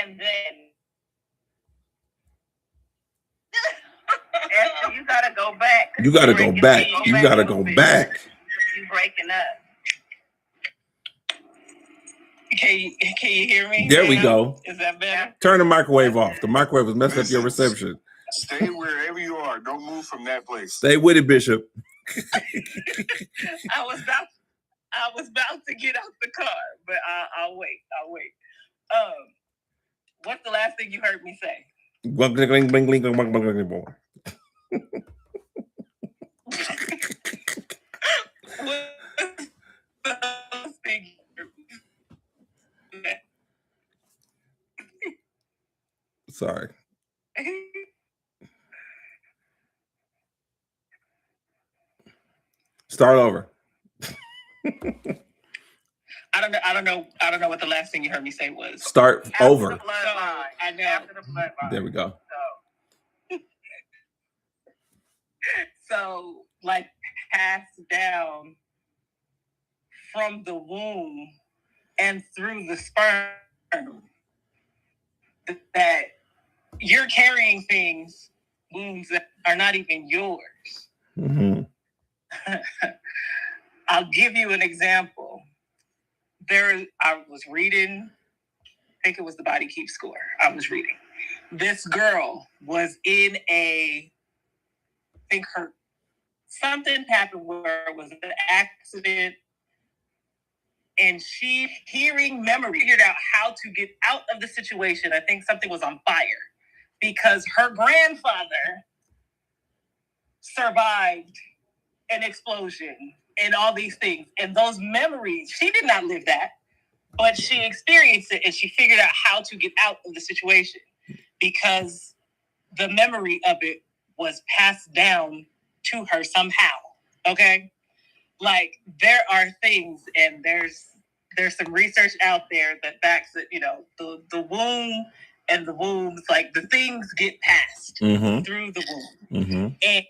And then you gotta go back. You gotta go back. You gotta go back. You breaking up. Can you hear me? There we go. Is that better? Turn the microwave off. The microwave was messing up your reception. Stay wherever you are. Don't move from that place. Stay with it, Bishop. I was about to get out the car, but I'll wait. What's the last thing you heard me say? What was the last thing you heard me say? Sorry. Start over. I don't know what the last thing you heard me say was. Start After over. The bloodline. I know. After the bloodline. There we go. So, like, passed down from the womb and through the sperm, that you're carrying things, wounds that are not even yours. Mm-hmm. I'll give you an example. I was reading, I think it was the Body Keep Score. I was reading. This girl was in something happened where it was an accident, and she, hearing memory, figured out how to get out of the situation. I think something was on fire because her grandfather survived an explosion and all these things. And those memories, she did not live that, but she experienced it and she figured out how to get out of the situation because the memory of it was passed down to her somehow. Okay? Like, there are things, and there's some research out there that backs it, the womb and the wombs, like, the things get passed through the womb. Mm-hmm. And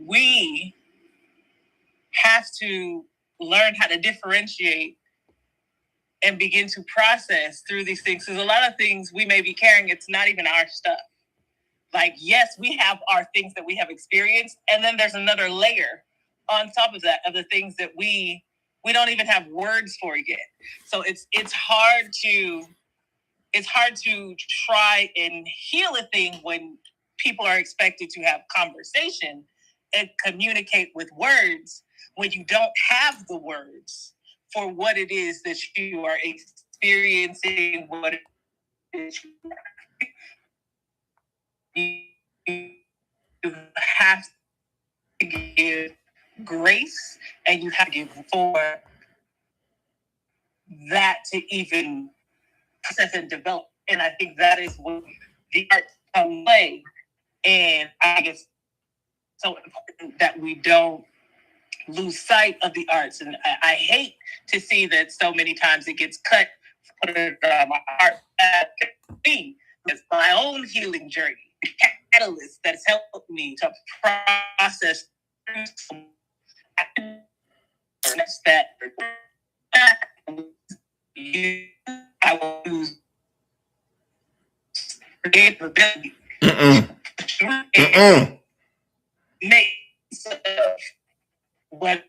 we have to learn how to differentiate and begin to process through these things. Because a lot of things we may be carrying, it's not even our stuff. Like, yes, we have our things that we have experienced, and then there's another layer on top of that of the things that we don't even have words for yet. So it's hard to try and heal a thing when people are expected to have conversation and communicate with words when you don't have the words for what it is that you are experiencing, what it is you have to give grace, and you have to give for that to even process and develop. And I think that is what the art can play. And I think it's so important that we don't lose sight of the arts. And I hate to see that so many times it gets cut from my art me. It's my own healing journey, catalyst that's helped me to process that I will use capability make what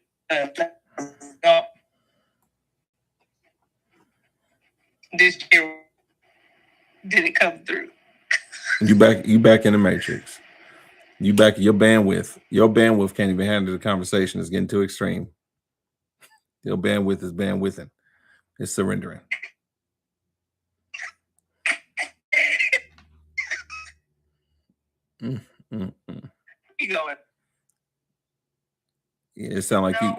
this year did it come through. You back in the matrix. You back your bandwidth. Your bandwidth can't even handle the conversation. It's getting too extreme. Your bandwidth is bandwidthing. It's surrendering. You going? Yeah, it sounds like you. What?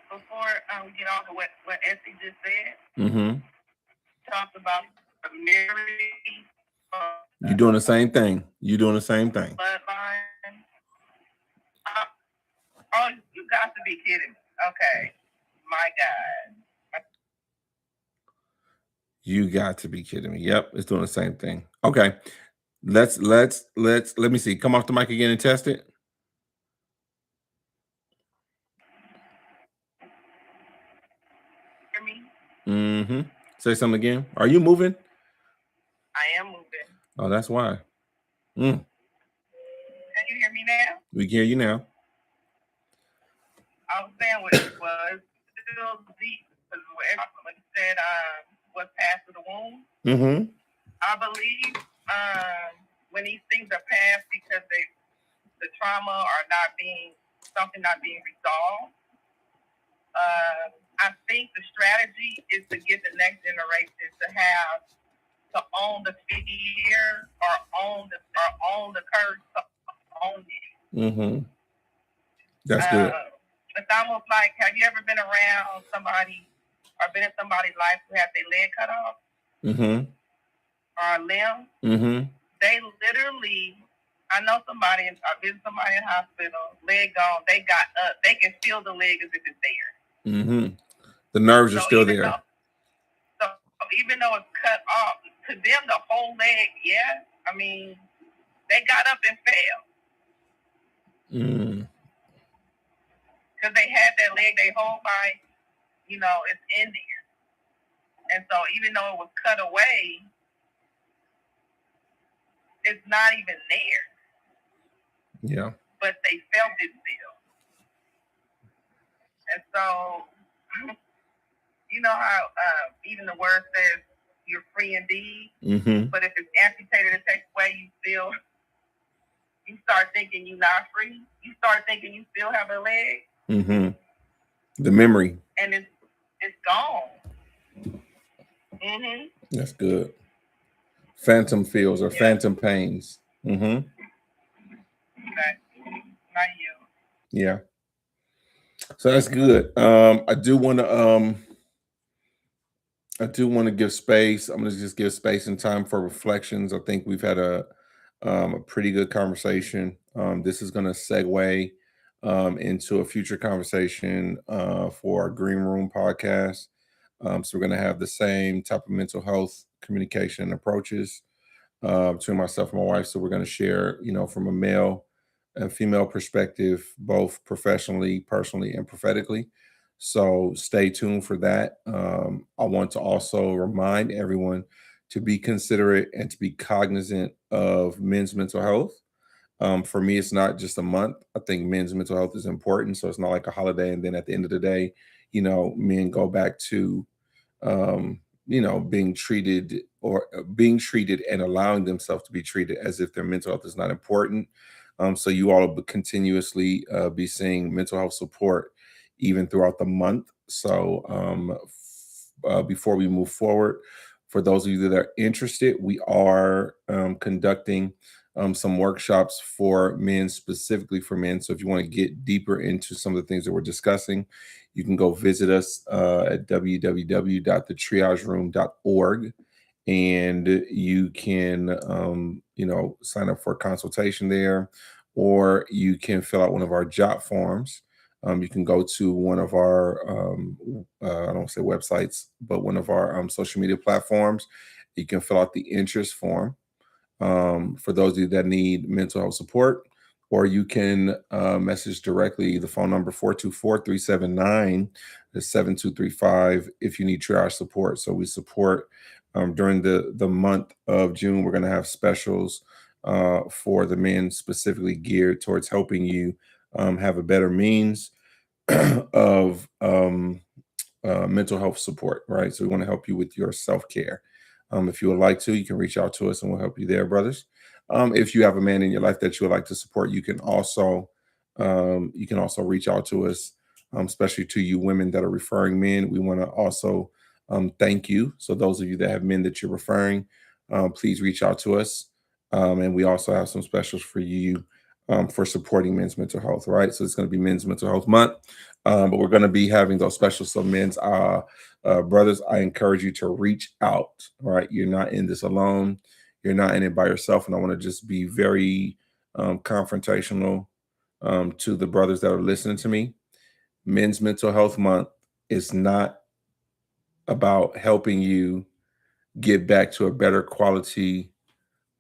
Before we get on to what Essie just said, talked about the marriage. You're doing the same thing. You're doing the same thing. Bloodline. Oh, you got to be kidding me. Okay. My God. You got to be kidding me. Yep, it's doing the same thing. Okay. Let me see. Come off the mic again and test it. Hear me? Say something again. Are you moving? I am moving. Oh, that's why. Can you hear me now? We can hear you now. I was saying what it was still deep because when you said what's passed through the womb. I believe when these things are passed because the trauma are not being resolved. I think the strategy is to get the next generation to own the fear or own the curse, own it. That's good. It's almost like, have you ever been around somebody or been in somebody's life who had their leg cut off? Or a limb? They literally, I know somebody, I've been somebody in hospital, leg gone, they got up, they can feel the leg as if it's there. The nerves are still there. So even though it's cut off, to them the whole leg, yeah, I mean, they got up and fell. Because they had that leg, their whole body, it's in there. And so even though it was cut away, it's not even there. Yeah. But they felt it still. And so, you know how even the word says you're free indeed. But if it's amputated and taken away, you start thinking you're not free. You start thinking you still have a leg. The memory. And it's gone. That's good. Phantom feels or phantom pains. Not you. Yeah. So that's good. I do want to give space. I'm going to just give space and time for reflections. I think we've had a pretty good conversation. This is going to segue into a future conversation for our Green Room podcast. So we're going to have the same type of mental health communication approaches between myself and my wife. So we're going to share, from a male and female perspective, both professionally, personally, and prophetically. So stay tuned for that. I want to also remind everyone to be considerate and to be cognizant of men's mental health. For me, it's not just a month. I think men's mental health is important. So it's not like a holiday. And then at the end of the day, men go back to being treated and allowing themselves to be treated as if their mental health is not important. So you all will continuously be seeing mental health support even throughout the month. So before we move forward, for those of you that are interested, we are conducting some workshops for men, specifically for men. So if you want to get deeper into some of the things that we're discussing, you can go visit us at www.thetriageroom.org, and you can sign up for a consultation there, or you can fill out one of our job forms. You can go to one of our I don't say websites, but one of our social media platforms. You can fill out the interest form for those of you that need mental health support, or you can message directly the phone number 424-379-7235 if you need triage support. So we support during the month of June. We're going to have specials for the men, specifically geared towards helping you have a better means of mental health support, right? So we want to help you with your self-care. If you would like to, you can reach out to us and we'll help you there, brothers. If you have a man in your life that you would like to support, you can also reach out to us, especially to you women that are referring men. We want to also thank you. So those of you that have men that you're referring, please reach out to us. And we also have some specials for you for supporting men's mental health, right? So it's going to be Men's Mental Health Month, but we're going to be having those specials. So men's brothers, I encourage you to reach out, right? You're not in this alone. You're not in it by yourself. And I want to just be very confrontational to the brothers that are listening to me. Men's Mental Health Month is not about helping you get back to a better quality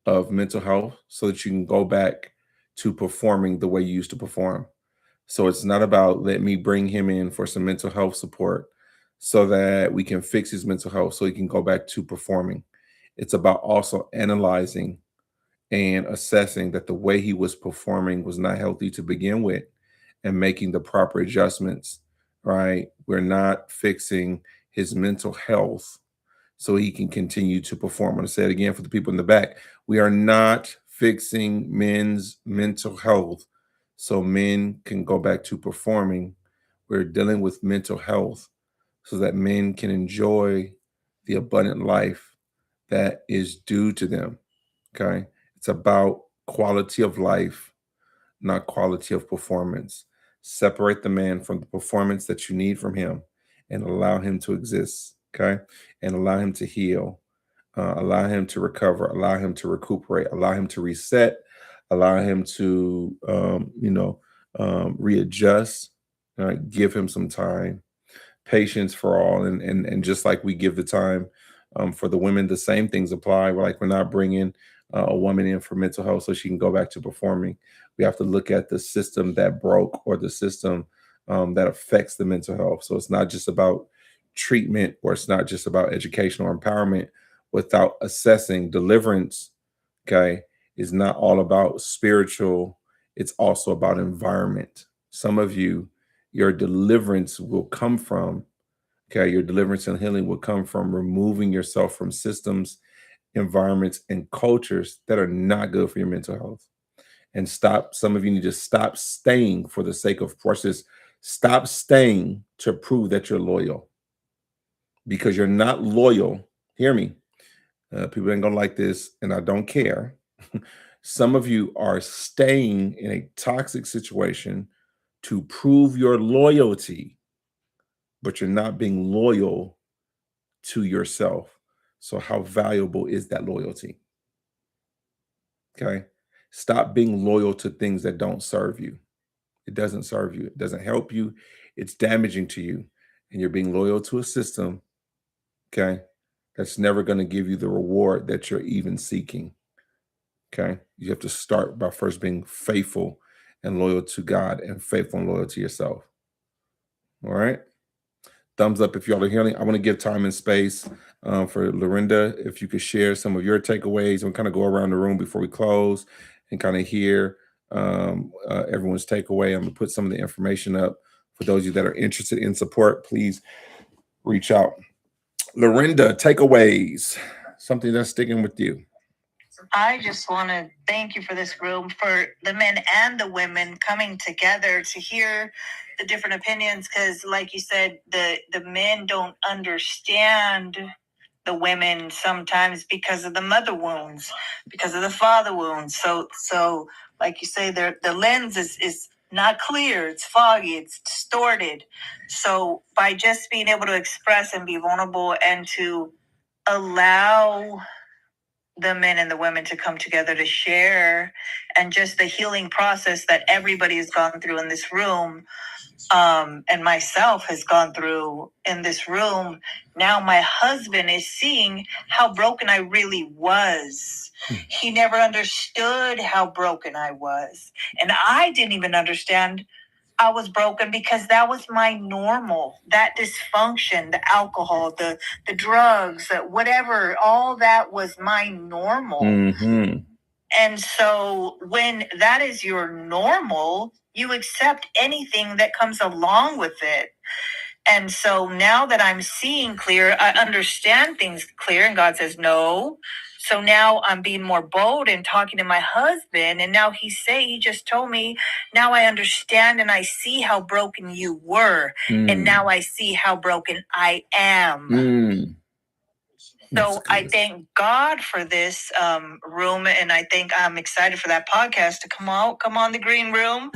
of mental health so that you can go back to performing the way you used to perform. So it's not about let me bring him in for some mental health support so that we can fix his mental health so he can go back to performing. It's about also analyzing and assessing that the way he was performing was not healthy to begin with and making the proper adjustments, right? We're not fixing his mental health so he can continue to perform. I'm going to say it again for the people in the back. We are not fixing men's mental health so men can go back to performing. We're dealing with mental health so that men can enjoy the abundant life that is due to them. Okay. It's about quality of life, not quality of performance. Separate the man from the performance that you need from him and allow him to exist. Okay. And allow him to heal, allow him to recover, allow him to recuperate, allow him to reset, allow him to, readjust, give him some time, patience for all. And just like we give the time for the women, the same things apply. We're not bringing a woman in for mental health so she can go back to performing. We have to look at the system that broke or the system that affects the mental health. So it's not just about treatment or it's not just about education or empowerment without assessing deliverance. Okay, is not all about spiritual, it's also about environment. Some of you, your deliverance will come from, okay, your deliverance and healing will come from removing yourself from systems, environments, and cultures that are not good for your mental health. And stop, some of you need to stop staying for the sake of forces. Stop staying to prove that you're loyal, because you're not loyal. Hear me. People ain't gonna like this, and I don't care. Some of you are staying in a toxic situation to prove your loyalty, but you're not being loyal to yourself. So how valuable is that loyalty? Okay. Stop being loyal to things that don't serve you. It doesn't serve you. It doesn't help you. It's damaging to you. And you're being loyal to a system, okay, that's never going to give you the reward that you're even seeking. Okay. You have to start by first being faithful and loyal to God and faithful and loyal to yourself. All right. Thumbs up if y'all are hearing. I want to give time and space for Lorinda, if you could share some of your takeaways and kind of go around the room before we close and kind of hear everyone's takeaway. I'm going to put some of the information up for those of you that are interested in support. Please reach out. Lorinda, takeaways, something that's sticking with you. I just want to thank you for this room, for the men and the women coming together to hear the different opinions. Because, like you said, the men don't understand the women sometimes because of the mother wounds, because of the father wounds. So like you say, the lens is not clear. It's foggy. It's distorted. So by just being able to express and be vulnerable and to allow the men and the women to come together to share, and just the healing process that everybody has gone through in this room, and myself has gone through in this room. Now my husband is seeing how broken I really was. He never understood how broken I was, and I didn't even understand I was broken, because that was my normal. That dysfunction, the alcohol, the drugs, whatever, all that was my normal. Mm-hmm. And so when that is your normal, you accept anything that comes along with it. And so now that I'm seeing clear, I understand things clear, and God says no. So now I'm being more bold and talking to my husband. And now he just told me, now I understand and I see how broken you were. And now I see how broken I am. So I thank God for this room, and I think I'm excited for that podcast to come on the green room.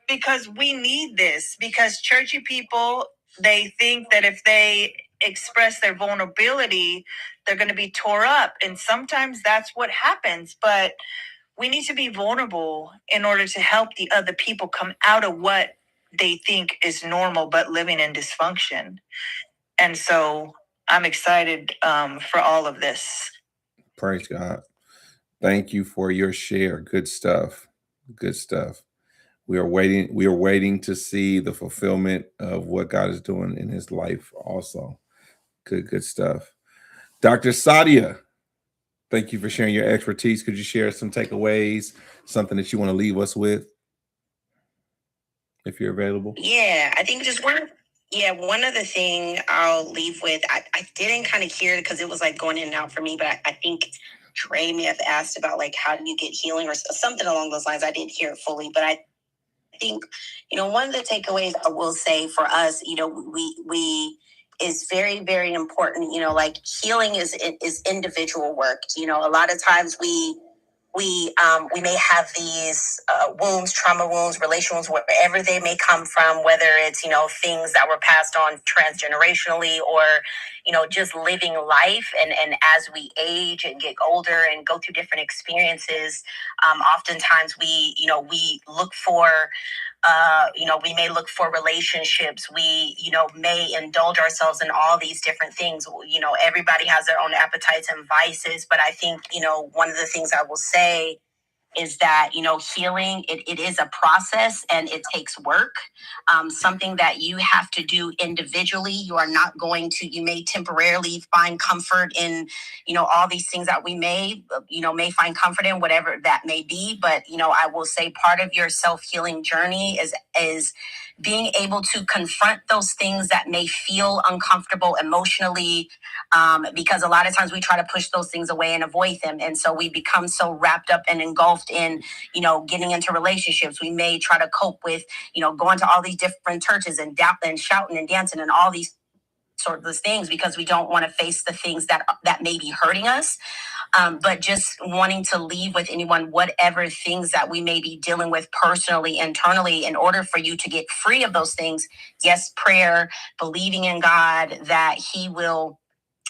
Because we need this, because churchy people, they think that if they express their vulnerability, they're going to be tore up. And sometimes that's what happens. But we need to be vulnerable in order to help the other people come out of what they think is normal, but living in dysfunction. And so I'm excited for all of this. Praise God. Thank you for your share. Good stuff. Good stuff. We are waiting to see the fulfillment of what God is doing in his life also. Good stuff. Dr. Sadia, thank you for sharing your expertise. Could you share some takeaways, something that you want to leave us with, if you're available? Yeah, I think just one other thing I'll leave with, I didn't kind of hear it because it was like going in and out for me, but I think Trey may have asked about like, how do you get healing or something along those lines. I didn't hear it fully, but I think, one of the takeaways I will say for us, we is very, very important, like healing is individual work. A lot of times we may have these wounds, trauma wounds, relational wounds, wherever they may come from, whether it's, things that were passed on transgenerationally, or, just living life. And as we age and get older and go through different experiences, oftentimes we look for, we may look for relationships. We, may indulge ourselves in all these different things. Everybody has their own appetites and vices. But I think, one of the things I will say is that, healing, it is a process and it takes work. Something that you have to do individually. You are not going to, you may temporarily find comfort in, all these things that we may find comfort in, whatever that may be. But, I will say part of your self-healing journey is being able to confront those things that may feel uncomfortable emotionally, because a lot of times we try to push those things away and avoid them. And so we become so wrapped up and engulfed in, getting into relationships. We may try to cope with, going to all these different churches and dapping, shouting and dancing and all these sort of things, because we don't want to face the things that may be hurting us. But just wanting to leave with anyone, whatever things that we may be dealing with personally, internally, in order for you to get free of those things. Yes, prayer, believing in God that he will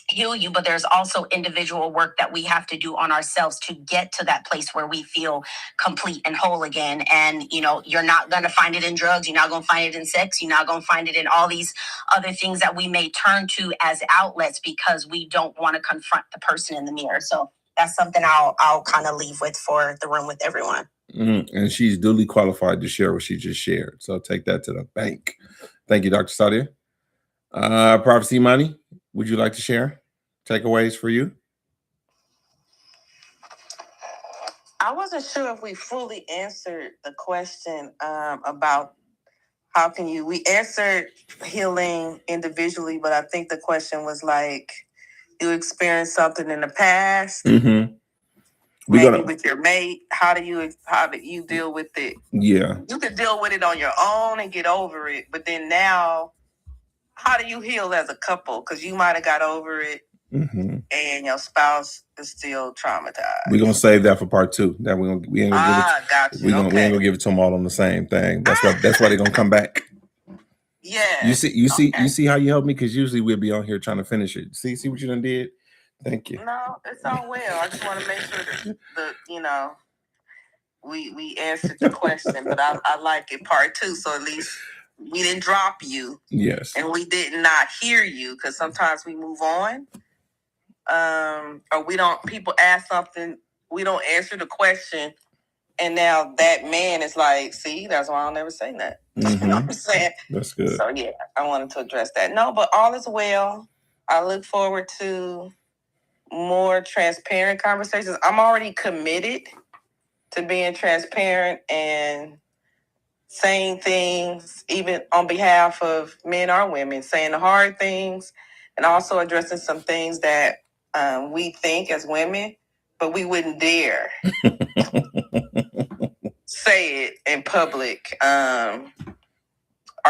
heal you, but there's also individual work that we have to do on ourselves to get to that place where we feel complete and whole again. And, you're not going to find it in drugs. You're not going to find it in sex. You're not going to find it in all these other things that we may turn to as outlets, because we don't want to confront the person in the mirror. So that's something I'll kind of leave with for the room with everyone. And she's duly qualified to share what she just shared. So take that to the bank. Thank you, Dr. Sadia. Prophecy Money, would you like to share takeaways for you? I wasn't sure if we fully answered the question about how can you? We answered healing individually, but I think the question was like, you experienced something in the past, maybe with your mate. How do you deal with it? Yeah, you can deal with it on your own and get over it, but then now, how do you heal as a couple? Because you might have got over it, and your spouse is still traumatized. We're gonna save that for part 2. That we ain't gonna give it. Got you. We ain't gonna give it to them all on the same thing. That's why they're gonna come back. Yeah. You see how you help me, because usually we'll be on here trying to finish it. See what you done did. Thank you. No, it's all well. I just want to make sure that we answered the question, but I like it part 2, so at least we didn't drop you. Yes. And we did not hear you, because sometimes we move on. Or people ask something, we don't answer the question, and now that man is like, see, that's why I'll never say that. You know what I'm saying? That's good. So yeah, I wanted to address that. No, but all is well. I look forward to more transparent conversations. I'm already committed to being transparent and saying things, even on behalf of men or women, saying the hard things, and also addressing some things that we think as women, but we wouldn't dare say it in public, or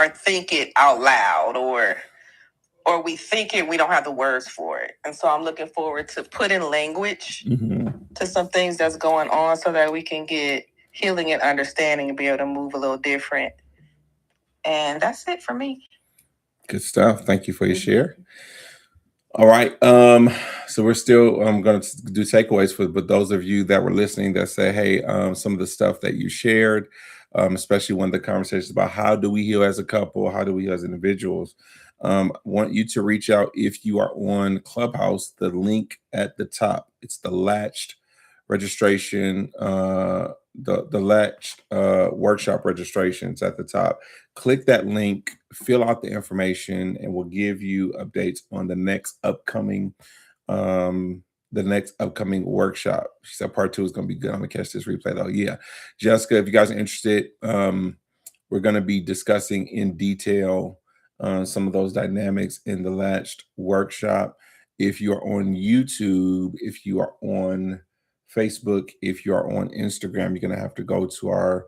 think it out loud, or we think it, we don't have the words for it. And so I'm looking forward to putting language to some things that's going on, so that we can get healing and understanding and be able to move a little different. And that's it for me. Good stuff. Thank you for your share. All right. So we're still going to do takeaways but those of you that were listening that say, hey, some of the stuff that you shared, especially when the conversations about how do we heal as a couple, how do we heal as individuals, want you to reach out. If you are on Clubhouse, the link at the top, it's the latched registration, the latched workshop registrations at the top. Click that link, fill out the information, and we'll give you updates on the next upcoming workshop. She said part 2 is going to be good. I'm gonna catch this replay though. Yeah, Jessica, if you guys are interested, we're going to be discussing in detail some of those dynamics in the latched workshop. If you are on YouTube, if you are on Facebook, if you are on Instagram, you're going to have to go to our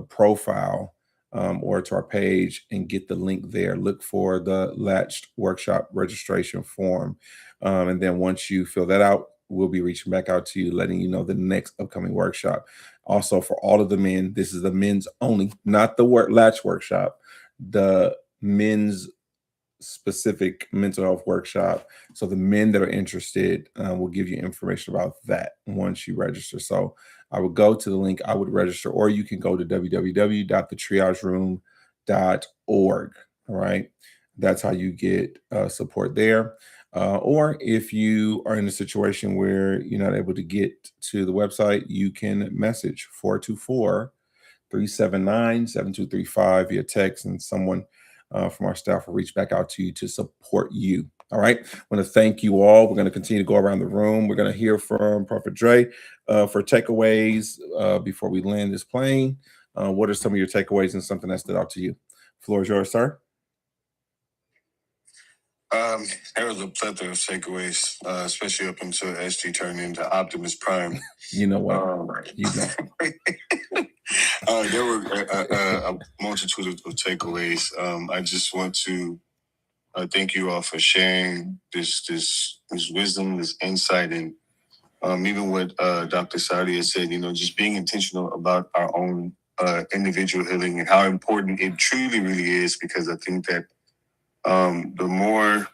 profile or to our page and get the link there. Look for the latched workshop registration form. And then once you fill that out, we'll be reaching back out to you, letting you know the next upcoming workshop. Also, for all of the men, this is the men's only, not the latch workshop, the men's specific mental health workshop. So the men that are interested will give you information about that once you register. So I would go to the link, I would register, or you can go to www.thetriageroom.org. All right. That's how you get support there. Or if you are in a situation where you're not able to get to the website, you can message 424-379-7235 via text, and someone from our staff will reach back out to you to support you. All right. I want to thank you all. We're going to continue to go around the room. We're going to hear from Prophet Dre for takeaways before we land this plane. What are some of your takeaways and something that stood out to you? Floor is yours, sir. There was a plethora of takeaways, especially up until SG turned into Optimus Prime. You know what? There were a multitude of takeaways. I just want to thank you all for sharing this wisdom, this insight, and even what Dr. Sadia said, just being intentional about our own individual healing and how important it truly, really is, because I think that the more,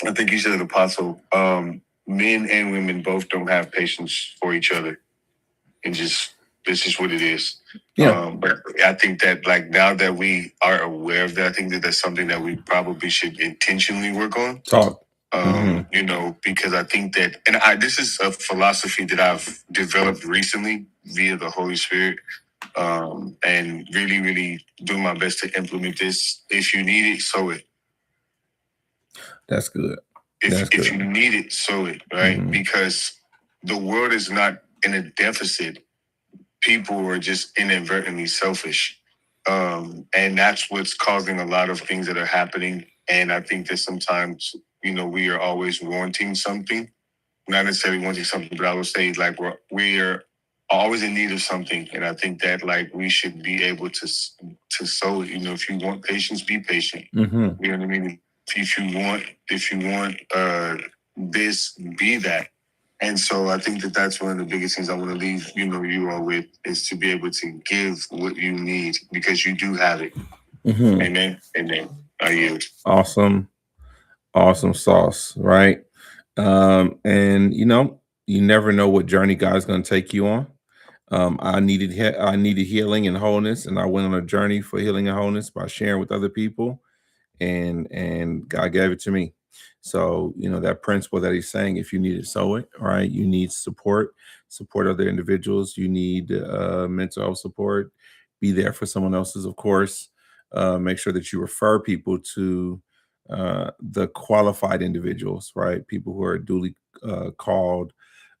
I think you said, Apostle, men and women both don't have patience for each other. And this is what it is. Yeah. But I think that, like, now that we are aware of that, I think that that's something that we probably should intentionally work on. Talk. Because I think that, and this is a philosophy that I've developed recently via the Holy Spirit, and really, really doing my best to implement this. If you need it, sow it. That's good. If you need it, sow it, right? Because the world is not in a deficit. People are just inadvertently selfish. And that's what's causing a lot of things that are happening. And I think that sometimes, we are always wanting something, not necessarily wanting something, but I would say like we're always in need of something. And I think that like we should be able to sow, if you want patience, be patient. Mm-hmm. You know what I mean? If you want this, be that. And so I think that that's one of the biggest things I want to leave, you all with, is to be able to give what you need, because you do have it. Mm-hmm. Amen. Amen. I yield. Awesome sauce, right? And you never know what journey God's going to take you on. I needed healing and wholeness, and I went on a journey for healing and wholeness by sharing with other people, and God gave it to me. So that principle that he's saying, if you need it, sow it. Right? You need support other individuals. You need mental health support. Be there for someone else's, of course. Make sure that you refer people to the qualified individuals, right? People who are duly called,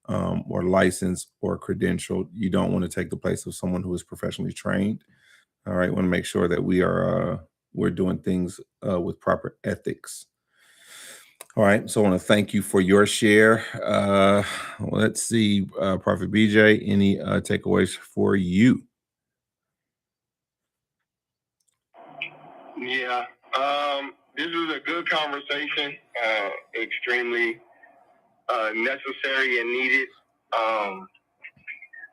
or licensed or credentialed. You don't want to take the place of someone who is professionally trained. All right, want to make sure that we're doing things with proper ethics. All right, so I want to thank you for your share. Let's see, Prophet BJ, any takeaways for you? Yeah, this is a good conversation, extremely necessary and needed.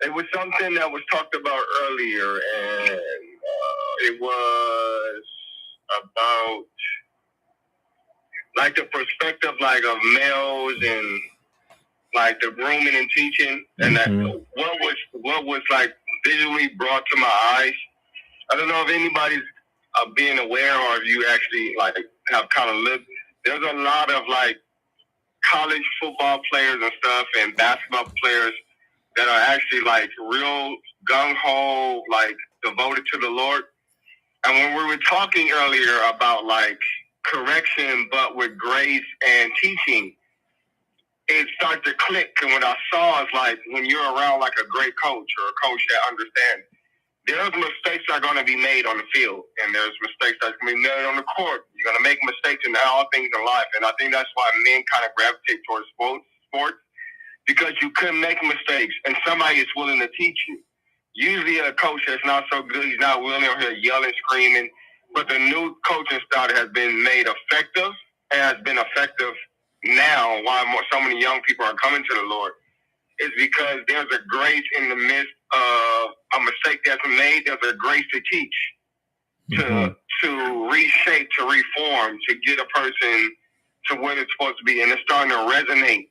It was something that was talked about earlier, and it was about like the perspective like of males and like the grooming and teaching, and that what was like visually brought to my eyes. I don't know if anybody's being aware, or if you actually like have kind of lived. There's a lot of like college football players and stuff, and basketball players that are actually like real gung ho, like devoted to the Lord. And when we were talking earlier about like correction, but with grace and teaching, it started to click. And what I saw is like when you're around like a great coach or a coach that understands, there's mistakes that are going to be made on the field, and there's mistakes that's going to be made on the court. You're going to make mistakes in all things in life. And I think that's why men kind of gravitate towards sports, because you can make mistakes and somebody is willing to teach you. Usually a coach that's not so good, he's not willing, or he'll yelling, screaming. But the new coaching style has been made effective and has been effective now, why so many young people are coming to the Lord, is because there's a grace in the midst of a mistake that's made. There's a grace to teach, to reshape, to reform, to get a person to where it's supposed to be. And it's starting to resonate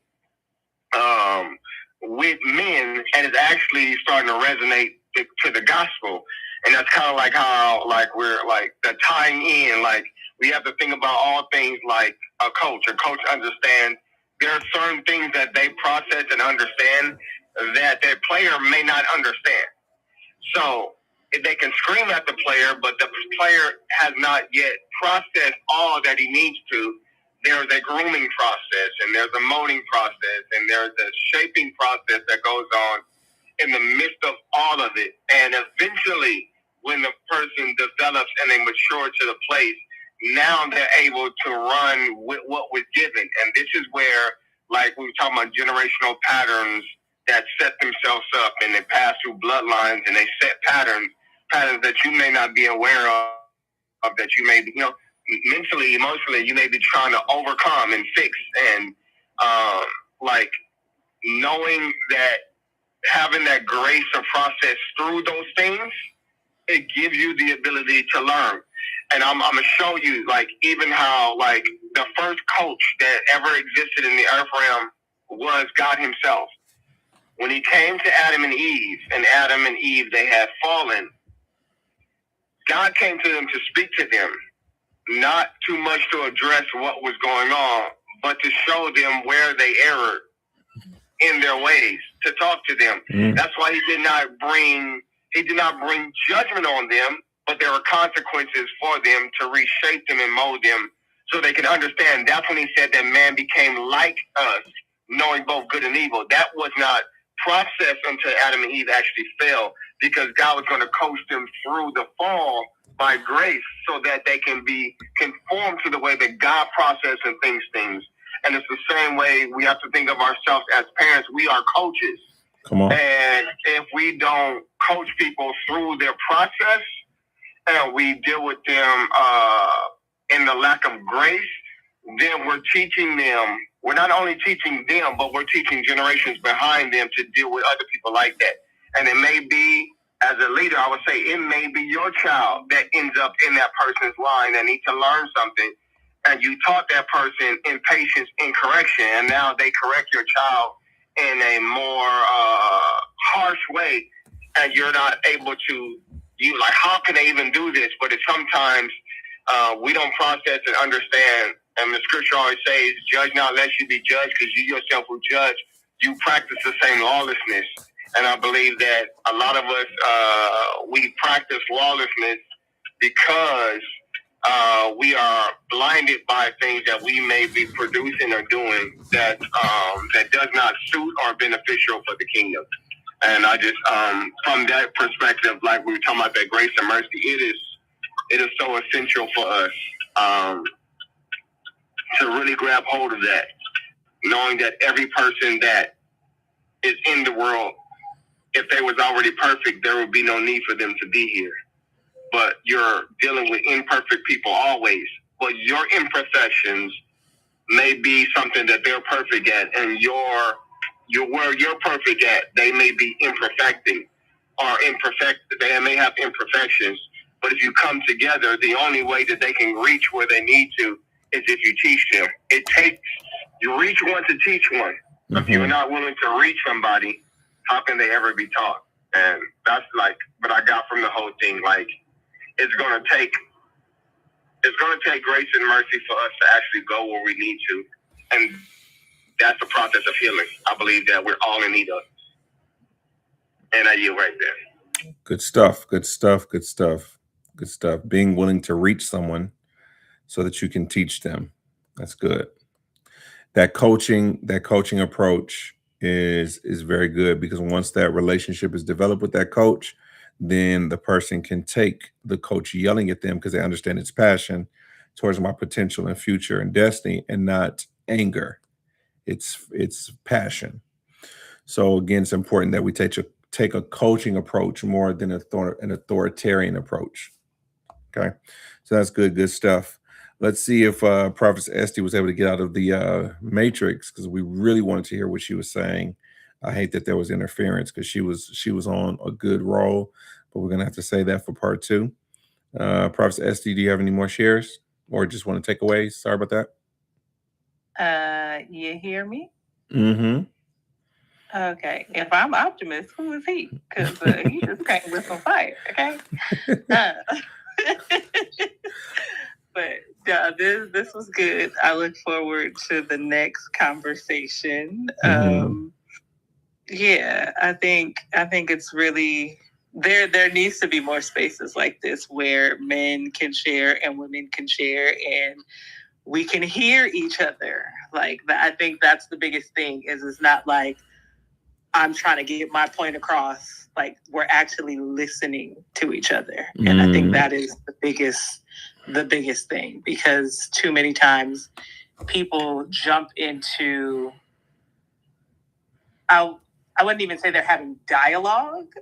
with men, and it's actually starting to resonate to the gospel. And that's kind of like how like we're like the tying in, like we have to think about all things like a coach. A coach understands there are certain things that they process and understand that their player may not understand. So they can scream at the player, but the player has not yet processed all that he needs to. There's a grooming process, and there's a molding process, and there's a shaping process that goes on in the midst of all of it. And eventually, when the person develops and they mature to the place, now they're able to run with what was given. And this is where, like we were talking about generational patterns that set themselves up, and they pass through bloodlines, and they set patterns that you may not be aware of, that you may be, mentally, emotionally, you may be trying to overcome and fix. And like knowing that, having that grace to process through those things, it gives you the ability to learn. And I'm going to show you, like, even how, like, the first coach that ever existed in the earth realm was God himself. When he came to Adam and Eve, they had fallen, God came to them to speak to them, not too much to address what was going on, but to show them where they erred in their ways, to talk to them. That's why he did not bring judgment on them, but there were consequences for them to reshape them and mold them so they can understand. That's when he said that man became like us, knowing both good and evil. That was not processed until Adam and Eve actually fell. because God was going to coach them through the fall by grace so that they can be conformed to the way that God processes and thinks things. And it's the same way we have to think of ourselves as parents. We are coaches. Come on. And if we don't coach people through their process and we deal with them in the lack of grace, then we're teaching them. We're not only teaching them, but we're teaching generations behind them to deal with other people like that. And it may be, as a leader, I would say it may be your child that ends up in that person's line that needs to learn something. And you taught that person in patience, in correction, and now they correct your child in a more harsh way, and you're not able to, you like, how can they even do this? But it's sometimes we don't process and understand. And the scripture always says, judge not lest you be judged, because you yourself will judge. You practice the same lawlessness. And I believe that a lot of us, we practice lawlessness because we are blinded by things that we may be producing or doing that that does not suit or beneficial for the kingdom. And I just, from that perspective, like we were talking about that grace and mercy, it is so essential for us to really grab hold of that, knowing that every person that is in the world, if they was already perfect, there would be no need for them to be here. But you're dealing with imperfect people always. But your imperfections may be something that they're perfect at, and where you're perfect at, they may be imperfecting or imperfect. They may have imperfections. But if you come together, the only way that they can reach where they need to is if you teach them. It takes, you reach one to teach one. Mm-hmm. If you're not willing to reach somebody, how can they ever be taught? And that's like what I got from the whole thing. Like, it's gonna take grace and mercy for us to actually go where we need to, and that's the process of healing. I believe that we're all in need of, and I yield right there. Good stuff. Good stuff. Good stuff. Good stuff. Being willing to reach someone so that you can teach them. That's good. That coaching approach is very good, because once that relationship is developed with that coach, then the person can take the coach yelling at them because they understand its passion towards my potential and future and destiny, and not anger. It's passion. So again, it's important that we take a coaching approach more than an authoritarian approach. Okay, so that's good stuff. Let's see if Prophet Esty was able to get out of the matrix, because we really wanted to hear what she was saying. I hate that there was interference, because she was on a good roll, but we're gonna have to say that for part 2. Prophet Esty, do you have any more shares or just want to take away? Sorry about that. You hear me? Mm-hmm. Okay. If I'm Optimus, who is he? Because he just came with some fire. Okay. But this was good. I look forward to the next conversation. Mm-hmm. Yeah, I think it's really there needs to be more spaces like this where men can share and women can share, and we can hear each other. Like, I think that's the biggest thing. Is it's not like I'm trying to get my point across. Like, we're actually listening to each other, and I think that is the biggest thing, because too many times people jump into, I wouldn't even say they're having dialogue,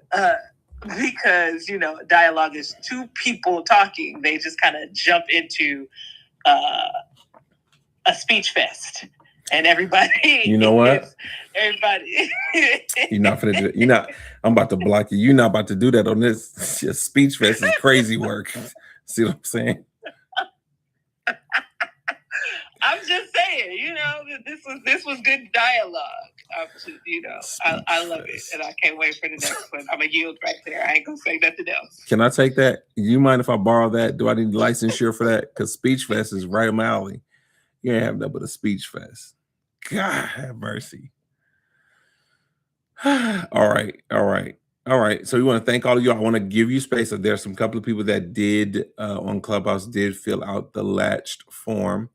because, dialogue is two people talking. They just kind of jump into a speech fest, and everybody. You know what? Everybody. You're not gonna do it. You're not. I'm about to block you. You're not about to do that on this. Your speech fest is crazy work. See what I'm saying? I'm just saying, this was good dialogue. I love it, and I can't wait for the next one. I'm gonna yield right there. I ain't gonna say nothing else. Can I take that? You mind if I borrow that? Do I need licensure for that? Because speech fest is right in my alley. You ain't have that but a speech fest. God have mercy. All right. So we want to thank all of you. I want to give you space. So there's some couple of people that did on Clubhouse did fill out the latched form.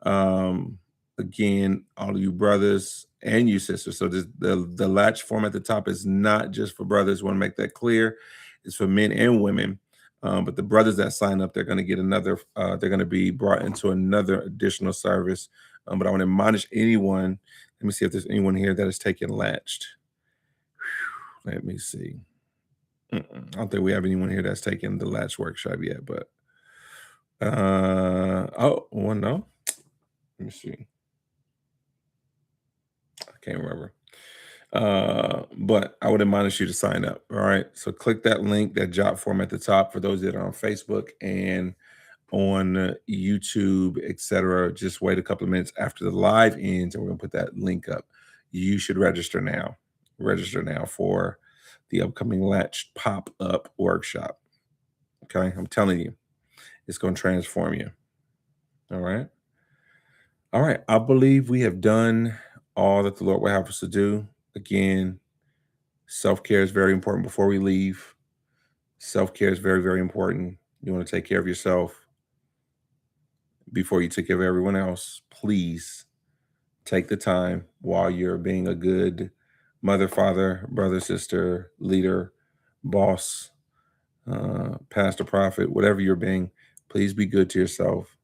Again, all of you brothers and you, sister. So the latch form at the top is not just for brothers. Want to make that clear. It's for men and women. But the brothers that sign up, they're going to get another. They're going to be brought into another additional service. But I want to admonish anyone. Let me see if there's anyone here that is taking latched. Let me see. I don't think we have anyone here that's taken the latch workshop yet. But no. Let me see. I can't remember. But I would admonish you to sign up. All right. So click that link, that job form at the top for those that are on Facebook and on YouTube, etc. Just wait a couple of minutes after the live ends, and we're gonna put that link up. You should register now. Register now for the upcoming Latch pop-up workshop. Okay, I'm telling you, it's gonna transform you. All right. All right. I believe we have done all that the Lord will have us to do. Again, self-care is very important before we leave. Self-care is very, very important. You want to take care of yourself before you take care of everyone else. Please take the time while you're being a good mother, father, brother, sister, leader, boss, pastor, prophet, whatever you're being. Please be good to yourself.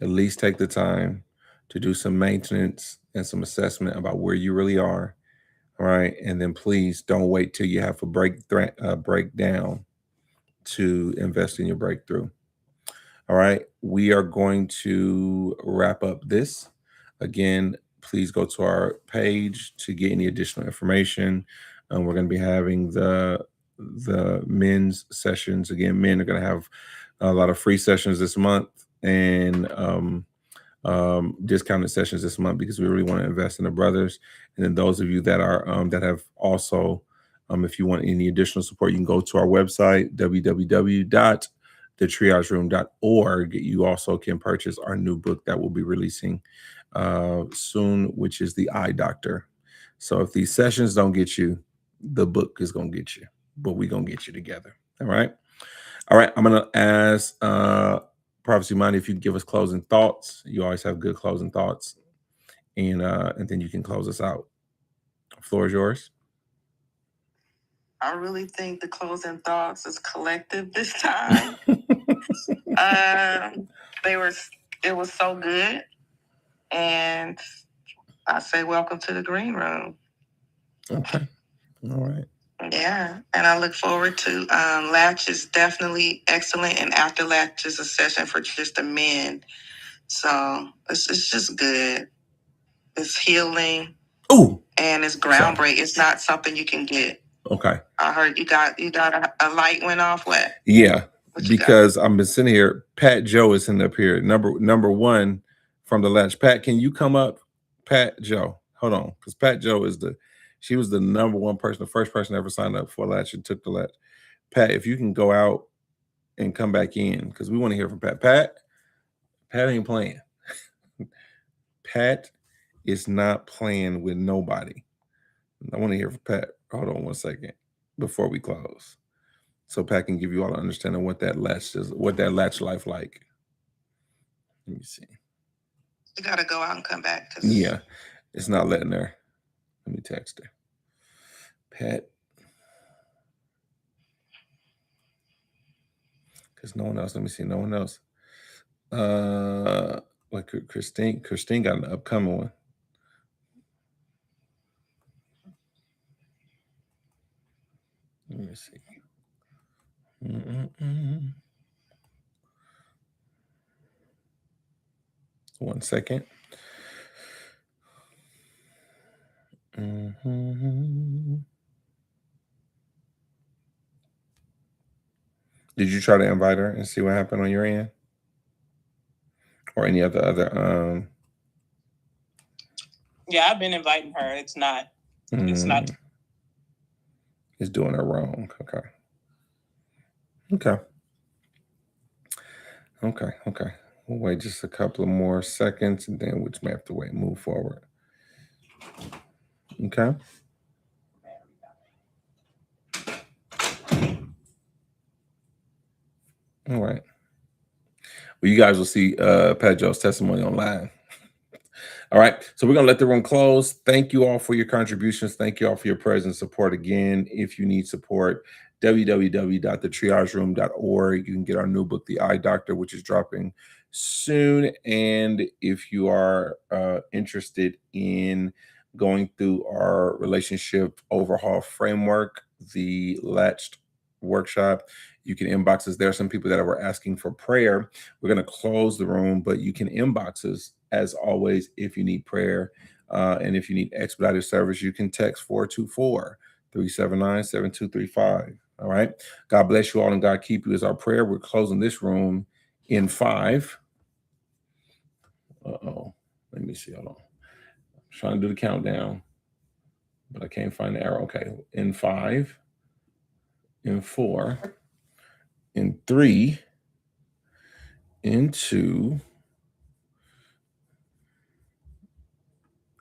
At least take the time to do some maintenance and some assessment about where you really are. All right. And then please don't wait till you have a breakdown to invest in your breakthrough. All right. We are going to wrap up this. Again, please go to our page to get any additional information. We're going to be having the men's sessions. Again, men are going to have a lot of free sessions this month and discounted sessions this month because we really want to invest in the brothers. And then those of you that are that have also, if you want any additional support, you can go to our website, www.thetriageroom.org. You also can purchase our new book that we'll be releasing soon, which is The Eye Doctor. So if these sessions don't get you, the book is going to get you, but we're going to get you together. All right. All right. I'm going to ask Prophecy Money if you can give us closing thoughts. You always have good closing thoughts. And then you can close us out. The floor is yours. I really think the closing thoughts is collective this time. It was so good. And I say welcome to the green room. Okay. All right. Yeah. And I look forward to Latch is definitely excellent. And after Latch is a session for just the men. So it's just good. It's healing. Ooh. And it's groundbreaking. It's not something you can get. Okay. I heard you got a light went off. What? Yeah. Because I've been sitting here. Pat Joe is in up here. Number one from the Latch. Pat, can you come up? Pat Joe. Hold on. Because Pat Joe she was the number one person, the first person ever signed up for Latch and took the Latch. Pat, if you can go out and come back in, because we want to hear from Pat. Pat ain't playing. Pat is not playing with nobody. I want to hear from Pat. Hold on 1 second before we close. So Pat can give you all an understanding what that latch is, what that latch life like. Let me see. You gotta go out and come back. Yeah, it's not letting her. Let me text her. Pat. Because no one else. Let me see. No one else. Like Christine got an upcoming one. Let me see. 1 second. Did you try to invite her and see what happened on your end? Or any other Yeah, I've been inviting her. It's not. It's not. It's doing it wrong. Okay. We'll wait just a couple of more seconds and then we just may have to wait and move forward. Okay. All right. Well, you guys will see Pat Joe's testimony online. All right. So we're going to let the room close. Thank you all for your contributions. Thank you all for your presence support. Again, if you need support, www.thetriageroom.org. You can get our new book, The Eye Doctor, which is dropping soon. And if you are interested in going through our relationship overhaul framework, the Latched workshop, you can inbox us. There are some people that were asking for prayer. We're going to close the room, but you can inbox us as always if you need prayer. And if you need expedited service, you can text 424-379-7235. All right. God bless you all and God keep you is our prayer. We're closing this room in 5. Uh-oh. Let me see. Hold on. I'm trying to do the countdown, but I can't find the arrow. Okay. In 5, in 4, in 3, in 2.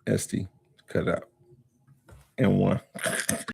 Esty, cut it out. And 1.